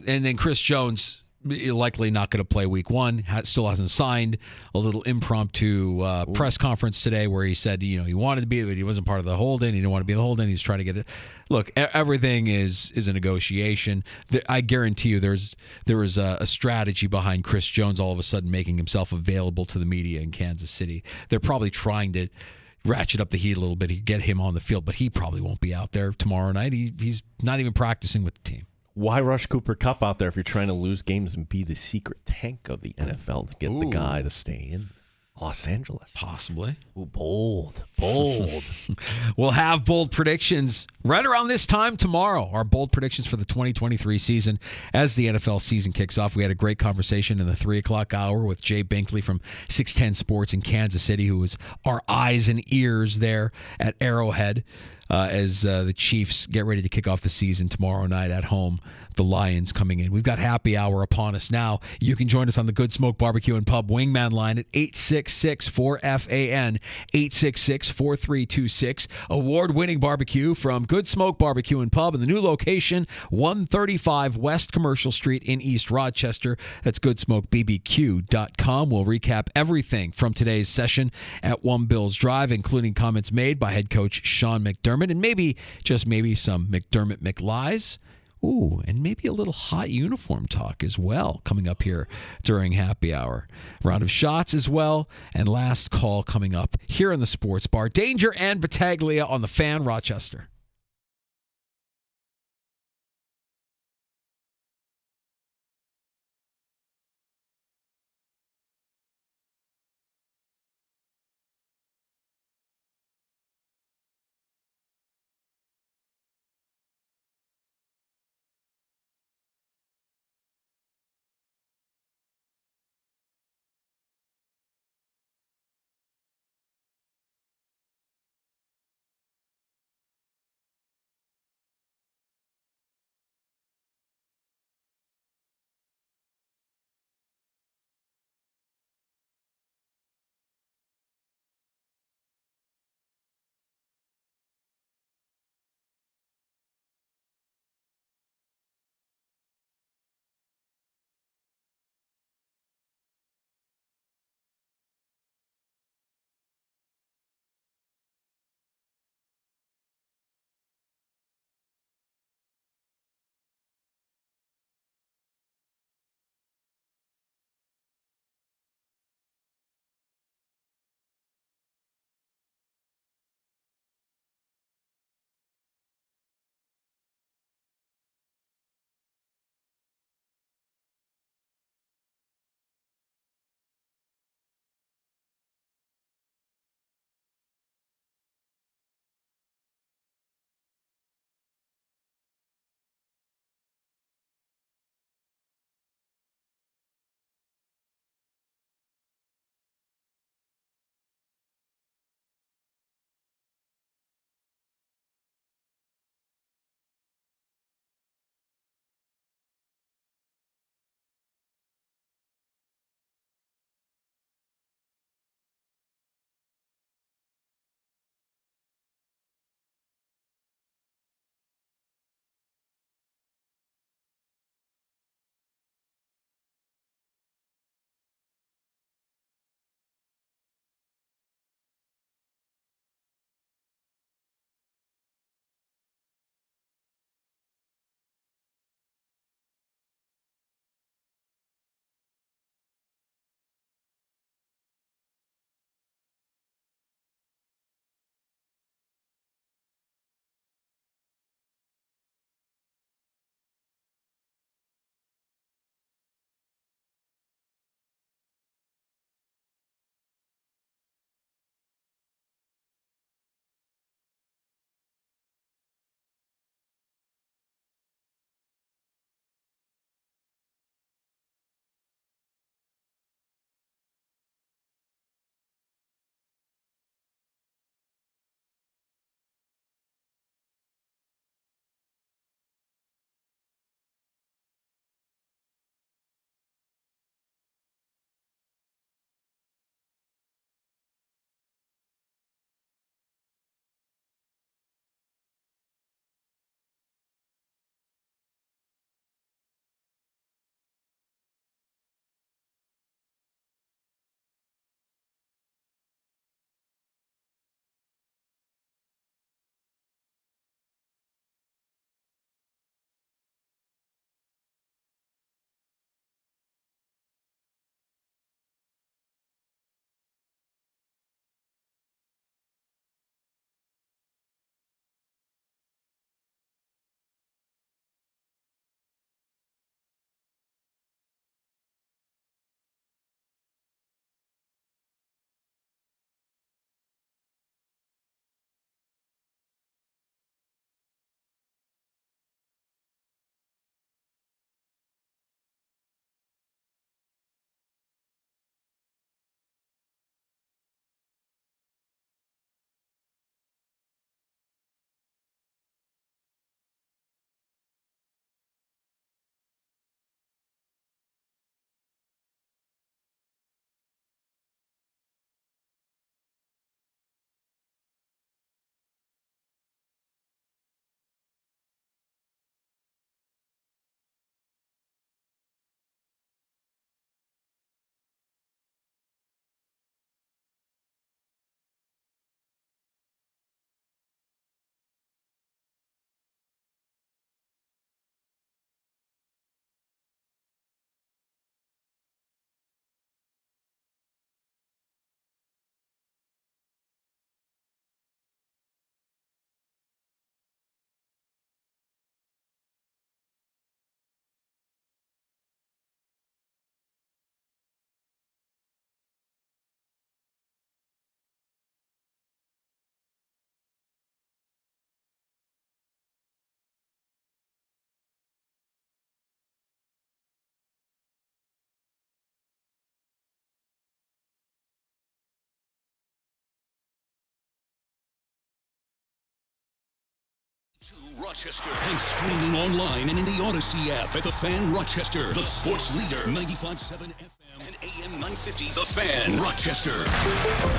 And then Chris Jones, likely not going to play week 1. Still hasn't signed. A little impromptu press conference today where he said, he wanted to be, but he wasn't part of the hold-in. He didn't want to be the hold-in. He's trying to get it. Look, everything is a negotiation. I guarantee you there was a strategy behind Chris Jones all of a sudden making himself available to the media in Kansas City. They're probably trying to ratchet up the heat a little bit, get him on the field, but he probably won't be out there tomorrow night. He's not even practicing with the team. Why rush Cooper Kupp out there if you're trying to lose games and be the secret tank of the NFL to get the guy to stay in Los Angeles? Possibly. Ooh, bold. We'll have bold predictions right around this time tomorrow. Our bold predictions for the 2023 season as the NFL season kicks off. We had a great conversation in the 3 o'clock hour with Jay Binkley from 610 Sports in Kansas City, who was our eyes and ears there at Arrowhead as the Chiefs get ready to kick off the season tomorrow night at home. The Lions coming in. We've got happy hour upon us now. You can join us on the Good Smoke Barbecue and Pub Wingman line at 866-4FAN, 866-4326. Award-winning barbecue from Good Smoke Barbecue and Pub in the new location, 135 West Commercial Street in East Rochester. That's goodsmokebbq.com. We'll recap everything from today's session at One Bills Drive, including comments made by head coach Sean McDermott and maybe, just maybe, some McDermott McLies. Ooh, and maybe a little hot uniform talk as well coming up here during happy hour. Round of shots as well, and last call coming up here in the Sports Bar. Danger and Battaglia on the Fan, Rochester. Rochester and streaming online and in the Odyssey app at The Fan Rochester, the sports leader, 95.7 FM and AM 950, The Fan Rochester.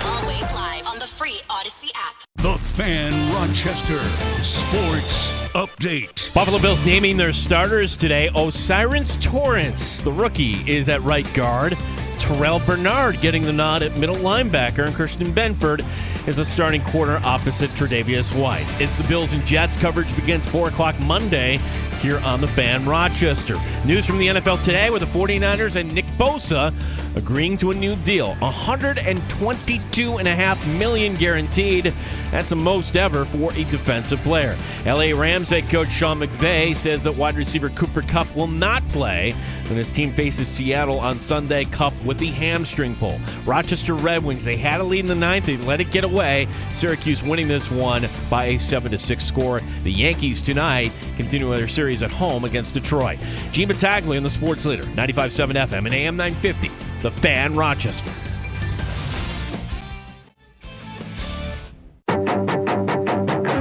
Always live on the free Odyssey app. The Fan Rochester Sports Update. Buffalo Bills naming their starters today. Osiris Torrance, the rookie, is at right guard. Terrell Bernard getting the nod at middle linebacker, and Christian Benford is the starting corner opposite Tre'Davious White. It's the Bills and Jets. Coverage begins 4 o'clock Monday here on The Fan Rochester. News from the NFL today with the 49ers and Nick Bosa agreeing to a new deal. $122.5 million guaranteed. That's the most ever for a defensive player. LA Rams head coach Sean McVay says that wide receiver Cooper Kupp will not play when his team faces Seattle on Sunday. Kupp with the hamstring pull. Rochester Red Wings, they had a lead in the ninth. They let it get away. Syracuse winning this one by a 7-6 score. The Yankees tonight continue their series at home against Detroit. Gene Battaglia in the sports leader, 95.7 FM and AM 950, The Fan Rochester.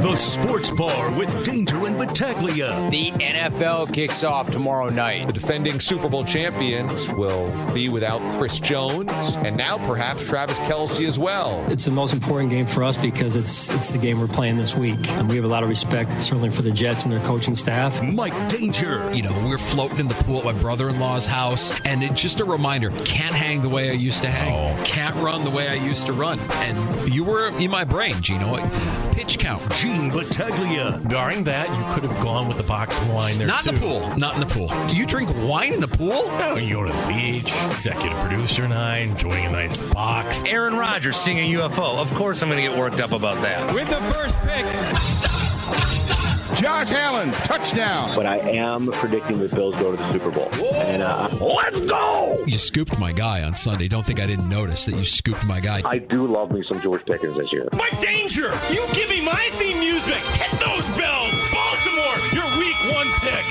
The Sports Bar with Danger and Battaglia. The NFL kicks off tomorrow night. The defending Super Bowl champions will be without Chris Jones, and now perhaps Travis Kelce as well. It's the most important game for us because it's the game we're playing this week. And we have a lot of respect, certainly for the Jets and their coaching staff. Mike Danger. You know, we're floating in the pool at my brother-in-law's house, and it's just a reminder, can't hang the way I used to hang. Can't run the way I used to run. And you were in my brain, Gino. Pitch count. Gene Battaglia. Barring that, you could have gone with a box of wine there, Not too. in the pool. Not in the pool. Do you drink wine in the pool? No, you go to the beach, executive producer and I, enjoying a nice box. Aaron Rodgers seeing a UFO. Of course I'm going to get worked up about that. With the first pick, Josh Allen, touchdown. But I am predicting the Bills go to the Super Bowl. And let's go! You scooped my guy on Sunday. Don't think I didn't notice that you scooped my guy. I do love me some George Pickens this year. Mike Danger, you give me my theme music. Hit those bells. Baltimore, your week 1 pick.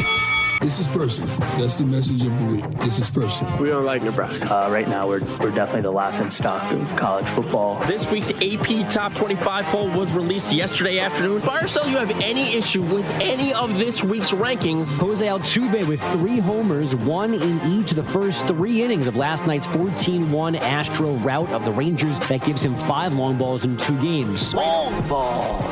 This is personal. That's the message of the week. This is personal. We don't like Nebraska. Right now, we're definitely the laughing stock of college football. This week's AP Top 25 poll was released yesterday afternoon. Buy or sell, you have any issue with any of this week's rankings? Jose Altuve with 3 homers, 1 in each of the first 3 innings of last night's 14-1 Astro rout of the Rangers. That gives him 5 long balls in 2 games. Long ball.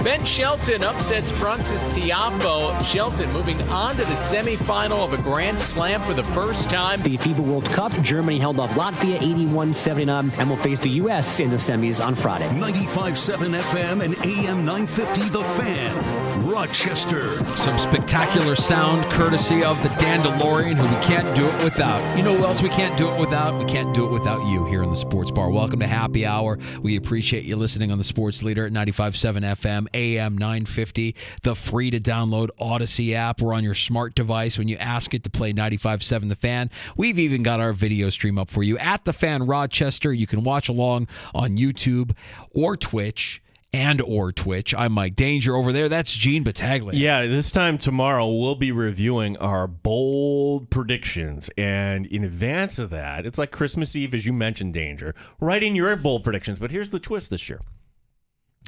Ben Shelton upsets Francis Tiafoe. Shelton moving on to the semifinal of a Grand Slam for the first time. The FIBA World Cup, Germany held off Latvia 81-79 and will face the U.S. in the semis on Friday. 95.7 FM and AM 950, The Fan, Rochester. Some spectacular sound courtesy of the Dandelion, who we can't do it without. You know who else we can't do it without? We can't do it without you here in the Sports Bar. Welcome to Happy Hour. We appreciate you listening on the Sports Leader at 95.7 FM, AM 950, the free-to-download Odyssey app. We're on your smart device when you ask it to play 95.7 The Fan. We've even got our video stream up for you at The Fan Rochester. You can watch along on YouTube or Twitch. I'm Mike Danger over there. That's Gene Battaglia. Yeah, this time tomorrow we'll be reviewing our bold predictions. And in advance of that, it's like Christmas Eve, as you mentioned, Danger. Write in your bold predictions. But here's the twist this year.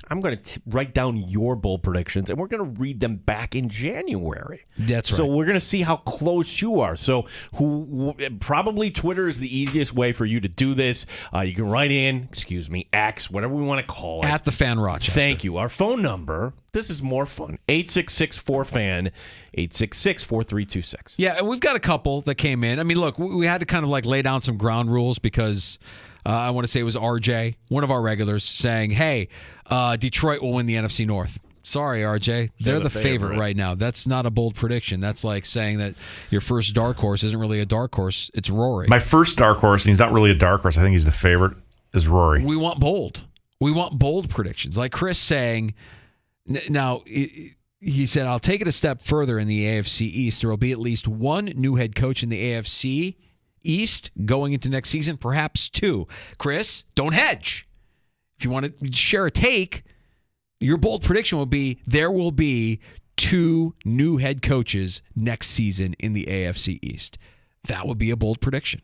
I'm going to write down your bold predictions, and we're going to read them back in January. That's right. So we're going to see how close you are. So probably Twitter is the easiest way for you to do this. You can write in, X, whatever we want to call it. At the Fan Rochester. Thank you. Our phone number, this is more fun, 866-4FAN, 866-4326. Yeah, and we've got a couple that came in. I mean, look, we had to kind of like lay down some ground rules because I want to say it was RJ, one of our regulars, saying, hey, Detroit will win the NFC North. Sorry, RJ. They're the favorite right now. That's not a bold prediction. That's like saying that your first dark horse isn't really a dark horse. It's Rory. My first dark horse, and he's not really a dark horse, I think he's the favorite, is Rory. We want bold. We want bold predictions. Like Chris saying, now, he said, I'll take it a step further in the AFC East. There will be at least one new head coach in the AFC East going into next season, perhaps 2. Chris, don't hedge. If you want to share a take, your bold prediction will be there will be 2 new head coaches next season in the AFC East. That would be a bold prediction.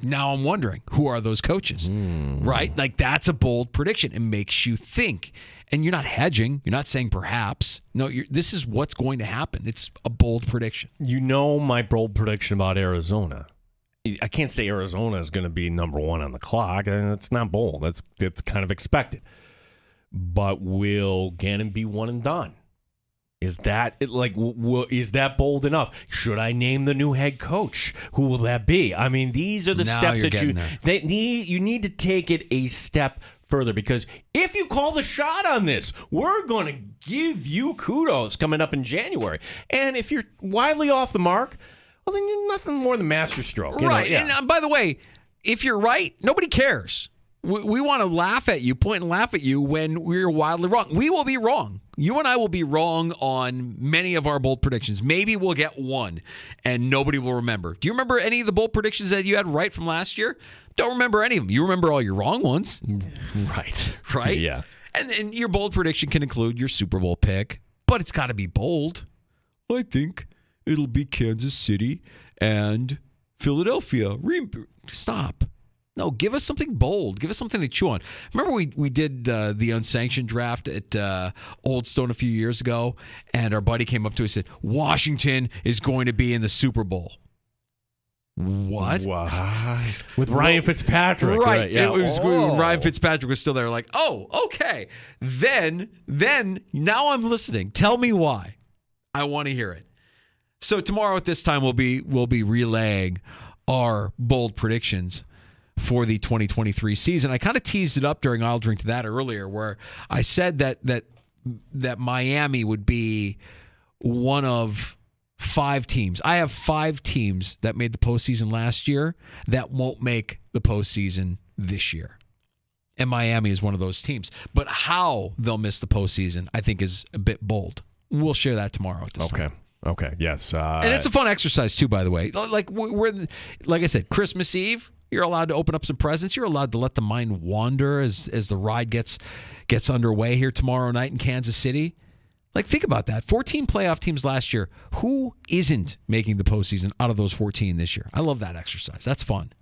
Now I'm wondering, who are those coaches? Right? Like, that's a bold prediction. It makes you think. And you're not hedging. You're not saying perhaps. No, this is what's going to happen. It's a bold prediction. You know my bold prediction about Arizona. I can't say Arizona is going to be number one on the clock. And it's not bold. That's kind of expected. But will Gannon be one and done? Is that is that bold enough? Should I name the new head coach? Who will that be? I mean, these are the steps that you need to take it a step further, because if you call the shot on this, we're going to give you kudos coming up in January. And if you're widely off the mark, well, then you're nothing more than masterstroke. Right. And by the way, if you're right, nobody cares. We want to laugh at you, point and laugh at you when we're wildly wrong. We will be wrong. You and I will be wrong on many of our bold predictions. Maybe we'll get one and nobody will remember. Do you remember any of the bold predictions that you had right from last year? Don't remember any of them. You remember all your wrong ones. Right? Yeah. And your bold prediction can include your Super Bowl pick, but it's got to be bold. I think it'll be Kansas City and Philadelphia. Stop. No, give us something bold. Give us something to chew on. Remember we did the unsanctioned draft at Old Stone a few years ago, and our buddy came up to us and said, Washington is going to be in the Super Bowl. What? With Ryan Fitzpatrick. Right. Yeah. It was when Ryan Fitzpatrick was still there. Like, oh, okay. Then now I'm listening. Tell me why. I want to hear it. So tomorrow at this time we'll be relaying our bold predictions for the 2023 season. I kind of teased it up during I'll Drink to That earlier, where I said that Miami would be one of 5 teams. I have 5 teams that made the postseason last year that won't make the postseason this year. And Miami is one of those teams. But how they'll miss the postseason, I think, is a bit bold. We'll share that tomorrow at this time. Okay. Yes. And it's a fun exercise, too, by the way. Like I said, Christmas Eve, you're allowed to open up some presents. You're allowed to let the mind wander as the ride gets underway here tomorrow night in Kansas City. Like, think about that. 14 playoff teams last year. Who isn't making the postseason out of those 14 this year? I love that exercise. That's fun.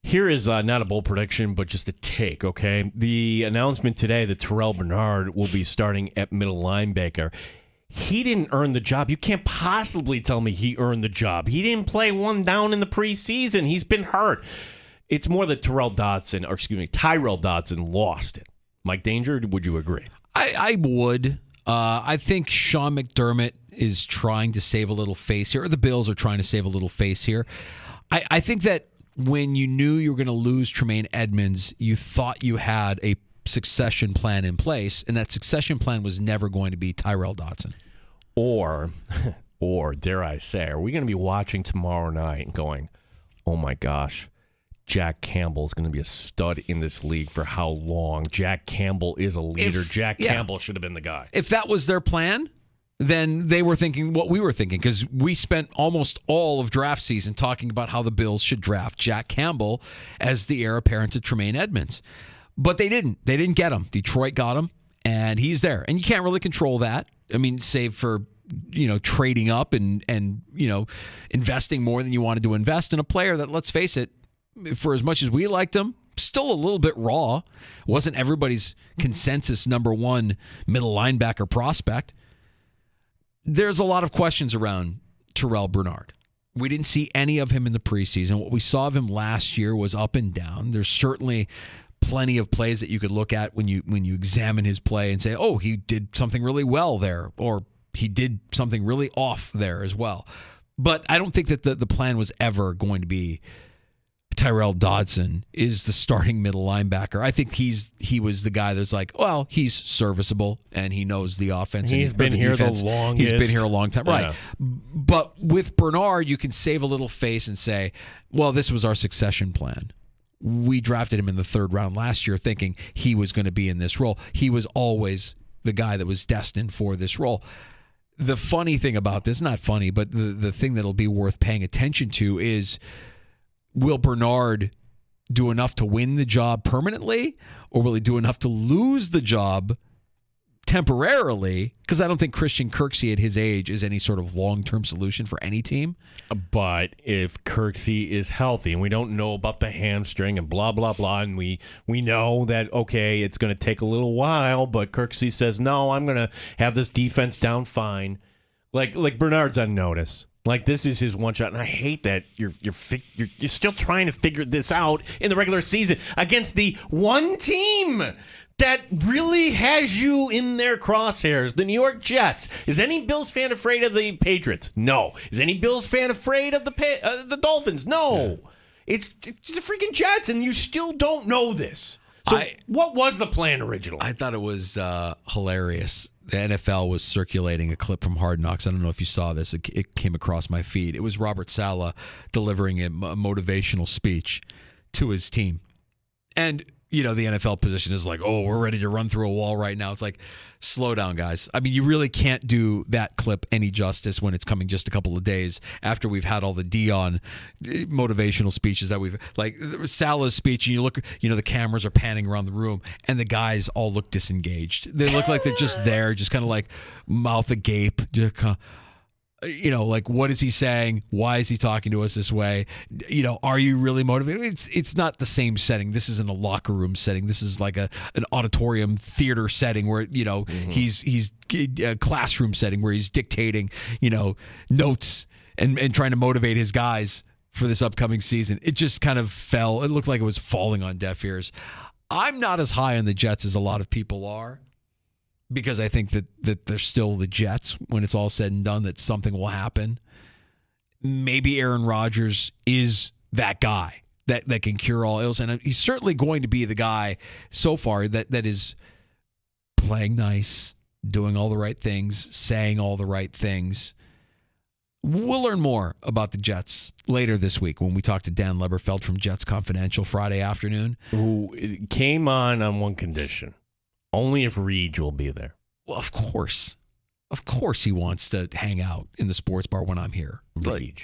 Here is not a bold prediction, but just a take, okay? The announcement today that Terrell Bernard will be starting at middle linebacker. He didn't earn the job. You can't possibly tell me he earned the job. He didn't play one down in the preseason. He's been hurt. It's more that Tyrel Dodson lost it. Mike Danger, would you agree? I would. I think Sean McDermott is trying to save a little face here, or the Bills are trying to save a little face here. I think that when you knew you were going to lose Tremaine Edmonds, you thought you had a succession plan in place, and that succession plan was never going to be Tyrel Dodson. Or dare I say, are we going to be watching tomorrow night and going, oh my gosh, Jack Campbell is going to be a stud in this league for how long? Jack Campbell is a leader. Campbell should have been the guy. If that was their plan, then they were thinking what we were thinking, because we spent almost all of draft season talking about how the Bills should draft Jack Campbell as the heir apparent to Tremaine Edmonds. But they didn't. They didn't get him. Detroit got him, and he's there. And you can't really control that. I mean, save for, trading up and investing more than you wanted to invest in a player that, let's face it, for as much as we liked him, still a little bit raw. Wasn't everybody's consensus number one middle linebacker prospect. There's a lot of questions around Terrell Bernard. We didn't see any of him in the preseason. What we saw of him last year was up and down. There's certainly plenty of plays that you could look at when you examine his play and say, oh, he did something really well there, or he did something really off there as well. But I don't think that the plan was ever going to be Tyrel Dodson is the starting middle linebacker. I think he was the guy that's like, well, he's serviceable and he knows the offense. He's been here the longest. He's been here a long time. Yeah. Right. But with Bernard, you can save a little face and say, well, this was our succession plan. We drafted him in the 3rd round last year thinking he was going to be in this role. He was always the guy that was destined for this role. The funny thing about this, not funny, but the thing that'll be worth paying attention to is, will Bernard do enough to win the job permanently, or will he do enough to lose the job temporarily, because I don't think Christian Kirksey at his age is any sort of long-term solution for any team. But if Kirksey is healthy, and we don't know about the hamstring and blah, blah, blah, and we know that, okay, it's going to take a little while, but Kirksey says, no, I'm going to have this defense down fine. Like Bernard's on notice. Like, this is his one shot, and I hate that you're still trying to figure this out in the regular season against the one team that really has you in their crosshairs, the New York Jets. Is any Bills fan afraid of the Patriots? No. Is any Bills fan afraid of the Dolphins? No. Yeah. It's the freaking Jets, and you still don't know this. So what was the plan originally? I thought it was hilarious. The NFL was circulating a clip from Hard Knocks. I don't know if you saw this. It came across my feed. It was Robert Saleh delivering a motivational speech to his team. And, the NFL position is like, oh, we're ready to run through a wall right now. It's like, slow down, guys. I mean, you really can't do that clip any justice when it's coming just a couple of days after we've had all the Dion motivational speeches that we've, like Saleh's speech, and you look, the cameras are panning around the room, and the guys all look disengaged. They look like they're just there, just kind of like mouth agape, just kind of, like, what is he saying? Why is he talking to us this way? Are you really motivated? It's not the same setting. This isn't a locker room setting. This is like an auditorium theater setting where, he's a classroom setting where he's dictating, notes and trying to motivate his guys for this upcoming season. It just kind of fell. It looked like it was falling on deaf ears. I'm not as high on the Jets as a lot of people are, because I think that they're still the Jets when it's all said and done, that something will happen. Maybe Aaron Rodgers is that guy that can cure all ills. And he's certainly going to be the guy so far that is playing nice, doing all the right things, saying all the right things. We'll learn more about the Jets later this week when we talk to Dan Leberfeld from Jets Confidential Friday afternoon. Who came on one condition. Only if Reed will be there. Well, of course. Of course he wants to hang out in the sports bar when I'm here. Reed.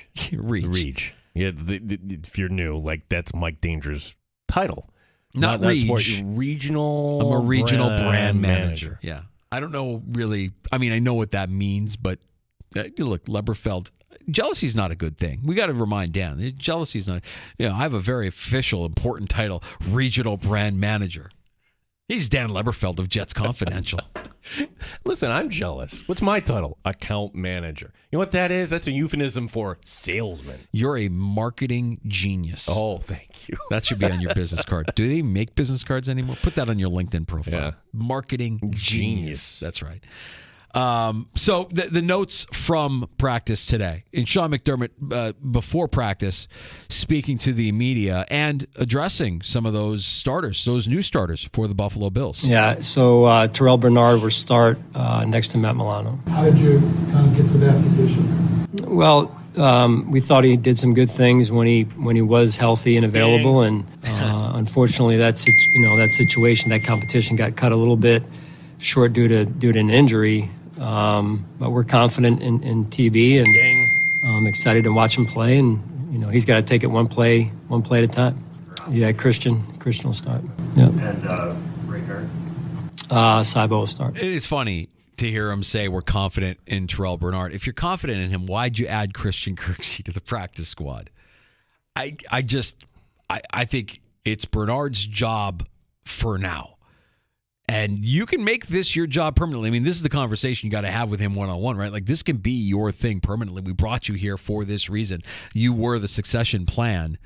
Yeah, if you're new, that's Mike Danger's title. Not Reed. Regional. I'm a regional brand manager. Yeah. I don't know really. I mean, I know what that means, but look, Leberfeld, jealousy is not a good thing. We got to remind Dan. Jealousy is not. I have a very official, important title, regional brand manager. He's Dan Leberfeld of Jets Confidential. Listen, I'm jealous. What's my title? Account manager. You know what that is? That's a euphemism for salesman. You're a marketing genius. Oh, thank you. That should be on your business card. Do they make business cards anymore? Put that on your LinkedIn profile. Yeah. Marketing genius. That's right. So the notes from practice today, and Sean McDermott before practice speaking to the media and addressing some of those new starters for the Buffalo Bills. Yeah, so Terrell Bernard will start next to Matt Milano. How did you kind of get to that position? Well, we thought he did some good things when he was healthy and available, and unfortunately that situation, that competition got cut a little bit short due to an injury. But we're confident in TB, and I'm excited to watch him play. And he's got to take it one play at a time. Yeah, Christian will start. Yeah. And Ray Guard. Saibo will start. It is funny to hear him say we're confident in Terrell Bernard. If you're confident in him, why'd you add Christian Kirksey to the practice squad? I think it's Bernard's job for now. And you can make this your job permanently. I mean, this is the conversation you got to have with him one-on-one, right? Like, this can be your thing permanently. We brought you here for this reason. You were the succession plan.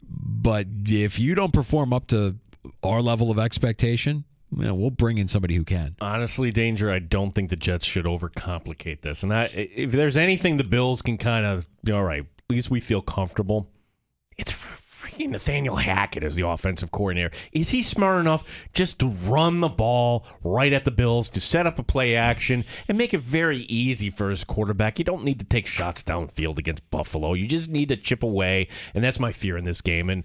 But if you don't perform up to our level of expectation, we'll bring in somebody who can. Honestly, Danger, I don't think the Jets should overcomplicate this. And if there's anything the Bills can kind of, all right, at least we feel comfortable, it's freaking Nathaniel Hackett as the offensive coordinator. Is he smart enough just to run the ball right at the Bills, to set up a play action and make it very easy for his quarterback? You don't need to take shots downfield against Buffalo. You just need to chip away, and that's my fear in this game. And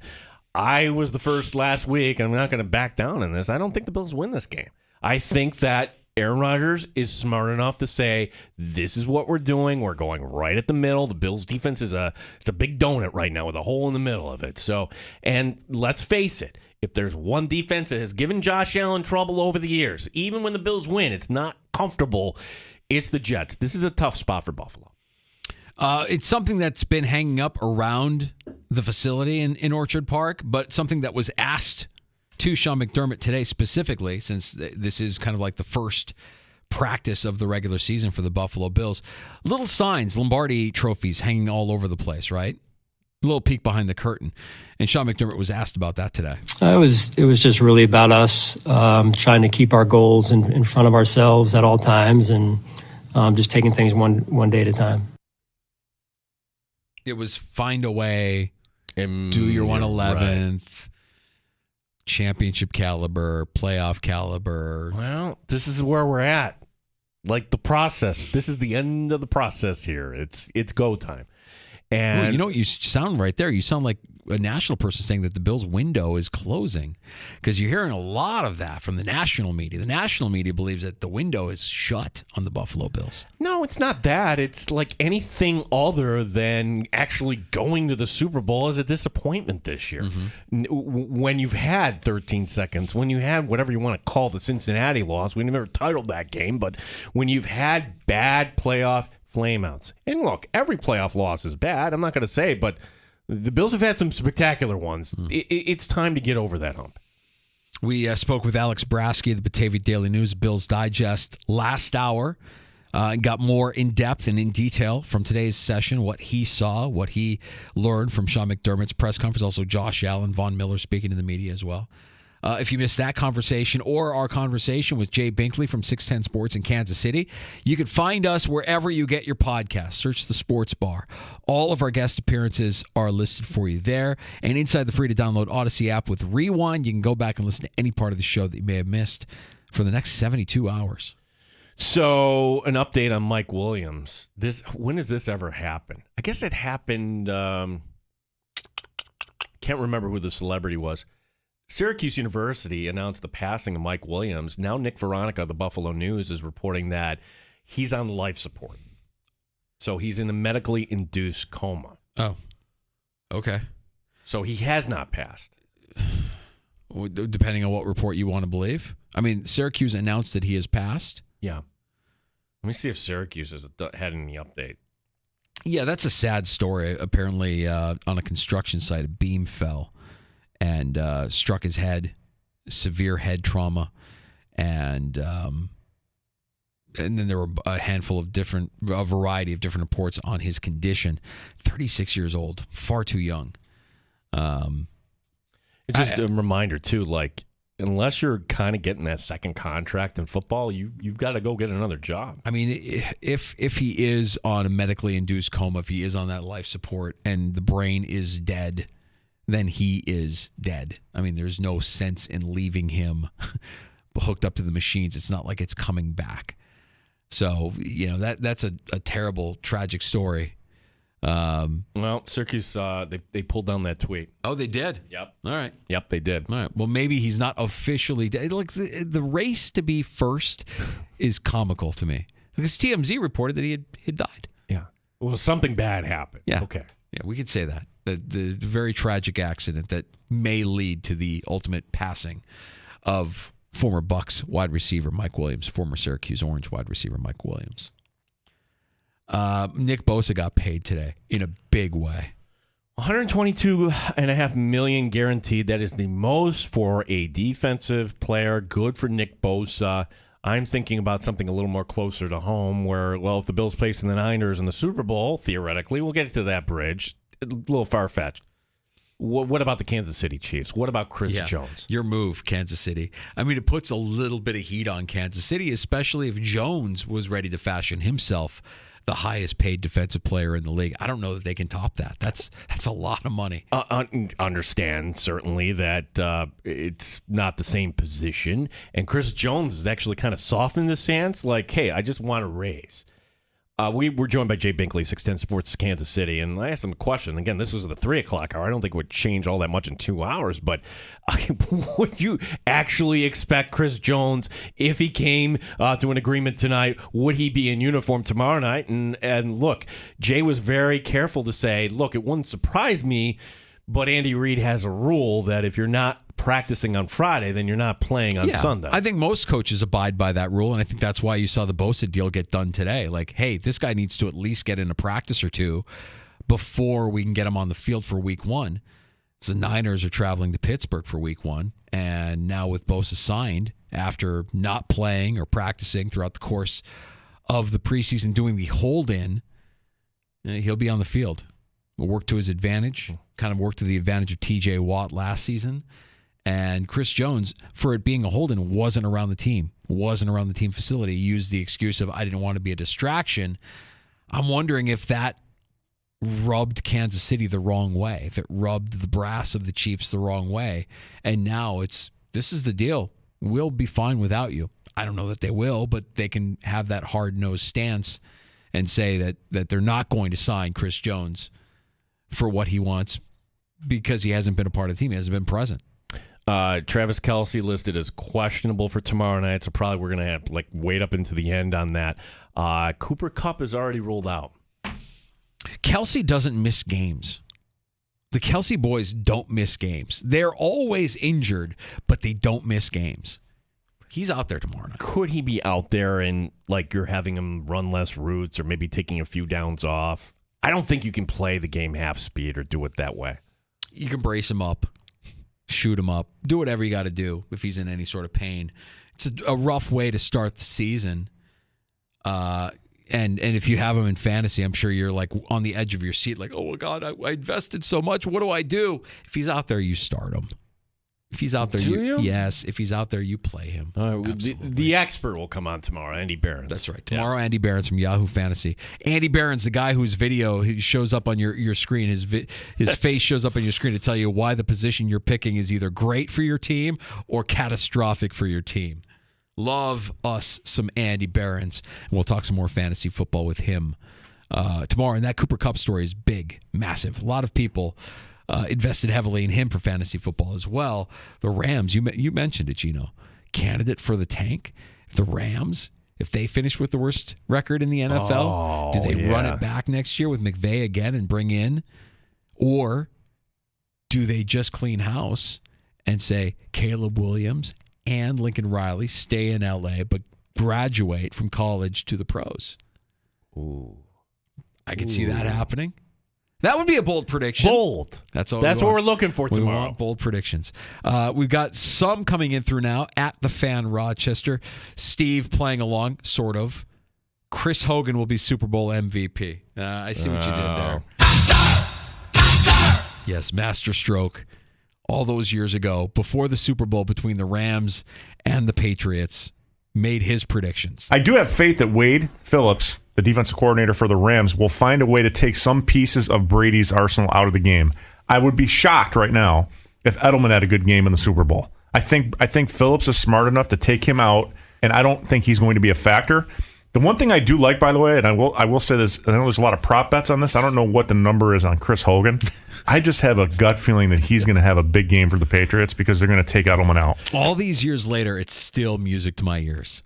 I was the first last week. I'm not going to back down on this. I don't think the Bills win this game. I think that Aaron Rodgers is smart enough to say, this is what we're doing. We're going right at the middle. The Bills' defense it's a big donut right now with a hole in the middle of it. So, and let's face it, If there's one defense that has given Josh Allen trouble over the years, even when the Bills win, it's not comfortable, it's the Jets. This is a tough spot for Buffalo. It's something that's been hanging up around the facility in Orchard Park, but something that was asked to Sean McDermott today specifically, since this is kind of like the first practice of the regular season for the Buffalo Bills. Little signs, Lombardi trophies hanging all over the place, right? A little peek behind the curtain. And Sean McDermott was asked about that today. It was just really about us trying to keep our goals in front of ourselves at all times and just taking things one day at a time. It was find a way, do your 111th, right. Championship caliber, playoff caliber. Well, this is where we're at. Like the process. This is the end of the process here. It's go time. And well, you know what you sound right there? You sound like a national person saying that the Bills' window is closing, because you're hearing a lot of that from the national media. The national media believes that the window is shut on the Buffalo Bills. No, it's not that. It's like anything other than actually going to the Super Bowl is a disappointment this year. Mm-hmm. When you've had 13 seconds, when you had whatever you want to call the Cincinnati loss, we never titled that game, but when you've had bad playoff flameouts. And look, every playoff loss is bad. I'm not going to say, but the Bills have had some spectacular ones. It's time to get over that hump. We spoke with Alex Brasky of the Batavia Daily News, Bills Digest, last hour, and got more in depth and in detail from today's session, what he saw, what he learned from Sean McDermott's press conference. Also, Josh Allen, Von Miller speaking to the media as well. If you missed that conversation or our conversation with Jay Binkley from 610 Sports in Kansas City, you can find us wherever you get your podcasts. Search the Sports Bar. All of our guest appearances are listed for you there. And inside the free-to-download Odyssey app with Rewind, you can go back and listen to any part of the show that you may have missed for the next 72 hours. So, an update on Mike Williams. When has this ever happened? I guess it happened, can't remember who the celebrity was. Syracuse University announced the passing of Mike Williams. Now Nick Veronica of the Buffalo News is reporting that he's on life support. So he's in a medically induced coma. Oh, okay. So he has not passed. Depending on what report you want to believe. I mean, Syracuse announced that he has passed. Yeah. Let me see if Syracuse has had any update. Yeah, that's a sad story. Apparently, on a construction site, a beam fell and struck his head, severe head trauma, and then there were a variety of different reports on his condition. 36 years old, far too young. It's just a reminder too, like, unless you're kind of getting that second contract in football, you've got to go get another job. I mean, if he is on a medically induced coma, if he is on that life support and the brain is dead, then he is dead. I mean, there's no sense in leaving him hooked up to the machines. It's not like it's coming back. So, that's a terrible, tragic story. Well, Syracuse, they pulled down that tweet. Oh, they did? Yep. All right. Yep, they did. All right. Well, maybe he's not officially dead. Like, the race to be first is comical to me. Because TMZ reported that he had died. Yeah. Well, something bad happened. Yeah. Okay. Yeah, we could say that. The very tragic accident that may lead to the ultimate passing of former Bucs wide receiver Mike Williams, former Syracuse Orange wide receiver Mike Williams. Nick Bosa got paid today in a big way. $122.5 million guaranteed. That is the most for a defensive player. Good for Nick Bosa. I'm thinking about something a little more closer to home where, well, if the Bills place in the Niners in the Super Bowl, theoretically, we'll get to that bridge. A little far-fetched. What about the Kansas City Chiefs? What about Chris Jones? Your move, Kansas City. I mean, it puts a little bit of heat on Kansas City, especially if Jones was ready to fashion himself the highest paid defensive player in the league. I don't know that they can top that. That's a lot of money. Understand, certainly, that it's not the same position. And Chris Jones is actually kind of softened the stance. Like, hey, I just want to raise. We were joined by Jay Binkley, 610 Sports Kansas City, and I asked him a question. Again, this was at the 3 o'clock hour. I don't think it would change all that much in 2 hours, but would you actually expect Chris Jones, if he came to an agreement tonight, would he be in uniform tomorrow night? And look, Jay was very careful to say, look, it wouldn't surprise me, but Andy Reid has a rule that if you're not practicing on Friday, then you're not playing on Sunday. I think most coaches abide by that rule, and I think that's why you saw the Bosa deal get done today. Like, hey, this guy needs to at least get in a practice or two before we can get him on the field for week one. So the Niners are traveling to Pittsburgh for week one, and now with Bosa signed after not playing or practicing throughout the course of the preseason, doing the hold-in, he'll be on the field. Will work to his advantage, kind of work to the advantage of T.J. Watt last season. And Chris Jones, for it being a hold-in, wasn't around the team facility. He used the excuse of, I didn't want to be a distraction. I'm wondering if that rubbed Kansas City the wrong way, if it rubbed the brass of the Chiefs the wrong way. And now this is the deal. We'll be fine without you. I don't know that they will, but they can have that hard-nosed stance and say that they're not going to sign Chris Jones for what he wants because he hasn't been a part of the team. He hasn't been present. Travis Kelce listed as questionable for tomorrow night, so probably we're going to have to wait up into the end on that. Cooper Kupp is already ruled out. Kelce doesn't miss games. The Kelce boys don't miss games. They're always injured, but they don't miss games. He's out there tomorrow night. Could he be out there and you're having him run less routes or maybe taking a few downs off? I don't think you can play the game half speed or do it that way. You can brace him up, shoot him up, do whatever you got to do if he's in any sort of pain. It's a rough way to start the season. And if you have him in fantasy, I'm sure you're on the edge of your seat, oh my God, I invested so much. What do I do? If he's out there, you start him. If he's out there, yes. If he's out there, you play him. The expert will come on tomorrow, Andy Behrens. That's right. Tomorrow, Andy Behrens from Yahoo Fantasy. Andy Behrens, the guy whose video shows up on your screen, his face shows up on your screen to tell you why the position you're picking is either great for your team or catastrophic for your team. Love us some Andy Behrens, and we'll talk some more fantasy football with him tomorrow. And that Cooper Kupp story is big, massive. A lot of people invested heavily in him for fantasy football as well. The Rams, you mentioned it, Gino. Candidate for the tank. The Rams, if they finish with the worst record in the NFL, do they run it back next year with McVay again and bring in? Or do they just clean house and say Caleb Williams and Lincoln Riley stay in L.A. but graduate from college to the pros? Ooh. I could see that happening. That would be a bold prediction. Bold. That's what we're looking for tomorrow. We want bold predictions. We've got some coming in through now at the Fan Rochester. Steve playing along, sort of. Chris Hogan will be Super Bowl MVP. I see what you did there. Yes, master stroke. All those years ago, before the Super Bowl between the Rams and the Patriots, made his predictions. I do have faith that Wade Phillips, the defensive coordinator for the Rams, will find a way to take some pieces of Brady's arsenal out of the game. I would be shocked right now if Edelman had a good game in the Super Bowl. I think Phillips is smart enough to take him out, and I don't think he's going to be a factor. The one thing I do like, by the way, and I will say this, I know there's a lot of prop bets on this. I don't know what the number is on Chris Hogan. I just have a gut feeling that he's going to have a big game for the Patriots because they're going to take Edelman out. All these years later, it's still music to my ears.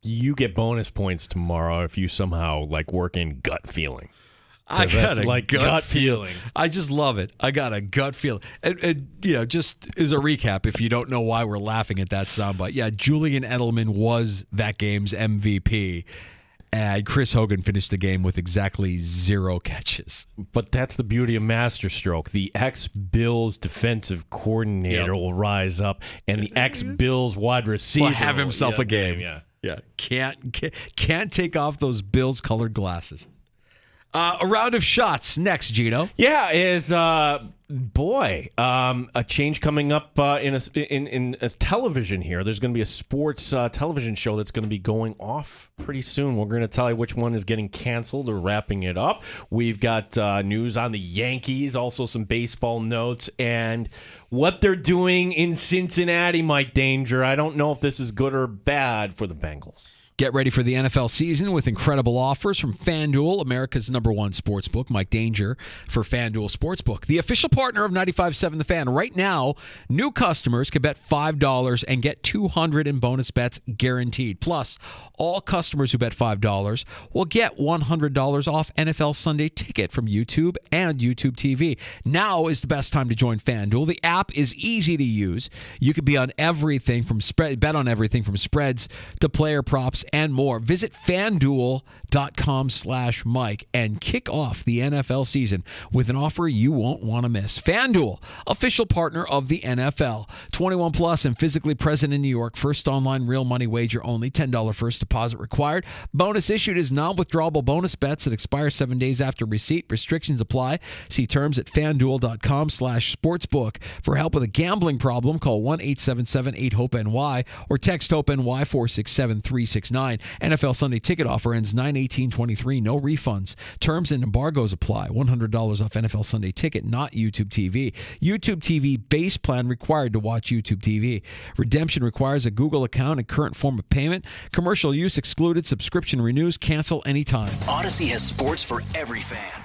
You get bonus points tomorrow if you somehow work in gut feeling. I got a gut feeling. I just love it. I got a gut feeling. And just as a recap, if you don't know why we're laughing at that soundbite, Julian Edelman was that game's MVP, and Chris Hogan finished the game with exactly 0 catches. But that's the beauty of Masterstroke. The ex-Bills defensive coordinator will rise up, and the ex-Bills wide receiver will have himself a game. Yeah. Can't take off those Bills colored glasses. A round of shots next, Gino. Yeah, is a change coming up in television here. There's going to be a sports television show that's going to be going off pretty soon. We're going to tell you which one is getting canceled or wrapping it up. We've got news on the Yankees, also some baseball notes, and what they're doing in Cincinnati, Mike Danger. I don't know if this is good or bad for the Bengals. Get ready for the NFL season with incredible offers from FanDuel, America's #1 sportsbook. Mike Danger for FanDuel Sportsbook, the official partner of 95.7 The Fan. Right now, new customers can bet $5 and get $200 in bonus bets guaranteed. Plus, all customers who bet $5 will get $100 off NFL Sunday Ticket from YouTube and YouTube TV. Now is the best time to join FanDuel. The app is easy to use. You could be on everything from bet on everything from spreads to player props and more. Visit FanDuel.com/Mike and kick off the NFL season with an offer you won't want to miss. FanDuel, official partner of the NFL. 21 plus and physically present in New York. First online real money wager only. $10 first deposit required. Bonus issued is non-withdrawable bonus bets that expire 7 days after receipt. Restrictions apply. See terms at FanDuel.com/sportsbook. For help with a gambling problem, call 1-877-8-HOPE-NY or text HOPE-NY 467-369. NFL Sunday Ticket offer ends 9/18/23. No refunds. Terms and embargoes apply. $100 off NFL Sunday Ticket, not YouTube TV. YouTube TV base plan required to watch YouTube TV. Redemption requires a Google account and current form of payment. Commercial use excluded. Subscription renews. Cancel anytime. Odyssey has sports for every fan.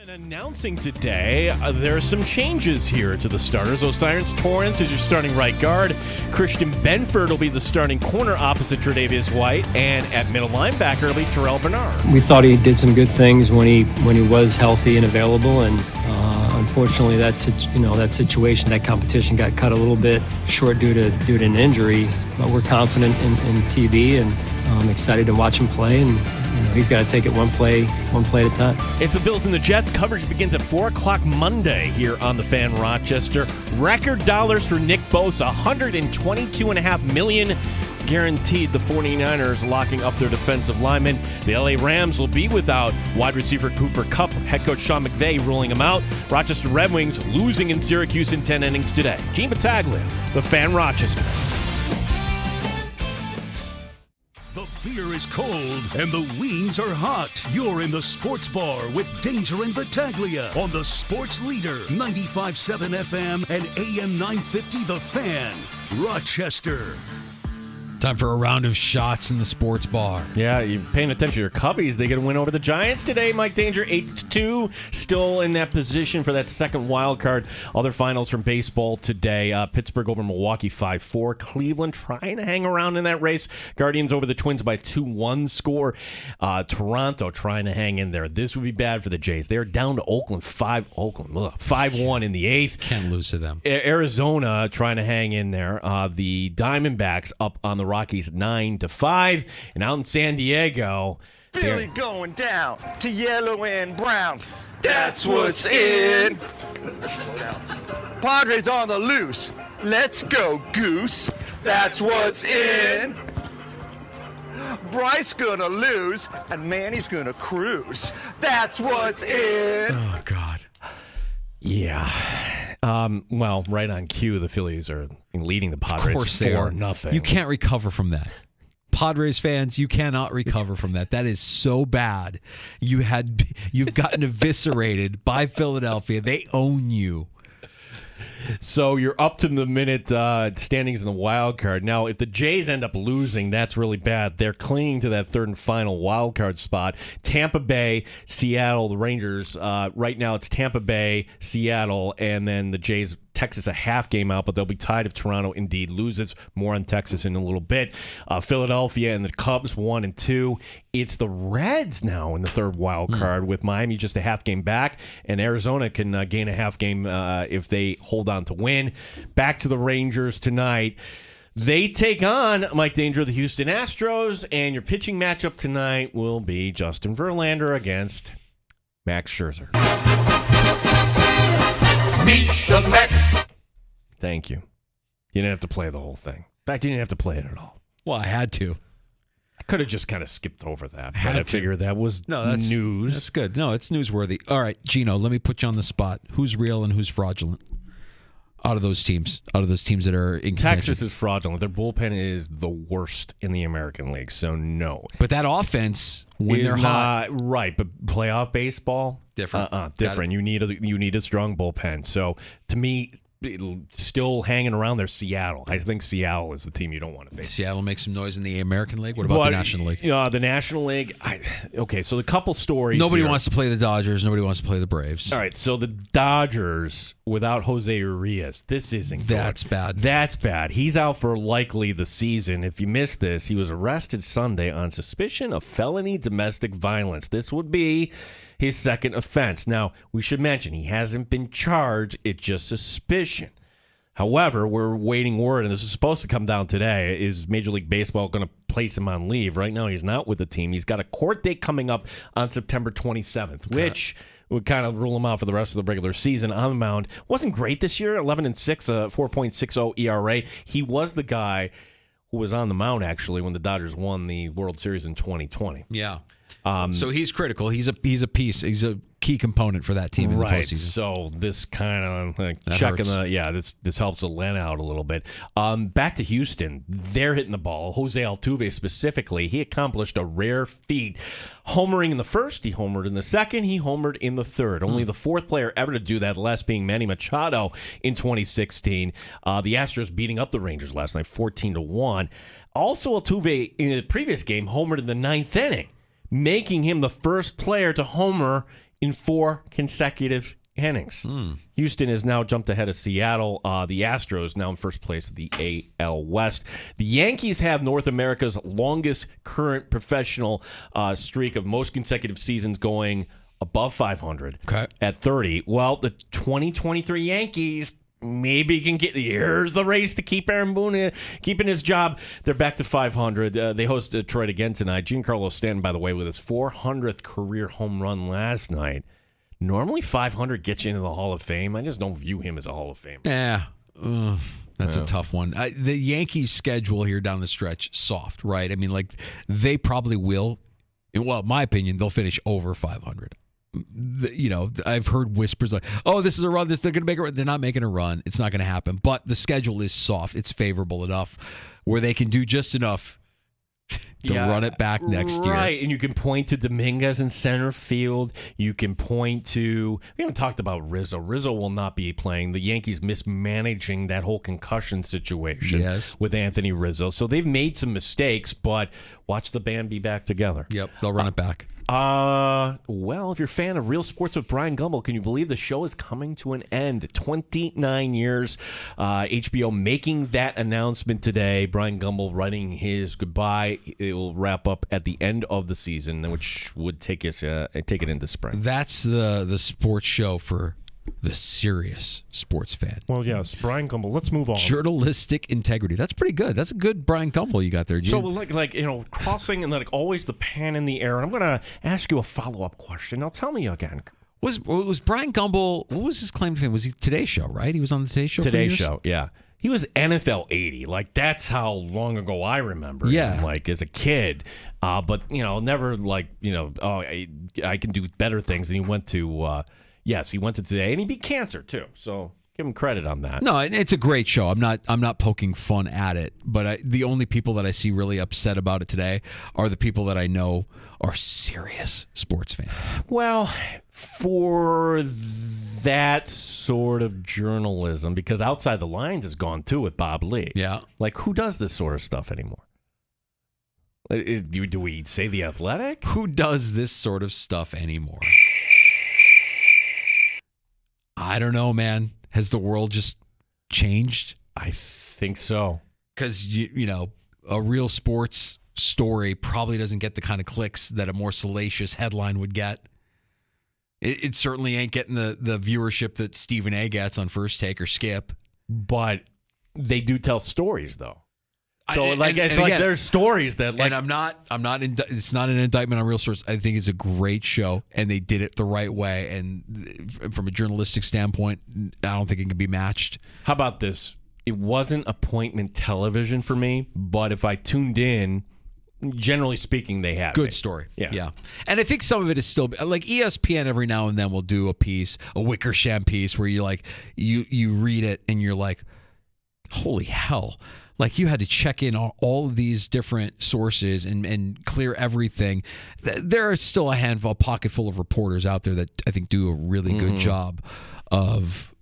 And announcing today, there are some changes here to the starters. Osiris Torrance is your starting right guard. Christian Benford will be the starting corner opposite Tre'Davious White. And at middle linebacker will be Terrell Bernard. We thought he did some good things when he was healthy and available, and unfortunately, that situation, that competition got cut a little bit short due to an injury. But we're confident in TB, and I'm excited to watch him play. And he's got to take it one play at a time. It's the Bills and the Jets. Coverage begins at 4 o'clock Monday here on the Fan Rochester. Record dollars for Nick Bosa, $122.5 million guaranteed. The 49ers locking up their defensive linemen. The LA Rams will be without wide receiver Cooper Kupp. Head coach Sean McVay ruling him out. Rochester Red Wings losing in Syracuse in 10 innings today. Gene Battaglia, the Fan Rochester. The beer is cold and the wings are hot. You're in the sports bar with Danger and Battaglia on the Sports Leader, 95.7 FM and AM 950 The Fan, Rochester. Time for a round of shots in the sports bar. Yeah, you're paying attention to your Cubbies. They get a win over the Giants today. Mike Danger, 8-2. Still in that position for that second wild card. Other finals from baseball today. Pittsburgh over Milwaukee 5-4. Cleveland trying to hang around in that race. Guardians over the Twins by 2-1 score. Toronto trying to hang in there. This would be bad for the Jays. They're down to Oakland 5-1 in the eighth. Can't lose to them. Arizona trying to hang in there. The Diamondbacks up on the Rockies 9-5, and out in San Diego, Billy going down to yellow and brown. That's what's in. Padres on the loose. Let's go, Goose. That's what's in. Bryce gonna lose, and Manny's gonna cruise. That's what's in. Oh, God. Yeah. Well, right on cue, the Phillies are leading the Padres Of course they are. 4-0. You can't recover from that. Padres fans, you cannot recover from that. That is so bad. You've gotten eviscerated by Philadelphia. They own you. So you're up to the minute standings in the wild card. Now, if the Jays end up losing, that's really bad. They're clinging to that third and final wild card spot. Tampa Bay, Seattle, the Rangers. Right now it's Tampa Bay, Seattle, and then the Jays, Texas a half game out, but they'll be tied if Toronto indeed loses. More on Texas in a little bit. Philadelphia and the Cubs 1 and 2. It's the Reds now in the third wild card with Miami just a half game back, and Arizona can gain a half game if they hold on to win. Back to the Rangers tonight. They take on Mike Danger, the Houston Astros, and your pitching matchup tonight will be Justin Verlander against Max Scherzer. Meet the Mets. Thank you. You didn't have to play the whole thing. In fact, you didn't have to play it at all. Well, I had to. I could have just kind of skipped over that, but I figured that was news. That's good. No, it's newsworthy. All right, Gino, let me put you on the spot. Who's real and who's fraudulent out of those teams? Out of those teams that are in contention? Texas is fraudulent. Their bullpen is the worst in the American League, so no. But that offense, when they're hot, right? But playoff baseball, different. Different. You need a strong bullpen. So to me, still hanging around there, Seattle. I think Seattle is the team you don't want to face. Seattle makes some noise in the American League. What about the National League? The National League. Okay, so the couple stories. Nobody here. wants to play the Dodgers. Nobody wants to play the Braves. All right, so the Dodgers without Jose Urias. This isn't good. That's bad. That's bad. He's out for likely the season. If you missed this, he was arrested Sunday on suspicion of felony domestic violence. This would be his second offense. Now, we should mention he hasn't been charged. It's just suspicion. However, we're waiting word, and this is supposed to come down today. Is Major League Baseball going to place him on leave? Right now, he's not with the team. He's got a court date coming up on September 27th, which would kind of rule him out for the rest of the regular season on the mound. Wasn't great this year, 11-6, 4.60 ERA. He was the guy who was on the mound, actually, when the Dodgers won the World Series in 2020. Yeah. So he's critical. He's a piece. He's a key component for that team in the postseason. So this kind of checking this helps Atlanta out a little bit. Back to Houston, they're hitting the ball. Jose Altuve specifically, he accomplished a rare feat, homering in the first, he homered in the second, he homered in the third. Only the fourth player ever to do that, last being Manny Machado in 2016. The Astros beating up the Rangers last night, 14-1. Also, Altuve in the previous game homered in the ninth inning, making him the first player to homer in 4 consecutive innings. Houston has now jumped ahead of Seattle. The Astros now in first place of the AL West. The Yankees have North America's longest current professional streak of most consecutive seasons going above 500 at 30. Well, the 2023 Yankees maybe can get here's the race to keep Aaron Boone keeping his job. They're back to 500. They host Detroit again tonight. Giancarlo Stanton, by the way, with his 400th career home run last night. Normally 500 gets you into the Hall of Fame. I just don't view him as a Hall of Famer. Yeah. That's a tough one. The Yankees' schedule here down the stretch, soft, right? I mean, like, they probably will. Well, in my opinion, they'll finish over 500. I've heard whispers like, oh, this is a run. They're going to make a run. They're not making a run. It's not going to happen. But the schedule is soft. It's favorable enough where they can do just enough to run it back next year. Right, and you can point to Dominguez in center field. You can point to, we haven't talked about Rizzo. Rizzo will not be playing. The Yankees mismanaging that whole concussion situation with Anthony Rizzo. So they've made some mistakes, but watch the band be back together. Yep, they'll run it back. Well, if you're a fan of Real Sports with Brian Gumbel, can you believe the show is coming to an end? 29 years. HBO making that announcement today. Brian Gumbel writing his goodbye. It will wrap up at the end of the season, which would take it into spring. That's the sports show for the serious sports fan. Well, yes, Brian Gumbel. Let's move on. Journalistic integrity. That's pretty good. That's a good Brian Gumbel you got there, Gene. So, like crossing and always the pan in the air. And I'm going to ask you a follow-up question. Now, tell me again. Was Brian Gumbel? What was his claim to fame? Was he Today Show? Right? He was on the Today Show. Today Show. Yeah. He was NFL 80. Like, that's how long ago I remember him, like, as a kid. But, never I can do better things. And he went to... Yes, he went to Today, and he beat cancer too. So give him credit on that. No, it's a great show. I'm not poking fun at it, but the only people that I see really upset about it today are the people that I know are serious sports fans. Well, for that sort of journalism, because Outside the Lines is gone too with Bob Lee. Yeah, like who does this sort of stuff anymore? Do we say The Athletic? Who does this sort of stuff anymore? I don't know, man. Has the world just changed? I think so. Because, a real sports story probably doesn't get the kind of clicks that a more salacious headline would get. It certainly ain't getting the viewership that Stephen A. gets on First Take or Skip. But they do tell stories, though. So there's stories that and I'm not it's not an indictment on Real Sports. I think it's a great show and they did it the right way, and from a journalistic standpoint, I don't think it can be matched. How about this? It wasn't appointment television for me, but if I tuned in, generally speaking, they have good story. Yeah. And I think some of it is still like ESPN every now and then will do a piece, a Wickersham piece where you read it and you're like, holy hell. Like you had to check in on all of these different sources and clear everything. There are still a pocket full of reporters out there that I think do a really good job of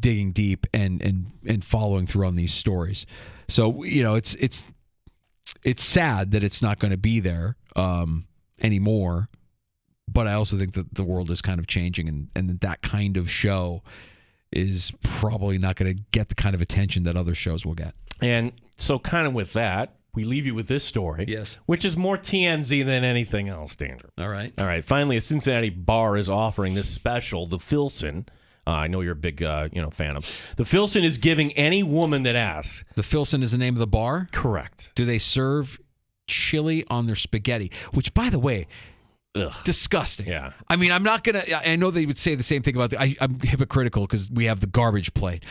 digging deep and following through on these stories. So it's sad that it's not going to be there anymore. But I also think that the world is kind of changing, and that kind of show is probably not going to get the kind of attention that other shows will get. And so kind of with that, we leave you with this story. Yes. Which is more TMZ than anything else, Danger. All right. Finally, a Cincinnati bar is offering this special, the Filson. I know you're a big fan of. The Filson is giving any woman that asks. The Filson is the name of the bar? Correct. Do they serve chili on their spaghetti? Which, by the way... Ugh. Disgusting. Yeah. I mean, I'm not going to... I know they would say the same thing about... I'm hypocritical because we have the garbage plate.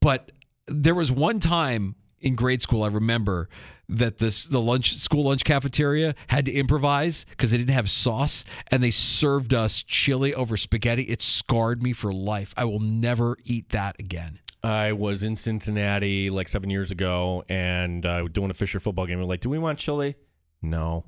But there was one time in grade school, I remember, that the school lunch cafeteria had to improvise because they didn't have sauce, and they served us chili over spaghetti. It scarred me for life. I will never eat that again. I was in Cincinnati like 7 years ago, and doing a Fisher football game. We're like, do we want chili? No.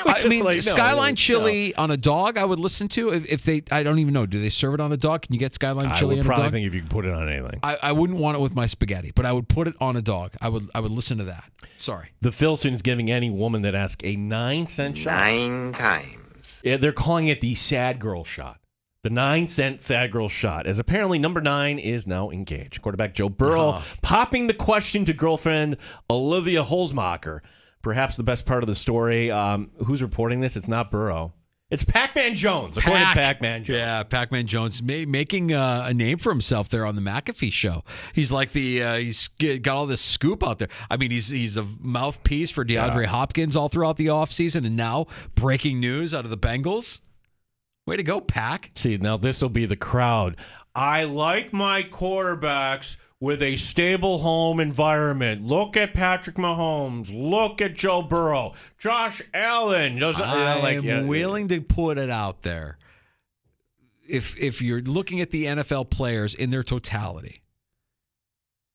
I mean, Skyline chili on a dog, I would listen to. If they, I don't even know. Do they serve it on a dog? Can you get Skyline chili on a dog? I would probably think if you could put it on anything. I wouldn't want it with my spaghetti, but I would put it on a dog. I would listen to that. Sorry. The Filson is giving any woman that asks a 9-cent shot. 9 times. Yeah, they're calling it the sad girl shot. The 9-cent sad girl shot, as apparently number 9 is now engaged. Quarterback Joe Burrow popping the question to girlfriend Olivia Holzmacher. Perhaps the best part of the story. Who's reporting this? It's not Burrow. It's Pac-Man Jones, according to Pac-Man Jones. Yeah, Pac-Man Jones making a name for himself there on the McAfee show. He's like he's got all this scoop out there. I mean, he's a mouthpiece for DeAndre Hopkins all throughout the offseason, and now breaking news out of the Bengals. Way to go, Pac. See, now this will be the crowd. I like my quarterbacks with a stable home environment. Look at Patrick Mahomes. Look at Joe Burrow. Josh Allen. I'm willing to put it out there. If you're looking at the NFL players in their totality,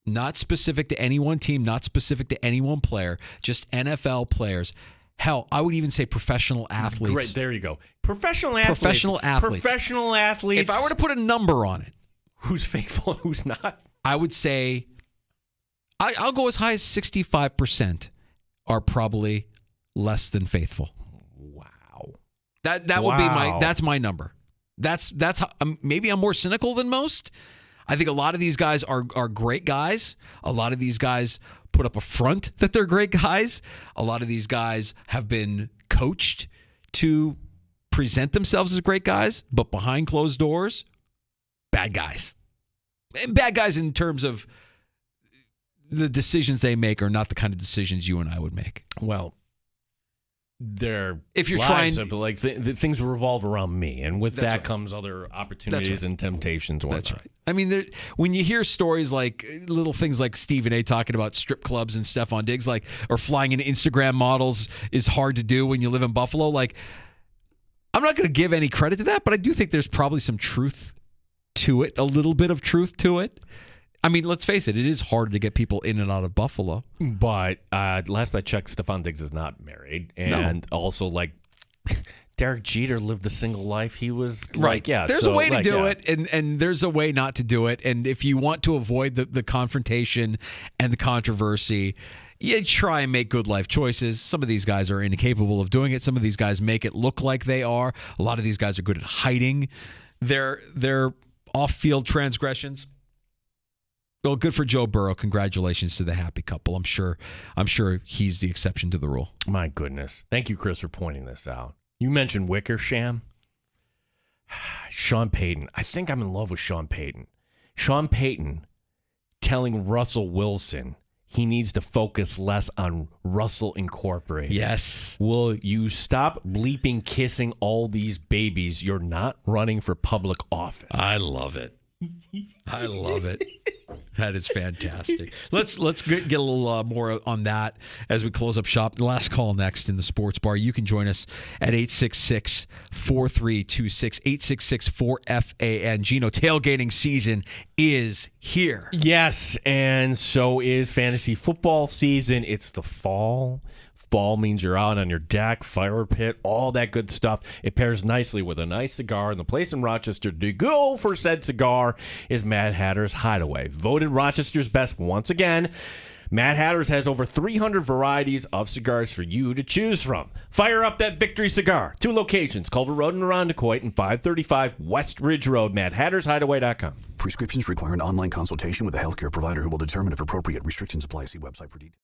not specific to any one team, not specific to any one player, just NFL players. Hell, I would even say professional athletes. Great, there you go. Professional athletes. Professional athletes. If I were to put a number on it. Who's faithful and who's not? I would say I'll go as high as 65% are probably less than faithful. Wow. That would be that's my number. That's how, maybe I'm more cynical than most. I think a lot of these guys are great guys. A lot of these guys put up a front that they're great guys. A lot of these guys have been coached to present themselves as great guys, but behind closed doors, bad guys. And bad guys in terms of the decisions they make are not the kind of decisions you and I would make. Well, their if you're lives trying, of like things revolve around me, and with that comes other opportunities and temptations. That's right. I mean, when you hear stories like little things like Stephen A. talking about strip clubs and Stephon Diggs, like or flying in Instagram models is hard to do when you live in Buffalo. Like, I'm not going to give any credit to that, but I do think there's probably some truth to it, a little bit of truth to it. I mean, let's face it, it is hard to get people in and out of Buffalo. But last I checked, Stephon Diggs is not married. And also, like, Derek Jeter lived a single life. He was like, yeah. There's a way to do it, and there's a way not to do it. And if you want to avoid the confrontation and the controversy, you try and make good life choices. Some of these guys are incapable of doing it. Some of these guys make it look like they are. A lot of these guys are good at hiding their off-field transgressions. Well, good for Joe Burrow. Congratulations to the happy couple. I'm sure he's the exception to the rule. My goodness. Thank you, Chris, for pointing this out. You mentioned Wickersham. Sean Payton. I think I'm in love with Sean Payton. Sean Payton telling Russell Wilson he needs to focus less on Russell Incorporated. Yes. Will you stop bleeping kissing all these babies? You're not running for public office. I love it. I love it. That is fantastic. Let's get a little more on that as we close up shop. Last call next in the sports bar. You can join us at 866-4326, 866-4FAN. Gino, tailgating season is here. Yes, and so is fantasy football season. It's the fall. Fall means you're out on your deck, fire pit, all that good stuff. It pairs nicely with a nice cigar, and the place in Rochester to go for said cigar is Mad Hatter's Hideaway. Voted Rochester's best once again. Mad Hatter's has over 300 varieties of cigars for you to choose from. Fire up that Victory cigar. 2 locations, Culver Road in Irondequoit and 535 West Ridge Road, MadHattersHideaway.com. Prescriptions require an online consultation with a healthcare provider who will determine if appropriate. Restrictions apply. See website for details.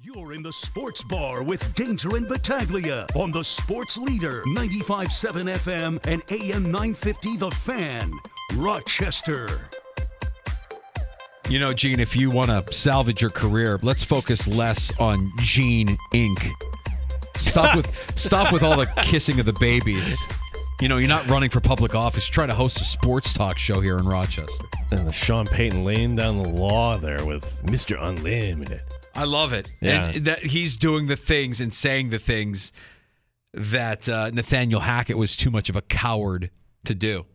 You're in the Sports Bar with Danger and Battaglia on the Sports Leader, 95.7 FM and AM 950 The Fan, Rochester. You know, Gene, if you want to salvage your career, let's focus less on Gene Inc. Stop with all the kissing of the babies. You know, you're not running for public office. You're trying to host a sports talk show here in Rochester. And the Sean Payton laying down the law there with Mr. Unlimited. I love it. Yeah. And that he's doing the things and saying the things that Nathaniel Hackett was too much of a coward to do.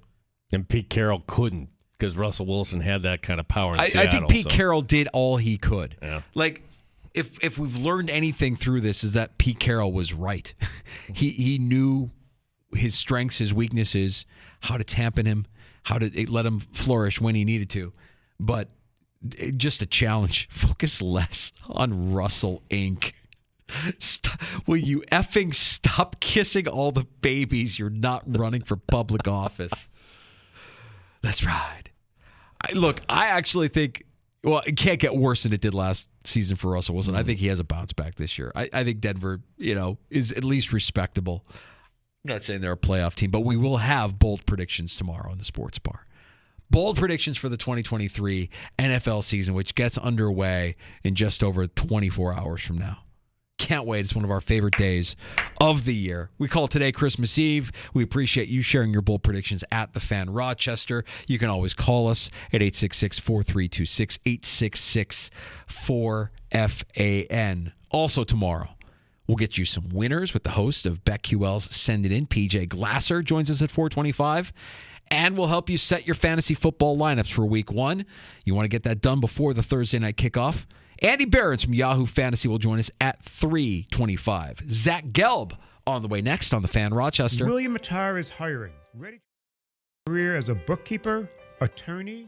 And Pete Carroll couldn't because Russell Wilson had that kind of power in Seattle. I think Pete Carroll did all he could. Yeah. Like, if we've learned anything through this is that Pete Carroll was right. He knew his strengths, his weaknesses, how to tampen him, how to let him flourish when he needed to. But just a challenge. Focus less on Russell Inc. Will you effing stop kissing all the babies? You're not running for public office. That's right. I actually think, well, it can't get worse than it did last season for Russell Wilson. I think he has a bounce back this year. I think Denver, is at least respectable. I'm not saying they're a playoff team, but we will have bold predictions tomorrow in the Sports Bar. Bold predictions for the 2023 NFL season, which gets underway in just over 24 hours from now. Can't wait. It's one of our favorite days of the year. We call today Christmas Eve. We appreciate you sharing your bold predictions at The Fan Rochester. You can always call us at 866-4326, 866-4FAN. Also tomorrow, we'll get you some winners with the host of BetQL's Send It In. PJ Glasser joins us at 425. And we'll help you set your fantasy football lineups for week 1. You want to get that done before the Thursday night kickoff. Andy Barrett from Yahoo Fantasy will join us at 325. Zach Gelb on the way next on The Fan Rochester. William Matar is hiring. Ready to career as a bookkeeper, attorney,